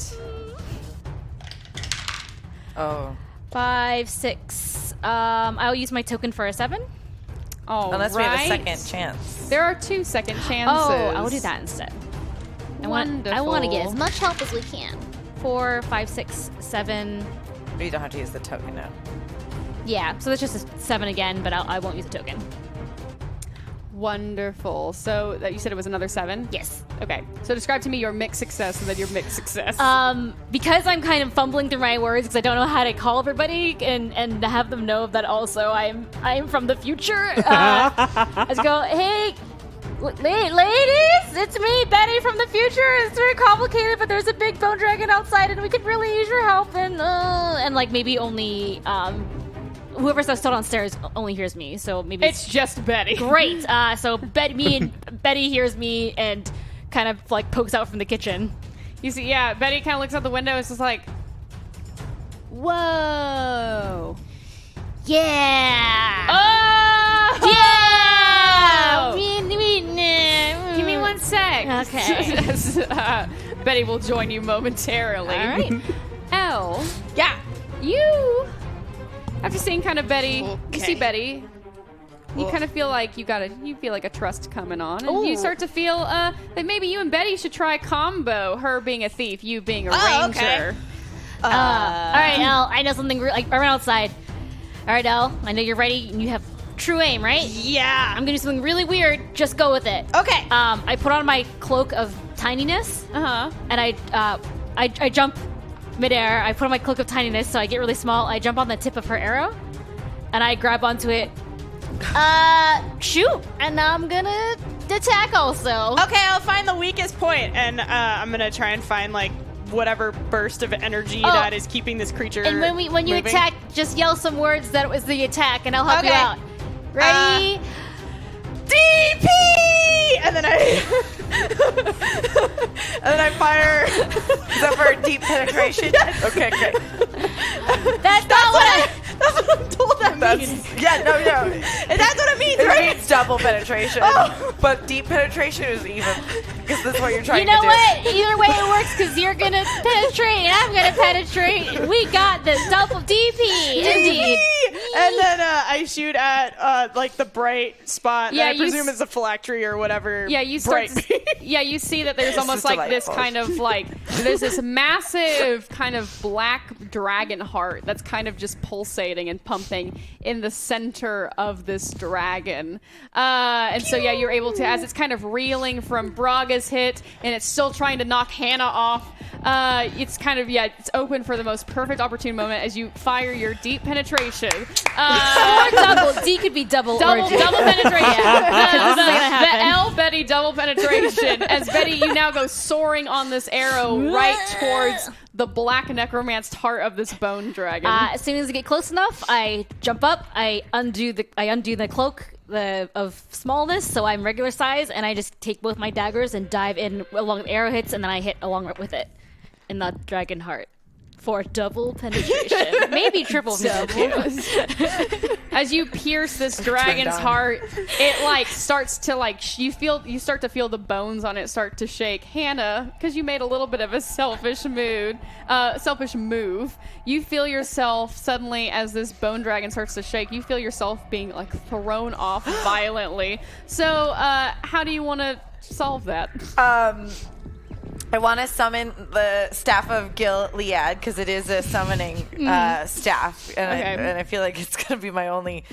Oh. 5, 6. I'll use my token for a 7. Oh, Unless we have a second chance. There are 2 second chances. Oh, I will do that instead. I want to get as much help as we can. 4, 5, 6, 7. You don't have to use the token now. Yeah, so that's just a 7 again, but I won't use the token. Wonderful. So you said it was another 7? Yes. Okay. So describe to me your mixed success and then your mixed success. Because I'm kind of fumbling through my words because I don't know how to call everybody and have them know that also I'm from the future. I just go, hey, ladies, it's me, Betty from the future. It's very complicated, but there's a big bone dragon outside, and we could really use your help. And like maybe only whoever's still downstairs only hears me. So maybe it's just Betty. Great. So Betty hears me and kind of like pokes out from the kitchen. You see, yeah, Betty kind of looks out the window and is just like, whoa. Yeah. Oh. Yeah. Give me 1 sec. Okay. Betty will join you momentarily. All right. Elle. Yeah. You, after seeing kind of Betty, you Okay. see Betty. You kind of feel like you feel like a trust coming on, and you Ooh. start to feel that maybe you and Betty should try a combo. Her being a thief, you being a Oh, ranger. okay. All right, Elle. I know something like around outside. All right, Elle. I know you're ready and you have true aim, right? Yeah. I'm gonna do something really weird. Just go with it. Okay. I put on my cloak of tininess, and I jump midair. I put on my cloak of tininess, so I get really small. I jump on the tip of her arrow, and I grab onto it Shoot, and I'm gonna attack also. Okay, I'll find the weakest point, and I'm gonna try and find like whatever burst of energy that is keeping this creature. And when you moving. attack, just yell some words that it was the attack, and I'll help you Okay. out. Ready? DP, and then I fire. Is that for deep penetration? Okay, great. That's not what That's what I'm told that means. Yeah, no. And that's what it means, It right? means double penetration. But deep penetration is even. Because that's what you're trying You know to do. what? Either way it works because you're gonna penetrate and I'm gonna penetrate. We got this double DP. Indeed. And then I shoot at like the bright spot. Yeah, that I you presume s- is a phylactery or whatever. Yeah, you start. bright- Yeah, you see that there's This almost is like this delightful. kind of like there's this massive kind of black dragon heart that's kind of just pulsating and pumping in the center of this dragon. And so yeah, you're able to, as it's kind of reeling from Braga's hit and it's still trying to knock Hannah off. It's kind of it's open for the most perfect opportune moment as you fire your deep penetration. Or double. D could be double. Double or D. penetration. This is the, gonna happen. the L Betty double penetration. As Betty, you now go soaring on this arrow right towards the black necromanced heart of this bone dragon. As soon as I get close enough, I jump up. I undo the cloak of smallness, so I'm regular size, and I just take both my daggers and dive in along the arrow hits, and then I hit along with it in the dragon heart for double penetration, maybe triple penetration. As you pierce this dragon's heart, it like starts to like you start to feel the bones on it start to shake. Hannah, because you made a little bit of a selfish move, you feel yourself suddenly as this bone dragon starts to shake. You feel yourself being like thrown off violently. So, how do you want to solve that? I want to summon the Staff of Gilead because it is a summoning staff, and I feel like it's going to be my only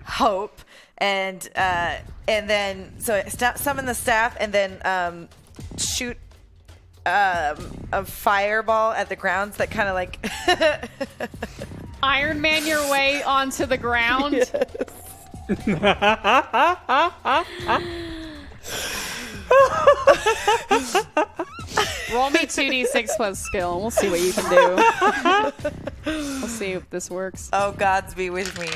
hope. And then summon the staff, and then shoot a fireball at the grounds that kind of like Iron Man your way onto the ground. Roll me 2d6 plus skill, and we'll see what you can do. We'll see if this works. Oh, gods be with me.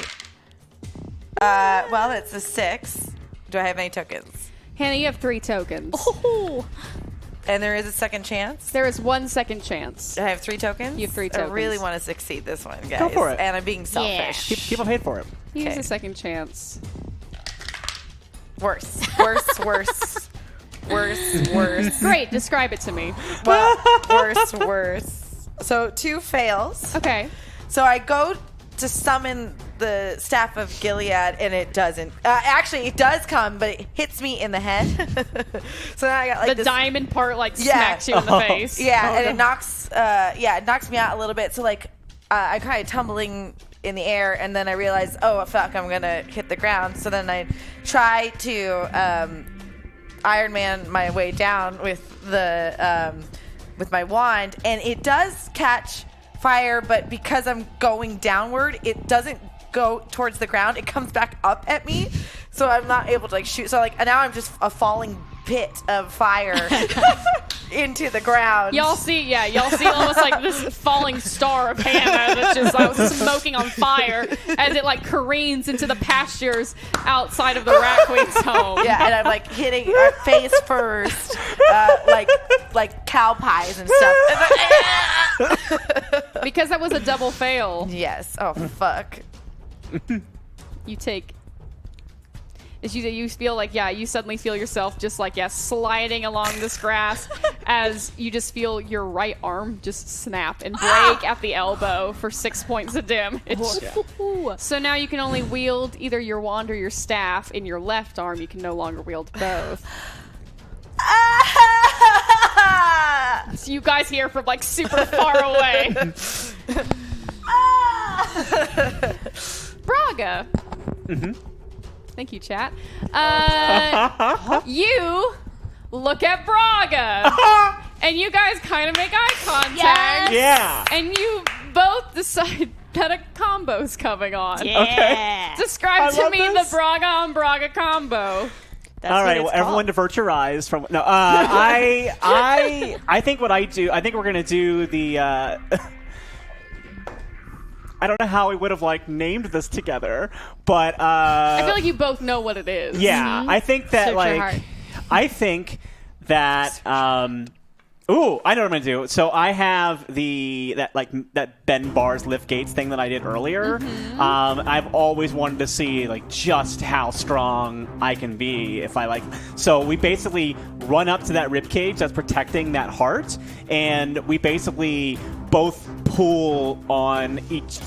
Well, it's a 6. Do I have any tokens? Hannah, you have 3 tokens. Oh. And there is a second chance. There is 1 second chance. I have 3 tokens. You have 3 I tokens. really want to succeed this one, guys. Go for it. And I'm being selfish. People paid for it. Use Okay. a second chance. Worse. Great, describe it to me. Well, worse. So 2 fails. Okay. So I go to summon the Staff of Gilead, and it doesn't. Actually, it does come, but it hits me in the head. So now I got like The this diamond part like smacks you in the face. Yeah, and it knocks me out a little bit. So like I kind of tumbling in the air, and then I realize, oh fuck, I'm gonna hit the ground. So then I try to Iron Man my way down with the with my wand, and it does catch fire, but because I'm going downward, it doesn't go towards the ground. It comes back up at me, so I'm not able to like shoot. So like now I'm just a falling pit of fire into the ground. Y'all see almost like this falling star of Hannah that's just smoking on fire as it like careens into the pastures outside of the Rat Queen's home. Yeah, and I'm like hitting face first, like cow pies and stuff. Because that was a double fail, Yes. Oh fuck. you take. Is you feel like you suddenly feel yourself just like sliding along this grass as you just feel your right arm just snap and break at the elbow for 6 points of damage. So now you can only wield either your wand or your staff. In your left arm, you can no longer wield both. So you guys hear from like super far away. Braga. Thank you, chat. You look at Braga, and you guys kind of make eye contact. Yes. Yeah. And you both decide that a combo combos coming on. Yeah. Describe to love me this. the Braga on Braga combo. That's All what right, it's well, everyone called. divert your eyes from. No, I think what I do. I think we're gonna do the. I don't know how we would have named this together, but I feel like you both know what it is. yeah, I think that Search your heart. I think that ooh, I know what I'm gonna do. So I have that bend bars lift gates thing that I did earlier. I've always wanted to see just how strong I can be if I So we basically run up to that rib cage that's protecting that heart, and we basically both pull on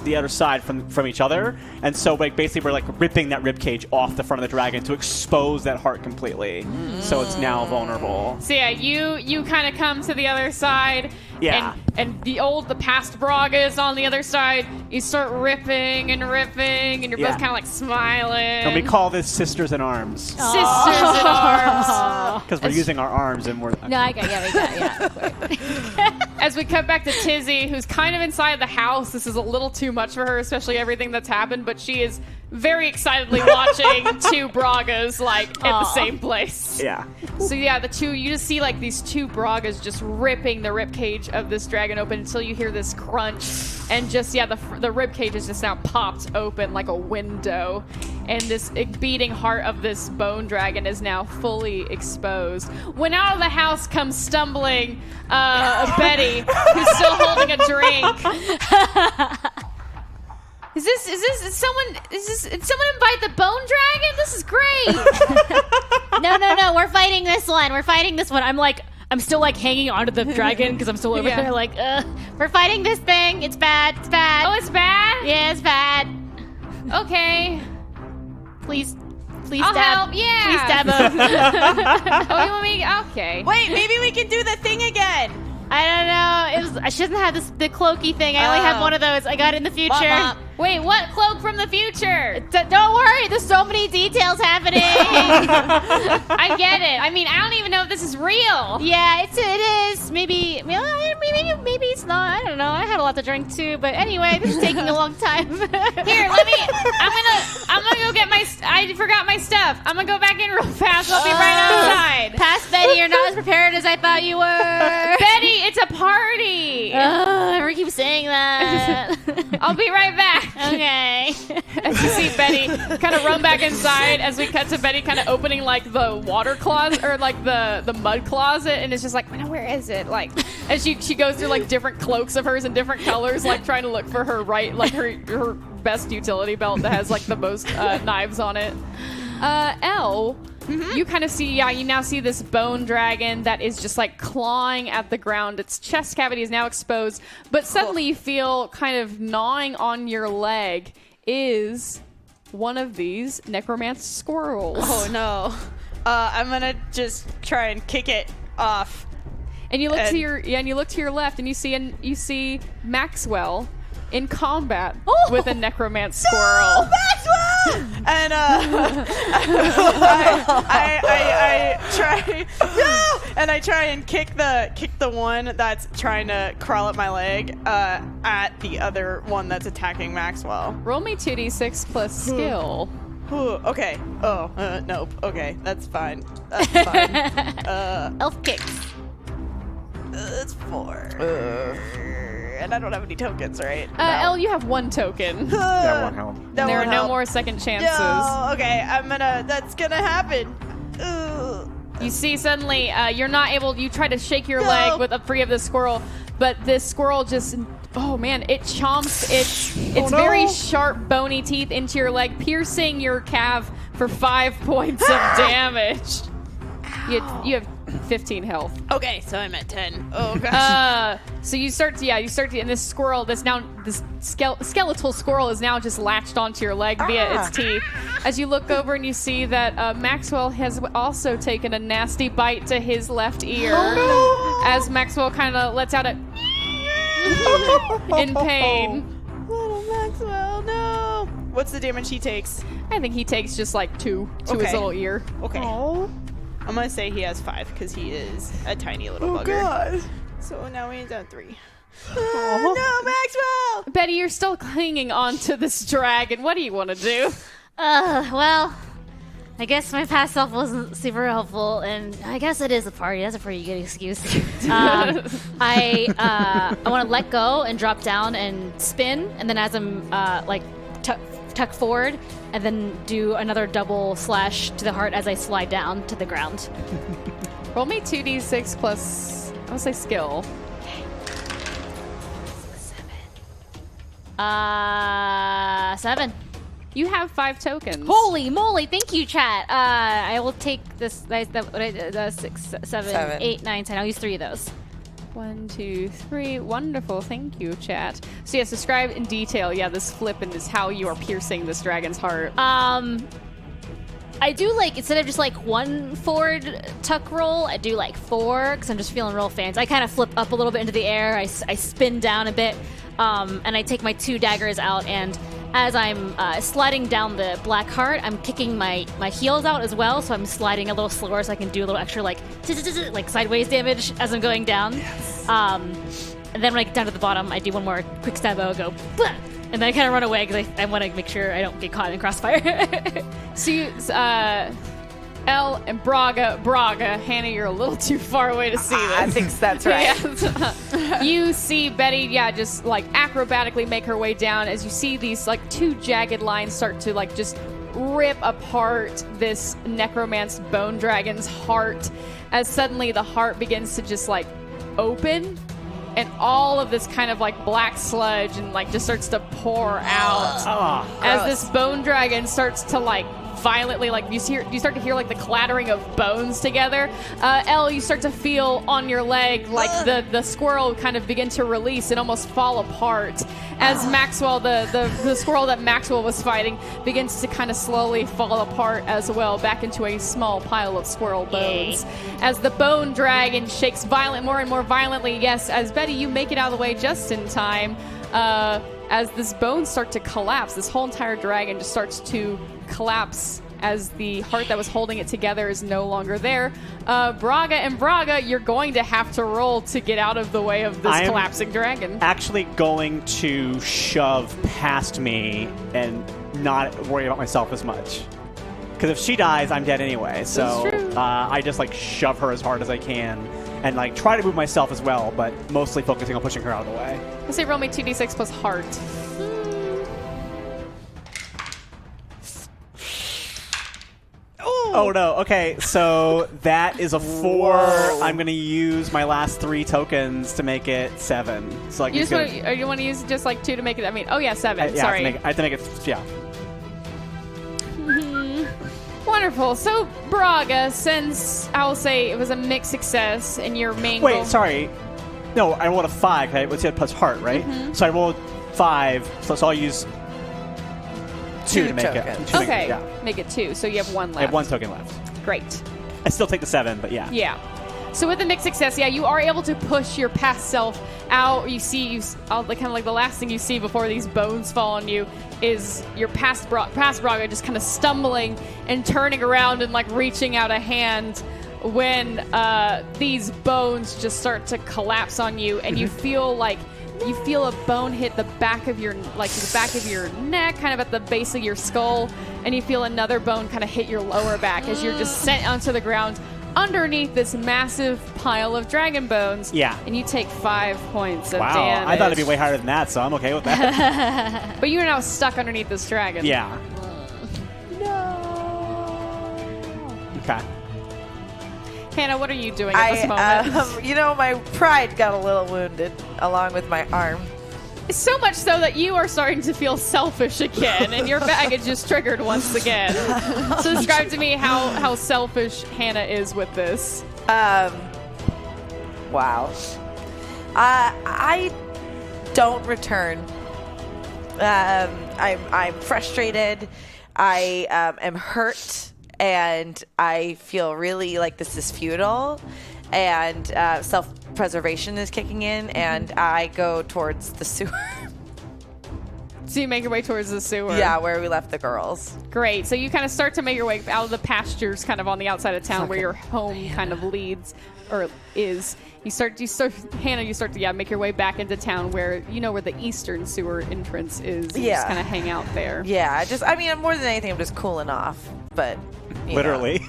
the other side from each other, and so basically we're ripping that rib cage off the front of the dragon to expose that heart completely, so it's now vulnerable. So yeah, you kind of come to the other side. Yeah. And the past Braga is on the other side. You start ripping, and you're Yeah. both kind of smiling. And we call this sisters in arms Sisters in arms. because we're using our arms and we're No, I got yeah. As we cut back to Tizzy, who's kind of inside the house. This is a little too much for her, especially everything that's happened, but she is very excitedly watching two Bragas at the same place. yeah. So yeah, you just see these two Bragas just ripping the rib cage of this dragon open until you hear this crunch, and just the rib cage is just now popped open like a window, and this beating heart of this bone dragon is now fully exposed. When out of the house comes stumbling Betty, who's still holding a drink. Did someone invite the bone dragon? This is great. No, we're fighting this one. I'm still hanging onto the dragon because I'm still over Yeah. there we're fighting this thing. It's bad. It's bad. Oh, it's bad? Yeah, it's bad. Okay. Please I'll stab. help. Yeah. Please stab him. Oh, you want me? Okay. Wait, maybe we can do the thing again. I don't know. I shouldn't have the cloaky thing. I only have one of those. I got it in the future. Wait, what cloak from the future? Don't worry. There's so many details happening. I get it. I mean, I don't even know if this is real. Yeah, it is. Maybe it's not. I don't know. I had a lot to drink too. But anyway, this is taking a long time. Here, I'm gonna go get I forgot my stuff. I'm gonna go back in real fast. I'll be right outside. Past Betty, you're not as prepared as I thought you were. Betty, it's a party. I keep saying that. I'll be right back. Okay. As you see Betty kind of run back inside, as we cut to Betty kind of opening the water closet or the mud closet, and it's just where is it? As she goes through different cloaks of hers in different colors, trying to look for her her best utility belt that has the most knives on it. Elle, you kind of see, you now see this bone dragon that is just clawing at the ground. Its chest cavity is now exposed, but suddenly you feel kind of gnawing on your leg is one of these necromancer squirrels. Oh no. I'm gonna just try and kick it off. And you look to your left, and you see Maxwell in combat with a necromancer squirrel. And I try and I try and kick the one that's trying to crawl up my leg at the other one that's attacking Maxwell. Roll me 2d6 plus skill. Ooh, okay. Oh, nope. Okay, that's fine. That's fine. Elf kicks. It's 4. And I don't have any tokens, right? Elle, you have one token. That won't help. That There are won't no help. more second chances. No, okay, that's gonna happen. Ugh. You see suddenly, you're not able, you try to shake your No. leg with free of the squirrel, but this squirrel just, oh man, it chomps its very sharp bony teeth into your leg, piercing your calf for 5 points of damage. You have 15 health. Okay, so I'm at 10. Oh gosh. So you start to, and this squirrel, this skeletal squirrel is now just latched onto your leg via its teeth. As you look over and you see that Maxwell has also taken a nasty bite to his left ear. As Maxwell kind of lets out a in pain. Little Maxwell, no. What's the damage he takes? I think he takes just 2 to his Okay. little ear. Okay. I'm gonna say he has 5 because he is a tiny little bugger. God. So now he's at 3. No, Maxwell! Betty, you're still clinging on to this dragon. What do you want to do? Well, I guess my past self wasn't super helpful, and I guess it is a party. That's a pretty good excuse. I want to let go and drop down and spin, and then as I'm tuck forward, and then do another double slash to the heart as I slide down to the ground. Roll me 2d6 plus, I would say skill. 7. You have 5 tokens. Holy moly! Thank you, chat. I will take this. 6, 7, 8, 9, 10. I'll use 3 of those. 1, 2, 3. Wonderful. Thank you, chat. So yes, describe in detail. Yeah, this flip and this how you are piercing this dragon's heart. I do instead of just one forward tuck roll, I do 4 because I'm just feeling real fancy. I kind of flip up a little bit into the air. I spin down a bit, and I take my 2 daggers out. And as I'm sliding down the black heart, I'm kicking my heels out as well. So I'm sliding a little slower so I can do a little extra sideways damage as I'm going down. Yes. And then when I get down to the bottom, I do one more quick stab bow, go, blah! And then I kind of run away because I want to make sure I don't get caught in crossfire. So you, Elle and Braga, Hannah, you're a little too far away to see this. I think that's right. Yes. You see Betty, just acrobatically make her way down as you see these 2 jagged lines start to just rip apart this necromanced bone dragon's heart, as suddenly the heart begins to just open. And all of this kind of black sludge and just starts to pour out as this bone dragon starts to violently you start to hear the clattering of bones together. Elle, you start to feel on your leg the squirrel kind of begin to release and almost fall apart as Maxwell, the squirrel that Maxwell was fighting, begins to kind of slowly fall apart as well, back into a small pile of squirrel bones. As the bone dragon shakes more and more violently, yes, as Betty, you make it out of the way just in time. As this bones start to collapse, this whole entire dragon just starts to collapse as the heart that was holding it together is no longer there. Braga, you're going to have to roll to get out of the way of this collapsing dragon. Actually going to shove past me and not worry about myself as much. Because if she dies, I'm dead anyway. So I just shove her as hard as I can and try to move myself as well, but mostly focusing on pushing her out of the way. Let's say roll me 2d6 plus heart. Oh no, okay, so that is a 4. I'm going to use my last 3 tokens to make it 7. So you want to use just 2 to make it, 7, sorry. I have to make it, yeah. Wonderful. So, Braga, since I will say it was a mixed success in your main goal. Wait, sorry. No, I rolled a 5. I was plus heart, right? Mm-hmm. So I rolled 5, so I'll use 2 to make it. Okay, make it 2. So you have 1 left. I have 1 token left. Great. I still take the 7, but yeah. Yeah. So with the mixed success, you are able to push your past self out. You see, the last thing you see before these bones fall on you is your past Braga just kind of stumbling and turning around and reaching out a hand when these bones just start to collapse on you, and you feel a bone hit the back of your neck, kind of at the base of your skull, and you feel another bone kind of hit your lower back as you're just sent onto the ground underneath this massive pile of dragon bones. Yeah. And you take 5 points of damage. I thought it'd be way higher than that, so I'm okay with that. But you're now stuck underneath this dragon. Yeah. No. Okay. Hannah, what are you doing at this moment? My pride got a little wounded along with my arm. So much so that you are starting to feel selfish again, and your baggage is triggered once again. So describe to me how selfish Hannah is with this. Wow. I don't return. I'm frustrated. I am hurt, and I feel really like this is futile, and self-preservation is kicking in, and I go towards the sewer. So you make your way towards the sewer? Yeah, where we left the girls. Great. So you kind of start to make your way out of the pastures kind of on the outside of town where your home kind of leads or is. You start Hannah, you start to make your way back into town where the eastern sewer entrance is. You just kind of hang out there. Yeah, more than anything, I'm just cooling off. But Literally.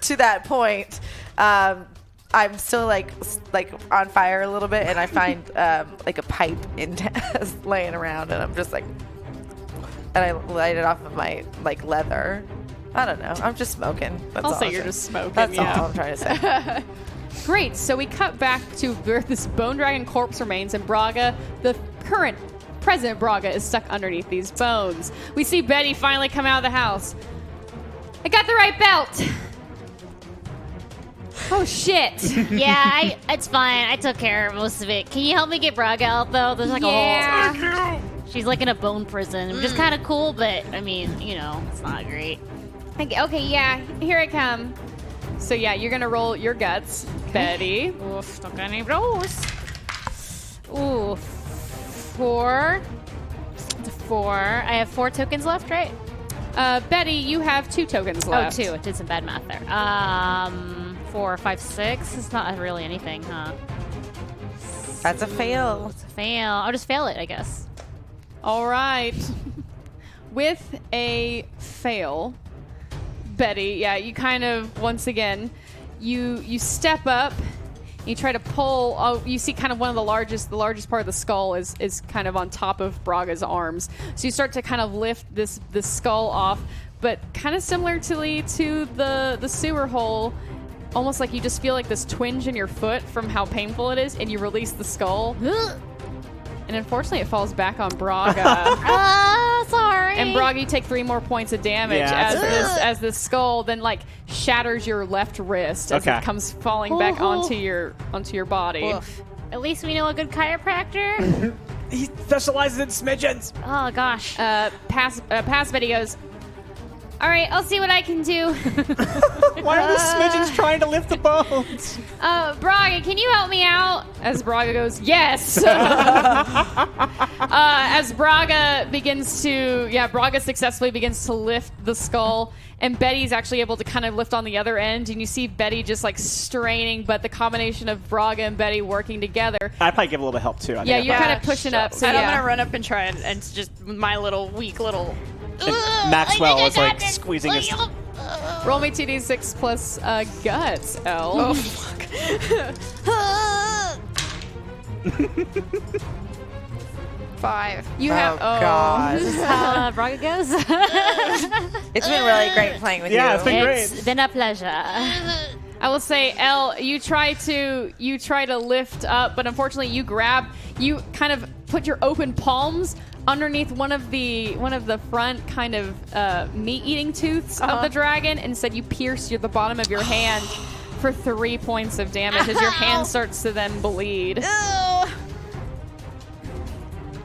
To that point, I'm still like on fire a little bit, and I find like a pipe laying around, and I'm just like, and I light it off of my like leather. I don't know. I'm just smoking. I'll say you're just smoking. That's all I'm trying to say. Great. So we cut back to where this bone dragon corpse remains, and Braga, the current President Braga, is stuck underneath these bones. We see Betty finally come out of the house. I got the right belt. Oh shit. Yeah, it's fine. I took care of most of it. Can you help me get Braga out though? There's like a whole. She's like in a bone prison, which is kind of cool, but I mean, it's not great. Okay, yeah, here I come. So yeah, you're gonna roll your guts, Betty. Oof, don't got any rolls. Ooh, 4. It's a 4. I have 4 tokens left, right? Betty, you have 2 tokens left. Oh, 2. I did some bad math there. 4, 5, 6. It's not really anything, huh? That's a fail. It's a fail. I'll just fail it, I guess. All right. With a fail, Betty, you kind of, once again, you step up, you try to pull. Oh, you see kind of the largest part of the skull is kind of on top of Braga's arms. So you start to kind of lift this skull off, but kind of similarly to the sewer hole, almost like you just feel like this twinge in your foot from how painful it is, and you release the skull. And unfortunately, it falls back on Braga. Sorry. And Braga, you take 3 more points of damage as this skull then shatters your left wrist as it comes falling back onto your body. Oof. At least we know a good chiropractor. He specializes in smidgens. Oh gosh. Pass Betty goes, All right, I'll see what I can do. Why are the smidgens trying to lift the bones? Braga, can you help me out? As Braga goes, yes! As Braga Braga successfully begins to lift the skull, and Betty's actually able to kind of lift on the other end, and you see Betty just straining, but the combination of Braga and Betty working together. I'd probably give a little bit of help too. You're kind of pushing up. So and I'm gonna run up and try and just my little weak little. Maxwell is squeezing his. Roll me 2d6 plus guts, Elle. Oh fuck. 5. You have. God. This is how Braga goes. It's been really great playing with you. Yeah, it's been great. It's been a pleasure. I will say, Elle, you try to lift up, but unfortunately, you kind of put your open palms underneath one of the front kind of meat-eating tooths of the dragon. Instead, you pierce the bottom of your hand for 3 points of damage as your hand starts to then bleed.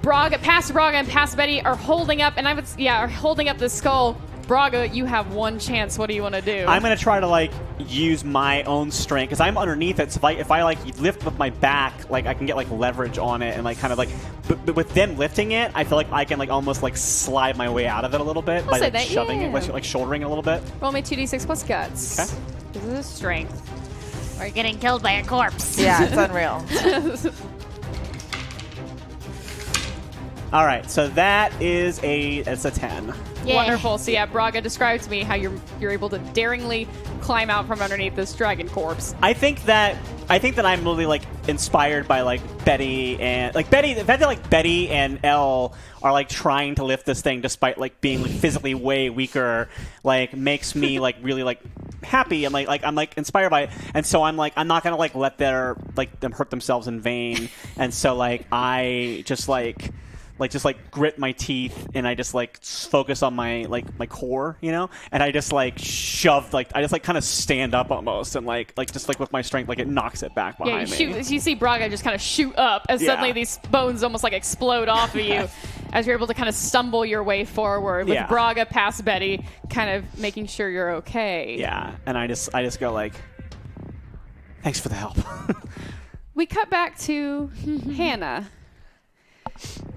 Braga and past Betty are holding up, and are holding up the skull. Braga, you have one chance. What do you want to do? I'm gonna try to use my own strength because I'm underneath it. So if I lift with my back, I can get leverage on it and but with them lifting it, I feel like I can almost slide my way out of it a little bit by shoving it, shouldering it a little bit. Roll me 2d6 plus guts. Okay. This is strength. We're getting killed by a corpse. Yeah, it's unreal. All right, so that is it's a 10. Yay. Wonderful. So Braga, describe to me how you're able to daringly climb out from underneath this dragon corpse. I think that I'm really inspired by Betty and Betty. The fact that Betty and Elle are trying to lift this thing despite being physically way weaker makes me really happy and I'm inspired by it. And so I'm not gonna let them hurt themselves in vain. And so I just grit my teeth and I just focus on my my core, and I just shove I just kind of stand up almost and just with my strength it knocks it back behind me. You see Braga just kind of shoot up as suddenly these bones almost explode off of you as you're able to kind of stumble your way forward with Braga past Betty kind of making sure you're okay. Yeah, and I just go thanks for the help. We cut back to Hannah.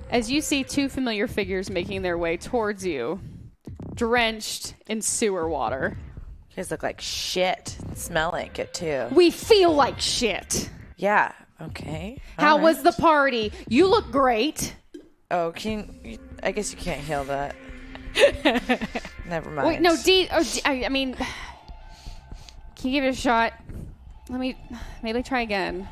As you see 2 familiar figures making their way towards you, drenched in sewer water. guys look like shit. Smell like it, too. We feel like shit. Yeah. Okay. How All was right. the party? You look great. Oh, I guess you can't heal that. Never mind. Wait, no, I mean, can you give it a shot? Let me maybe try again.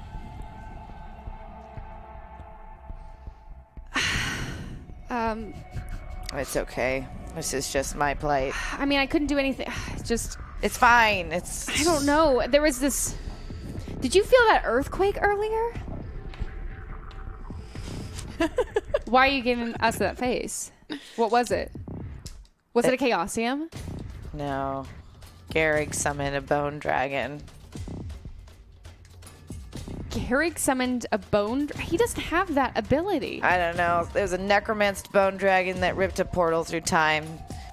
It's okay. This is just my plight. I mean, I couldn't do anything. Just, It's fine. I don't know. There was this. Did you feel that earthquake earlier? Why are you giving us that face? What was it? Was it a Chaosium? No. Garrick summoned a bone dragon. Garrick summoned a bone. He doesn't have that ability. I don't know. There was a necromanced bone dragon that ripped a portal through time.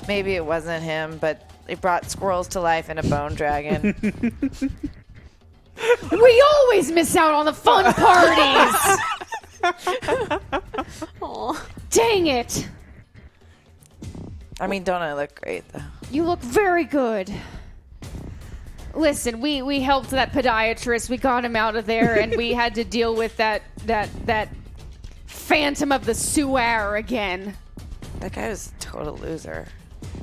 Maybe it wasn't him, but it brought squirrels to life and a bone dragon. We always miss out on the fun parties. Dang it. I mean, don't I look great, though? You look very good. Listen, we helped that podiatrist. We got him out of there, and we had to deal with that phantom of the sewer again. That guy was a total loser.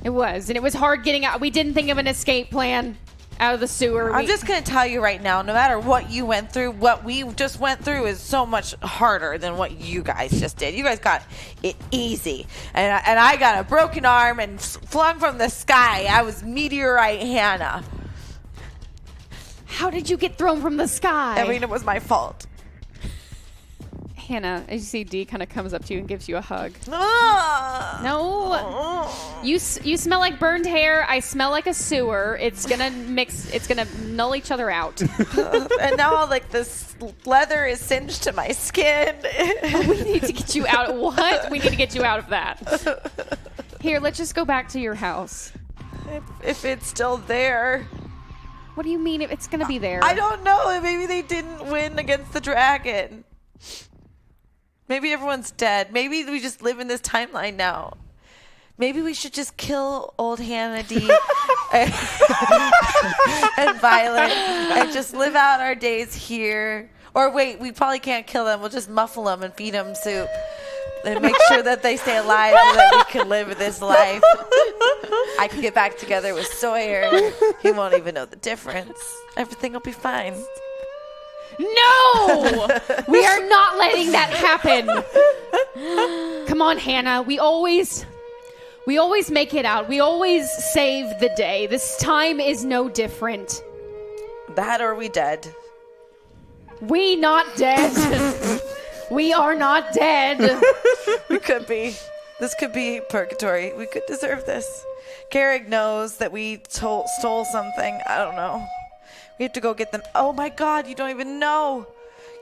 It was, and it was hard getting out. We didn't think of an escape plan out of the sewer. I'm just going to tell you right now, no matter what you went through, what we just went through is so much harder than what you guys just did. You guys got it easy. And I got a broken arm and flung from the sky. I was Meteorite Hannah. How did you get thrown from the sky? I mean, it was my fault. Hannah, as you see, Dee kind of comes up to you and gives you a hug. Ah. No. You smell like burned hair. I smell like a sewer. It's gonna mix. It's gonna null each other out. And now, like, this leather is singed to my skin. We need to get you out. What? We need to get you out of that. Here, let's just go back to your house. If it's still there. What do you mean it's gonna be there? I don't know. Maybe they didn't win against the dragon. Maybe everyone's dead. Maybe we just live in this timeline now. Maybe we should just kill old Hannah D and Violet and just live out our days here. Or wait, we probably can't kill them. We'll just muffle them and feed them soup and make sure that they stay alive so that we can live this life. I can get back together with Sawyer. He won't even know the difference. Everything will be fine. No! We are not letting that happen. Come on, Hannah. We always make it out. We always save the day. This time is no different. That or we dead. We not dead. We are not dead. We could be. This could be purgatory. We could deserve this. Garrick knows that we stole something. I don't know. We have to go get them. Oh my god, you don't even know.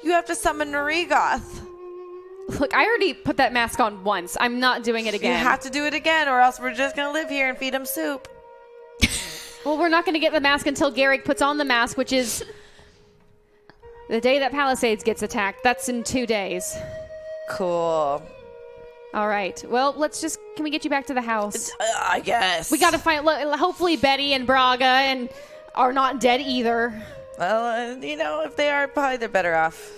You have to summon Narigoth. Look, I already put that mask on once. I'm not doing it again. You have to do it again or else we're just going to live here and feed him soup. Well, we're not going to get the mask until Garrick puts on the mask, which is the day that Palisades gets attacked. That's in 2 days. Cool. All right. Well, can we get you back to the house? I guess. We got to find, hopefully Betty and Braga are not dead either. Well, if they are, probably they're better off.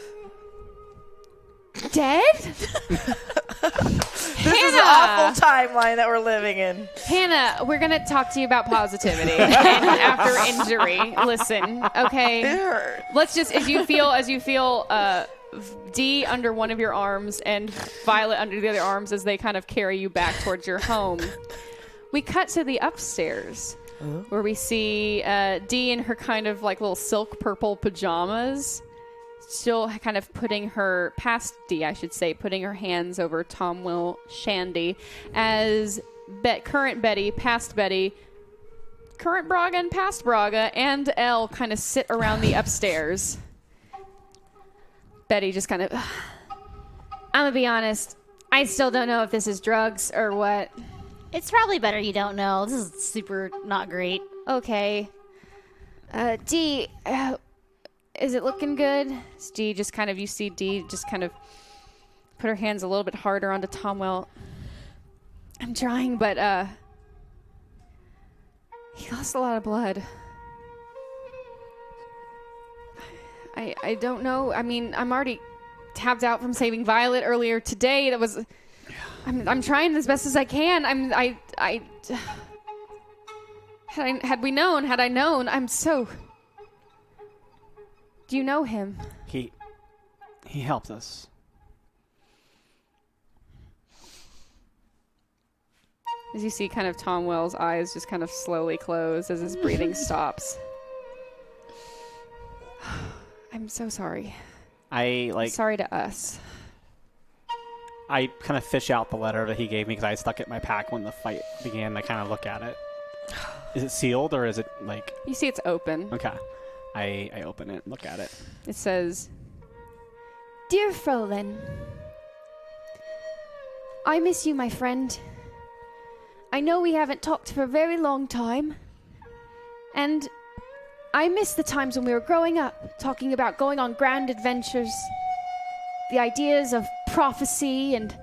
Dead? This is an awful timeline that we're living in. Hannah, we're going to talk to you about positivity and after injury. Listen, okay? It hurt. Let's just, as you feel Dee under one of your arms and Violet under the other arms as they kind of carry you back towards your home, we cut to the upstairs where we see Dee in her kind of like little silk purple pajamas, still kind of putting her hands over Tomwell Shandy as current Betty, past Betty, current Braga and past Braga, and Elle kind of sit around the upstairs. Betty just kind of, I'm gonna be honest, I still don't know if this is drugs or what. It's probably better you don't know. This is super not great. Okay. Dee, is it looking good? Dee just kind of, you see Dee just kind of put her hands a little bit harder onto Tomwell. I'm trying, but He lost a lot of blood. I don't know. I mean, I'm already tapped out from saving Violet earlier today. That was... I'm trying as best as I can. Had I known, I'm so... Do you know him? He helped us. As you see kind of Tom Wells' eyes just kind of slowly close as his breathing stops. I'm so sorry. Sorry to us. I kind of fish out the letter that he gave me because I stuck it in my pack when the fight began. I kind of look at it. Is it sealed or is it like... You see it's open. Okay. I open it and look at it. It says, Dear Frolin, I miss you, my friend. I know we haven't talked for a very long time. And I miss the times when we were growing up, talking about going on grand adventures. The ideas of prophecy and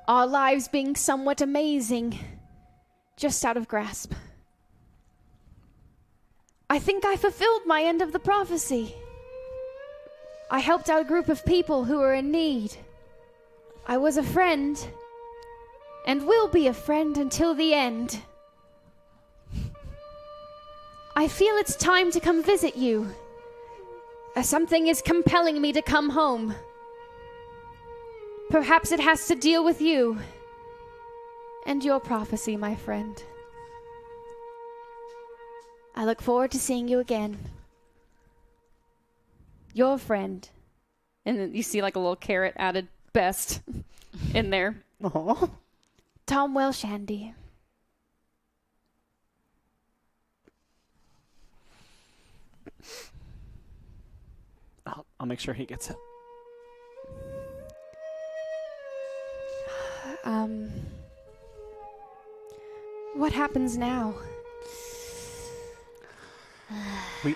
our lives being somewhat amazing, just out of grasp. I think I fulfilled my end of the prophecy. I helped out a group of people who were in need. I was a friend, and will be a friend until the end. I feel it's time to come visit you. Something is compelling me to come home. Perhaps it has to deal with you and your prophecy, my friend. I look forward to seeing you again. Your friend. and then you see like a little carrot added best in there. Aww. Tom Welshandy. I'll make sure he gets it. What happens now? We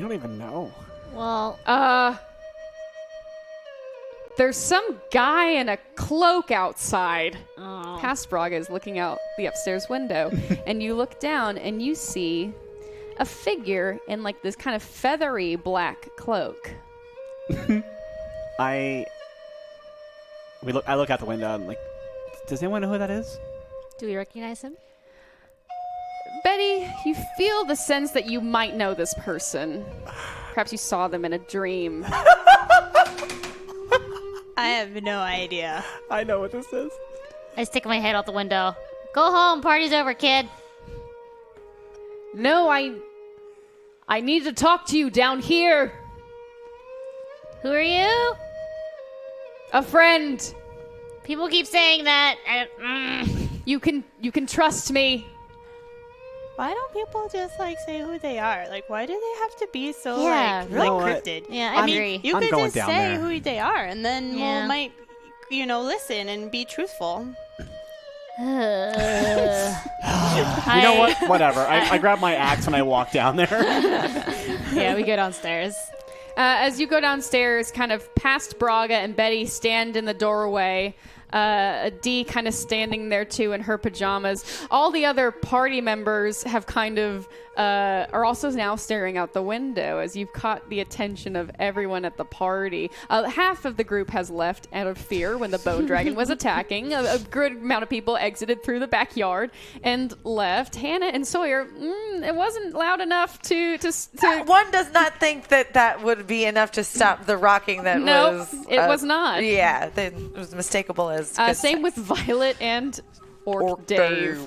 don't even know. Well, There's some guy in a cloak outside. oh. Past Braga is looking out the upstairs window, and you look down and you see a figure in like this kind of feathery black cloak. I look out the window and like, does anyone know who that is? Do we recognize him? Betty, you feel the sense that you might know this person. Perhaps you saw them in a dream. I have no idea. I know what this is. I stick my head out the window. Go home, party's over, kid. No, I need to talk to you down here. Who are you? A friend. People keep saying that. You can trust me. Why don't people just like say who they are? Like, why do they have to be so Yeah, like you know what? cryptid? Yeah, I mean, agree. you I'm could going just down say there. who they are, and then Yeah. we might, listen and be truthful. You know what? Whatever. I grab my axe and I walk down there. Yeah, we go downstairs. As you go downstairs, kind of past Braga and Betty stand in the doorway. Dee kind of standing there too in her pajamas. All the other party members have kind of are also now staring out the window as you've caught the attention of everyone at the party. Half of the group has left out of fear when the bone dragon was attacking. A good amount of people exited through the backyard and left. Hannah and Sawyer, it wasn't loud enough to One does not think that would be enough to stop the rocking that Nope, was... it was not. Yeah, it was mistakable as... good same sex. with Violet and Orc Orc Dave.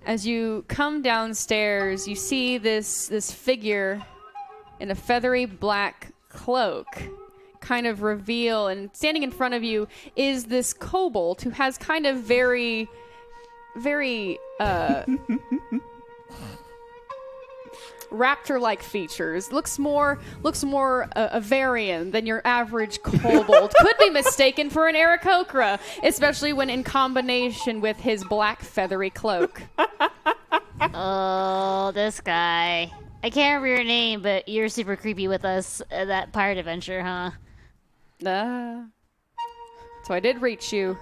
As you come downstairs, you see this figure in a feathery black cloak kind of reveal, and standing in front of you is this kobold who has kind of very, very raptor-like features. Looks more Avarian than your average kobold. Could be mistaken for an Aarakocra, especially when in combination with his black feathery cloak. Oh, this guy. I can't remember your name, but you're super creepy with us at that pirate adventure, huh? So I did reach you.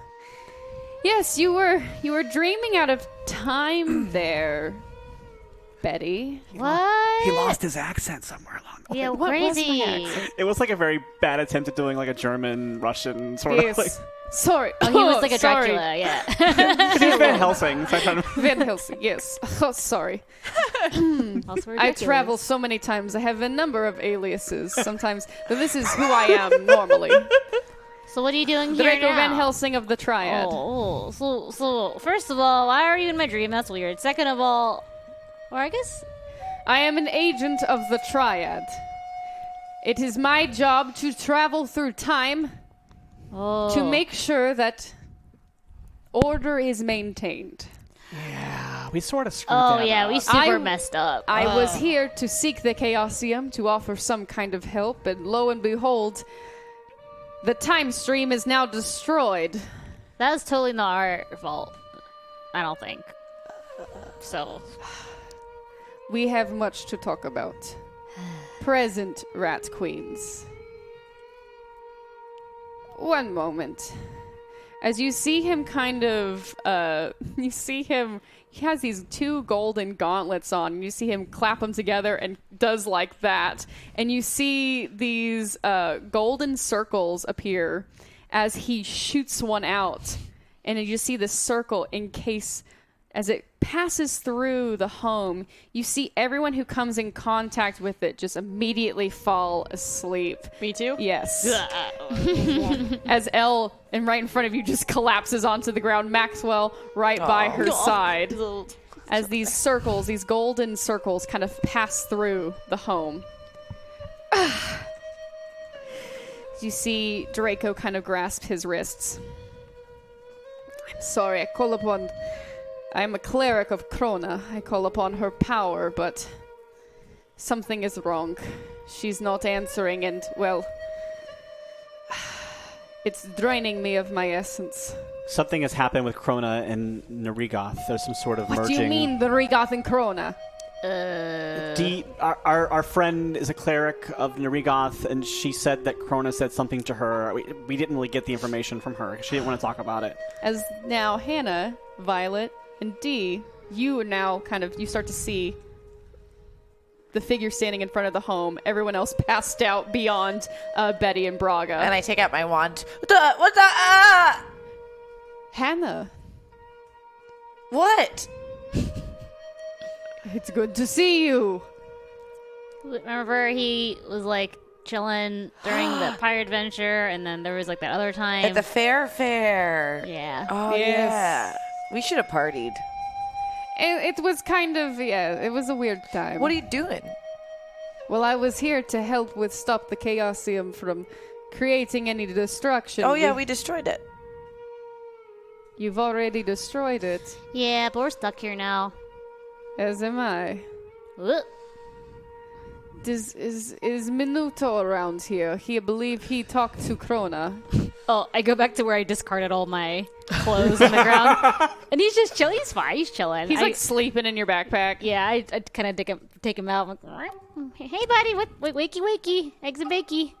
Yes, you were dreaming out of time there, Betty. What? He lost his accent somewhere along the way. Yeah, What was my crazy. accent? It was like a very bad attempt at doing like a German, Russian sort of like. Yes. Sorry. Oh, he was like a sorry. Dracula, yeah. He was Van Helsing. So I kind of Van Helsing, yes. Oh, sorry. Also I ridiculous. travel so many times. I have a number of aliases sometimes, but this is who I am normally. So what are you doing here Draco now? Van Helsing of the Triad. Oh, so first of all, why are you in my dream? That's weird. Second of all, or I guess I am an agent of the Triad. It is my job to travel through time to make sure that order is maintained. we sort of screwed Oh that yeah, up. we super I- messed up. I was here to seek the Chaosium to offer some kind of help, and lo and behold, the time stream is now destroyed. That's totally not our fault. I don't think. So We have much to talk about. Present Rat Queens. One moment. As you see him kind of, you see him, he has these two golden gauntlets on, and you see him clap them together and does like that. And you see these golden circles appear as he shoots one out. And you see this circle encase. As it passes through the home, you see everyone who comes in contact with it just immediately fall asleep. Me too? Yes. As Elle, and right in front of you, just collapses onto the ground. Maxwell right by her side. As these circles, these golden circles, kind of pass through the home. You see Draco kind of grasp his wrists. I'm sorry, I call upon... I am a cleric of Krona. I call upon her power, but something is wrong. She's not answering, and, well, it's draining me of my essence. Something has happened with Krona and Narigoth. There's some sort of What merging. do you mean, the Rigoth and Krona? Our friend is a cleric of Narigoth, and she said that Krona said something to her. We didn't really get the information from her. She didn't want to talk about it. As now Hannah, Violet, and Dee, you are now kind of, you start to see the figure standing in front of the home. Everyone else passed out beyond Betty and Braga. And I take out my wand. What the? Hannah, What? it's good to see you. remember he was like chilling during the pirate adventure, and then there was like that other time. At the fair. Yeah. Oh, Yes. yeah. We should have partied. It was kind of, yeah, it was a weird time. What are you doing? Well, I was here to help with stop the Chaosium from creating any destruction. Oh, yeah, we destroyed it. You've already destroyed it, Yeah, but we're stuck here now. as am I. Ugh. Is Minuto around here? I believe he talked to Krona. Oh, I go back to where I discarded all my clothes on the ground, and he's just chilling. He's fine. He's chilling. He's like sleeping in your backpack. yeah, I kind of take him out. I'm like, hey, buddy, wakey, eggs and bakey.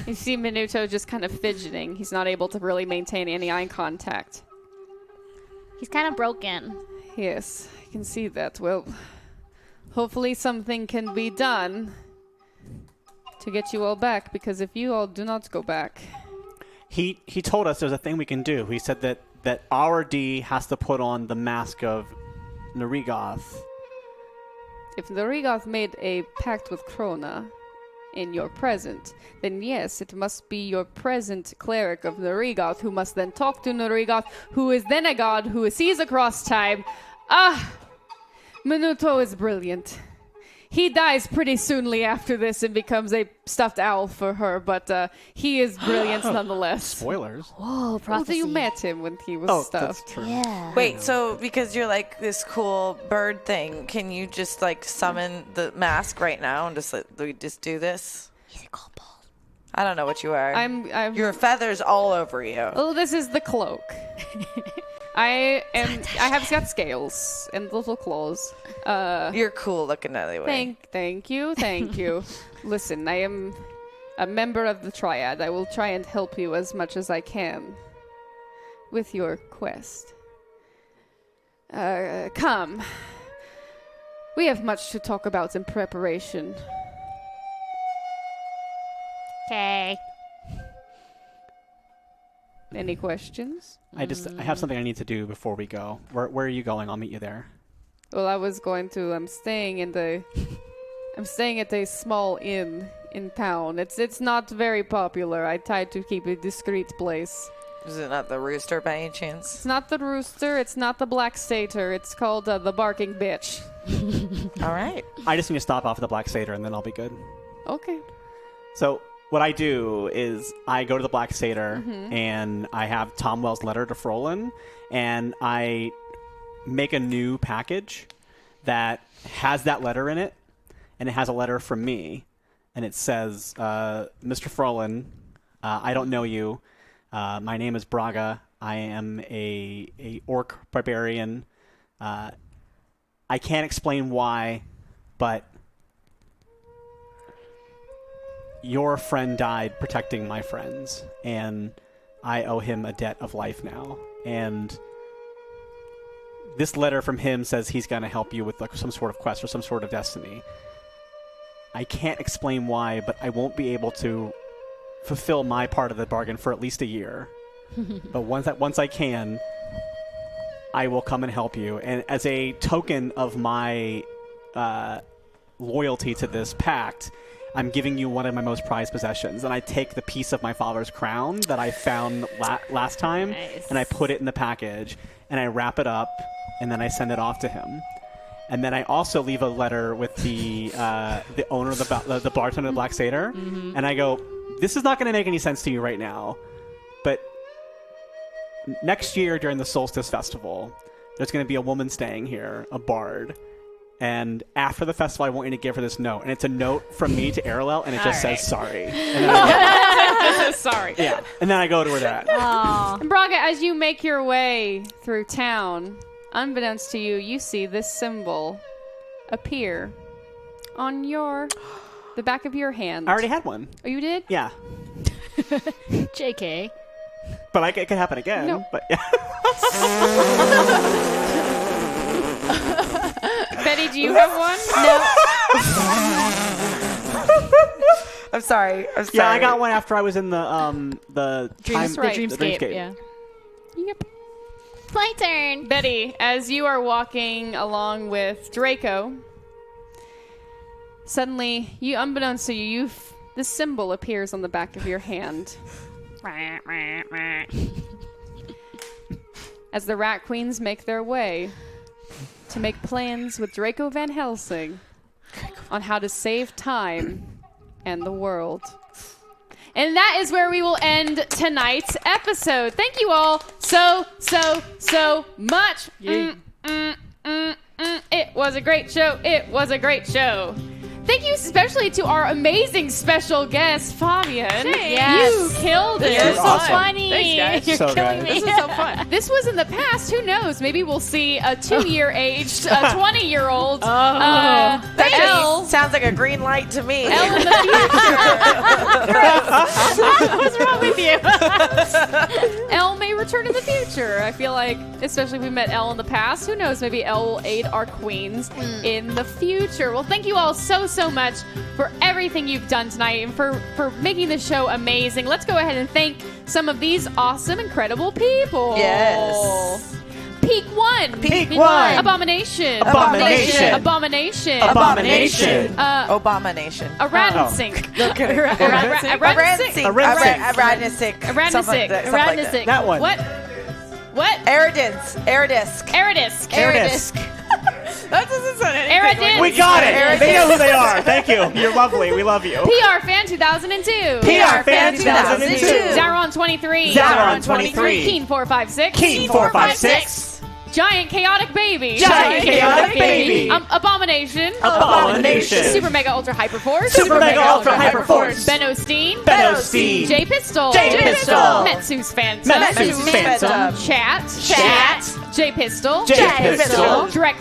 You see Minuto just kind of fidgeting. He's not able to really maintain any eye contact. He's kind of broken. Yes, I can see that. Well, hopefully something can be done to get you all back, because if you all do not go back... He told us there's a thing we can do. He said that our D has to put on the mask of Narigoth. If the Rigoth made a pact with Krona in your present, then yes, it must be your present cleric of Narigoth who must then talk to Narigoth, who is then a god who sees across time. Ah! Minuto is brilliant. He dies pretty soonly after this and becomes a stuffed owl for her, but he is brilliant nonetheless. Spoilers. Whoa, Well, prophecy. you met him when he was Oh, stuffed. that's true. Yeah. Wait, so because you're like this cool bird thing, can you just like summon the mask right now and just we just do this? He's a kobold. I don't know what you are. I'm Your feathers all over you. Oh, this is the cloak. I have got scales and little claws. You're cool looking anyway. Thank you. Listen, I am a member of the Triad. I will try and help you as much as I can. with your quest. Come. We have much to talk about in preparation. Okay. Any questions? I have something I need to do before we go. Where are you going? I'll meet you there. Well, I was going to. I'm staying at a small inn in town. It's not very popular. I tried to keep a discreet place. Is it not the Rooster by any chance? It's not the Rooster. It's not the Black Satyr. It's called the Barking Bitch. All right. I just need to stop off at the Black Satyr, and then I'll be good. Okay. So what I do is I go to the Black Satyr, and I have Tom Wells' letter to Frolin, and I make a new package that has that letter in it, and it has a letter from me, and it says, Mr. Frolin, I don't know you. My name is Braga. I am a orc barbarian. I can't explain why, but your friend died protecting my friends, and I owe him a debt of life now. And this letter from him says he's going to help you with like some sort of quest or some sort of destiny. I can't explain why, but I won't be able to fulfill my part of the bargain for at least a year. But once I can, I will come and help you. And as a token of my loyalty to this pact, I'm giving you one of my most prized possessions. And I take the piece of my father's crown that I found last time, and I put it in the package, and I wrap it up, and then I send it off to him. And then I also leave a letter with the owner of the bartender of the Black Satyr, and I go, this is not going to make any sense to you right now, but next year during the Solstice Festival, there's going to be a woman staying here, a bard. And after the festival, I want you to give her this note. And it's a note from me to Aralel, and it just says sorry. And then This is sorry. yeah. And then I go to where they're at. And Braga, as you make your way through town, unbeknownst to you, you see this symbol appear on the back of your hand. I already had one. Oh, you did? Yeah. JK. But it could happen again. No. But yeah. Betty, do you have one? No. I'm sorry. Yeah, I got one after I was in the Dreamscape. Yeah. Yep. My turn. Betty, as you are walking along with Draco, suddenly, unbeknownst to you, this symbol appears on the back of your hand. As the Rat Queens make their way to make plans with Draco Van Helsing on how to save time and the world. And that is where we will end tonight's episode. Thank you all so much. It was a great show. It was a great show. Thank you especially to our amazing special guest, Fabian. Yes. You killed it. You're so awesome. funny. Thanks, guys. You're So killing good. me. This was so fun. This was in the past. Who knows? Maybe we'll see a 2-year aged, a 20-year-old Elle. Sounds like a green light to me. Elle in the future. What's wrong with you? Elle may return in the future. I feel like, especially if we met Elle in the past, who knows? Maybe Elle will aid our queens in the future. Well, thank you all so much for everything you've done tonight and for making the show amazing. Let's go ahead and thank some of these awesome, incredible people. Yes. Peak 1. Peak 1. Abomination. Abomination. Abomination. Abomination. Abomination. Aransink. No kidding. Aransink. Aransink. Aransink. That one. What? Eridisk. Eridisk. That doesn't sound anything Eridisk. We got it. Eric. They know who they are. Thank you. You're lovely. We love you. PR Fan 2002. PR Fan 2002. Zaron 23. Zaron 23. Keen 456. Keen 456. Giant Chaotic Baby. Giant Chaotic Baby. Abomination. Abomination. Super Mega Ultra Hyperforce. Super Mega Ultra Hyperforce. Ben Osteen. Ben Osteen. J Pistol. J Pistol. Metsu's Phantom. Metsu's Phantom. Chat. Chat. J Pistol, Drek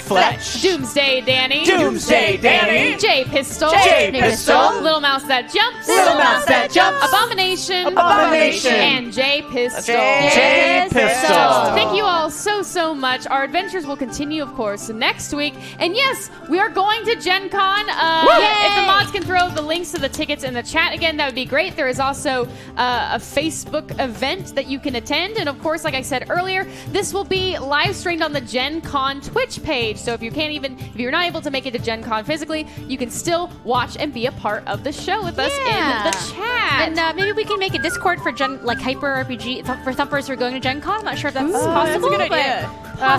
Fletch, Doomsday Danny, J Pistol, Little Mouse That Jumps, Abomination, and J Pistol. Thank you all so much. Our adventures will continue, of course, next week. And yes, we are going to Gen Con. If the mods can throw the links to the tickets in the chat again, that would be great. There is also a Facebook event that you can attend. And of course, like I said earlier, this will be live streamed on the Gen Con Twitch page. So if you're not able to make it to Gen Con physically, you can still watch and be a part of the show with us in the chat. And maybe we can make a Discord for Hyper RPG for thumpers who are going to Gen Con. I'm not sure if that's possible. That's a good idea.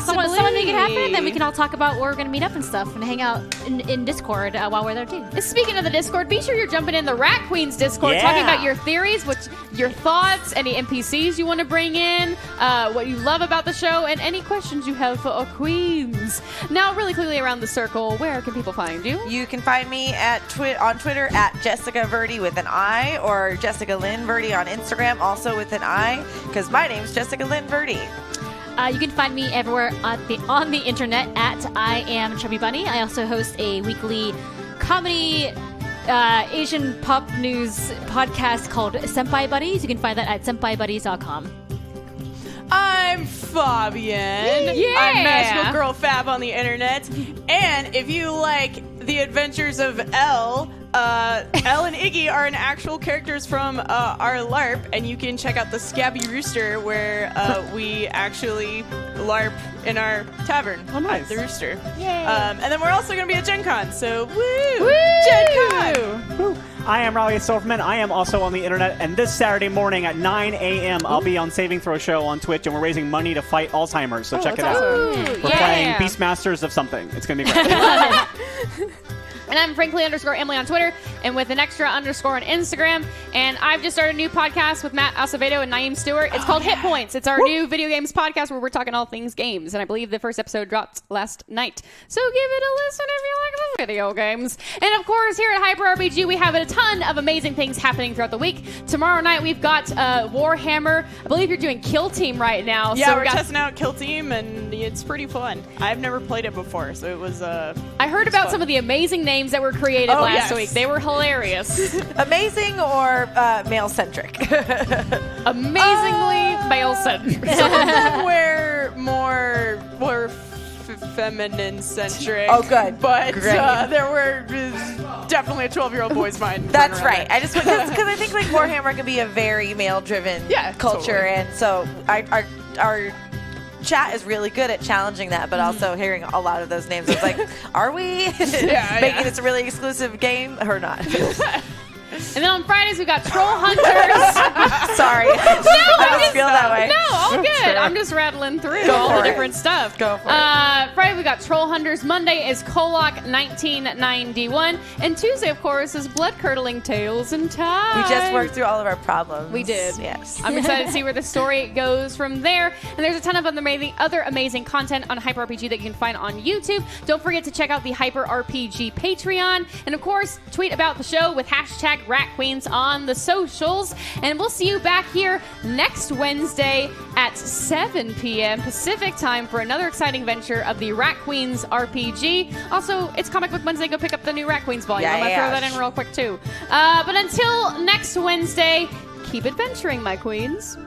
Someone make it happen, and then we can all talk about where we're going to meet up and stuff and hang out in Discord while we're there too. Speaking of the Discord, be sure you're jumping in the Rat Queens Discord, talking about your theories, your thoughts, any NPCs you want to bring in, what you love about the show, and any questions you have for our queens. Now, really quickly around the circle, where can people find you? You can find me on Twitter at Jessica Verdi with an I, or Jessica Lynn Verdi on Instagram, also with an I, because my name's Jessica Lynn Verdi. You can find me everywhere on the internet at I Am Chubby Bunny. I also host a weekly comedy Asian pop news podcast called Senpai Buddies. You can find that at senpaibuddies.com. I'm Fabian. I'm Magical Girl Fab on the internet. And if you like the adventures of Elle, Elle and Iggy are actual characters from our LARP, and you can check out the Scabby Rooster where we actually LARP in our tavern at the Rooster. And then we're also going to be at Gen Con, so woo! Gen Con! Woo. I am Raleigh Silverman. I am also on the internet, and this Saturday morning at 9 a.m. I'll be on Saving Throw Show on Twitch, and we're raising money to fight Alzheimer's, so check it out. Awesome. We're playing Beastmasters of something. It's going to be great. And I'm Frankly_Emily on Twitter and with an extra underscore on Instagram. And I've just started a new podcast with Matt Acevedo and Naeem Stewart. It's called Hit Points. It's our new video games podcast where we're talking all things games. And I believe the first episode dropped last night. So give it a listen if you like the video games. And of course, here at Hyper RPG, we have a ton of amazing things happening throughout the week. Tomorrow night, we've got Warhammer. I believe you're doing Kill Team right now. Yeah, so we're testing out Kill Team, and it's pretty fun. I've never played it before, so it was I heard about fun. some of the amazing names that were created last week. They were hilarious. Amazing or male-centric? Amazingly male-centric. Some of them were more feminine-centric. Oh, good. But Great. there were definitely a 12-year-old boy's mind. That's right. I just because I think like Warhammer can be a very male-driven culture, totally. and so our chat is really good at challenging that, but also hearing a lot of those names, I was like, are we making this a really exclusive game or not? And then on Fridays, we've got Troll Hunters. Sorry. I just feel that way. No, all good. Sure. I'm just rattling through all the different stuff. Go for it. Friday, we got Troll Hunters. Monday is Kolok 1991. And Tuesday, of course, is Bloodcurdling Tales and Time. We just worked through all of our problems. We did. Yes. I'm excited to see where the story goes from there. And there's a ton of other amazing content on Hyper RPG that you can find on YouTube. Don't forget to check out the Hyper RPG Patreon. And of course, tweet about the show with hashtag Rat Queens on the socials. And we'll see you back here next Wednesday at 7 p.m. Pacific time for another exciting venture of the Rat Queens RPG. Also, it's Comic Book Wednesday. Go pick up the new Rat Queens volume. I'm going to throw that in real quick, too. But until next Wednesday, keep adventuring, my queens.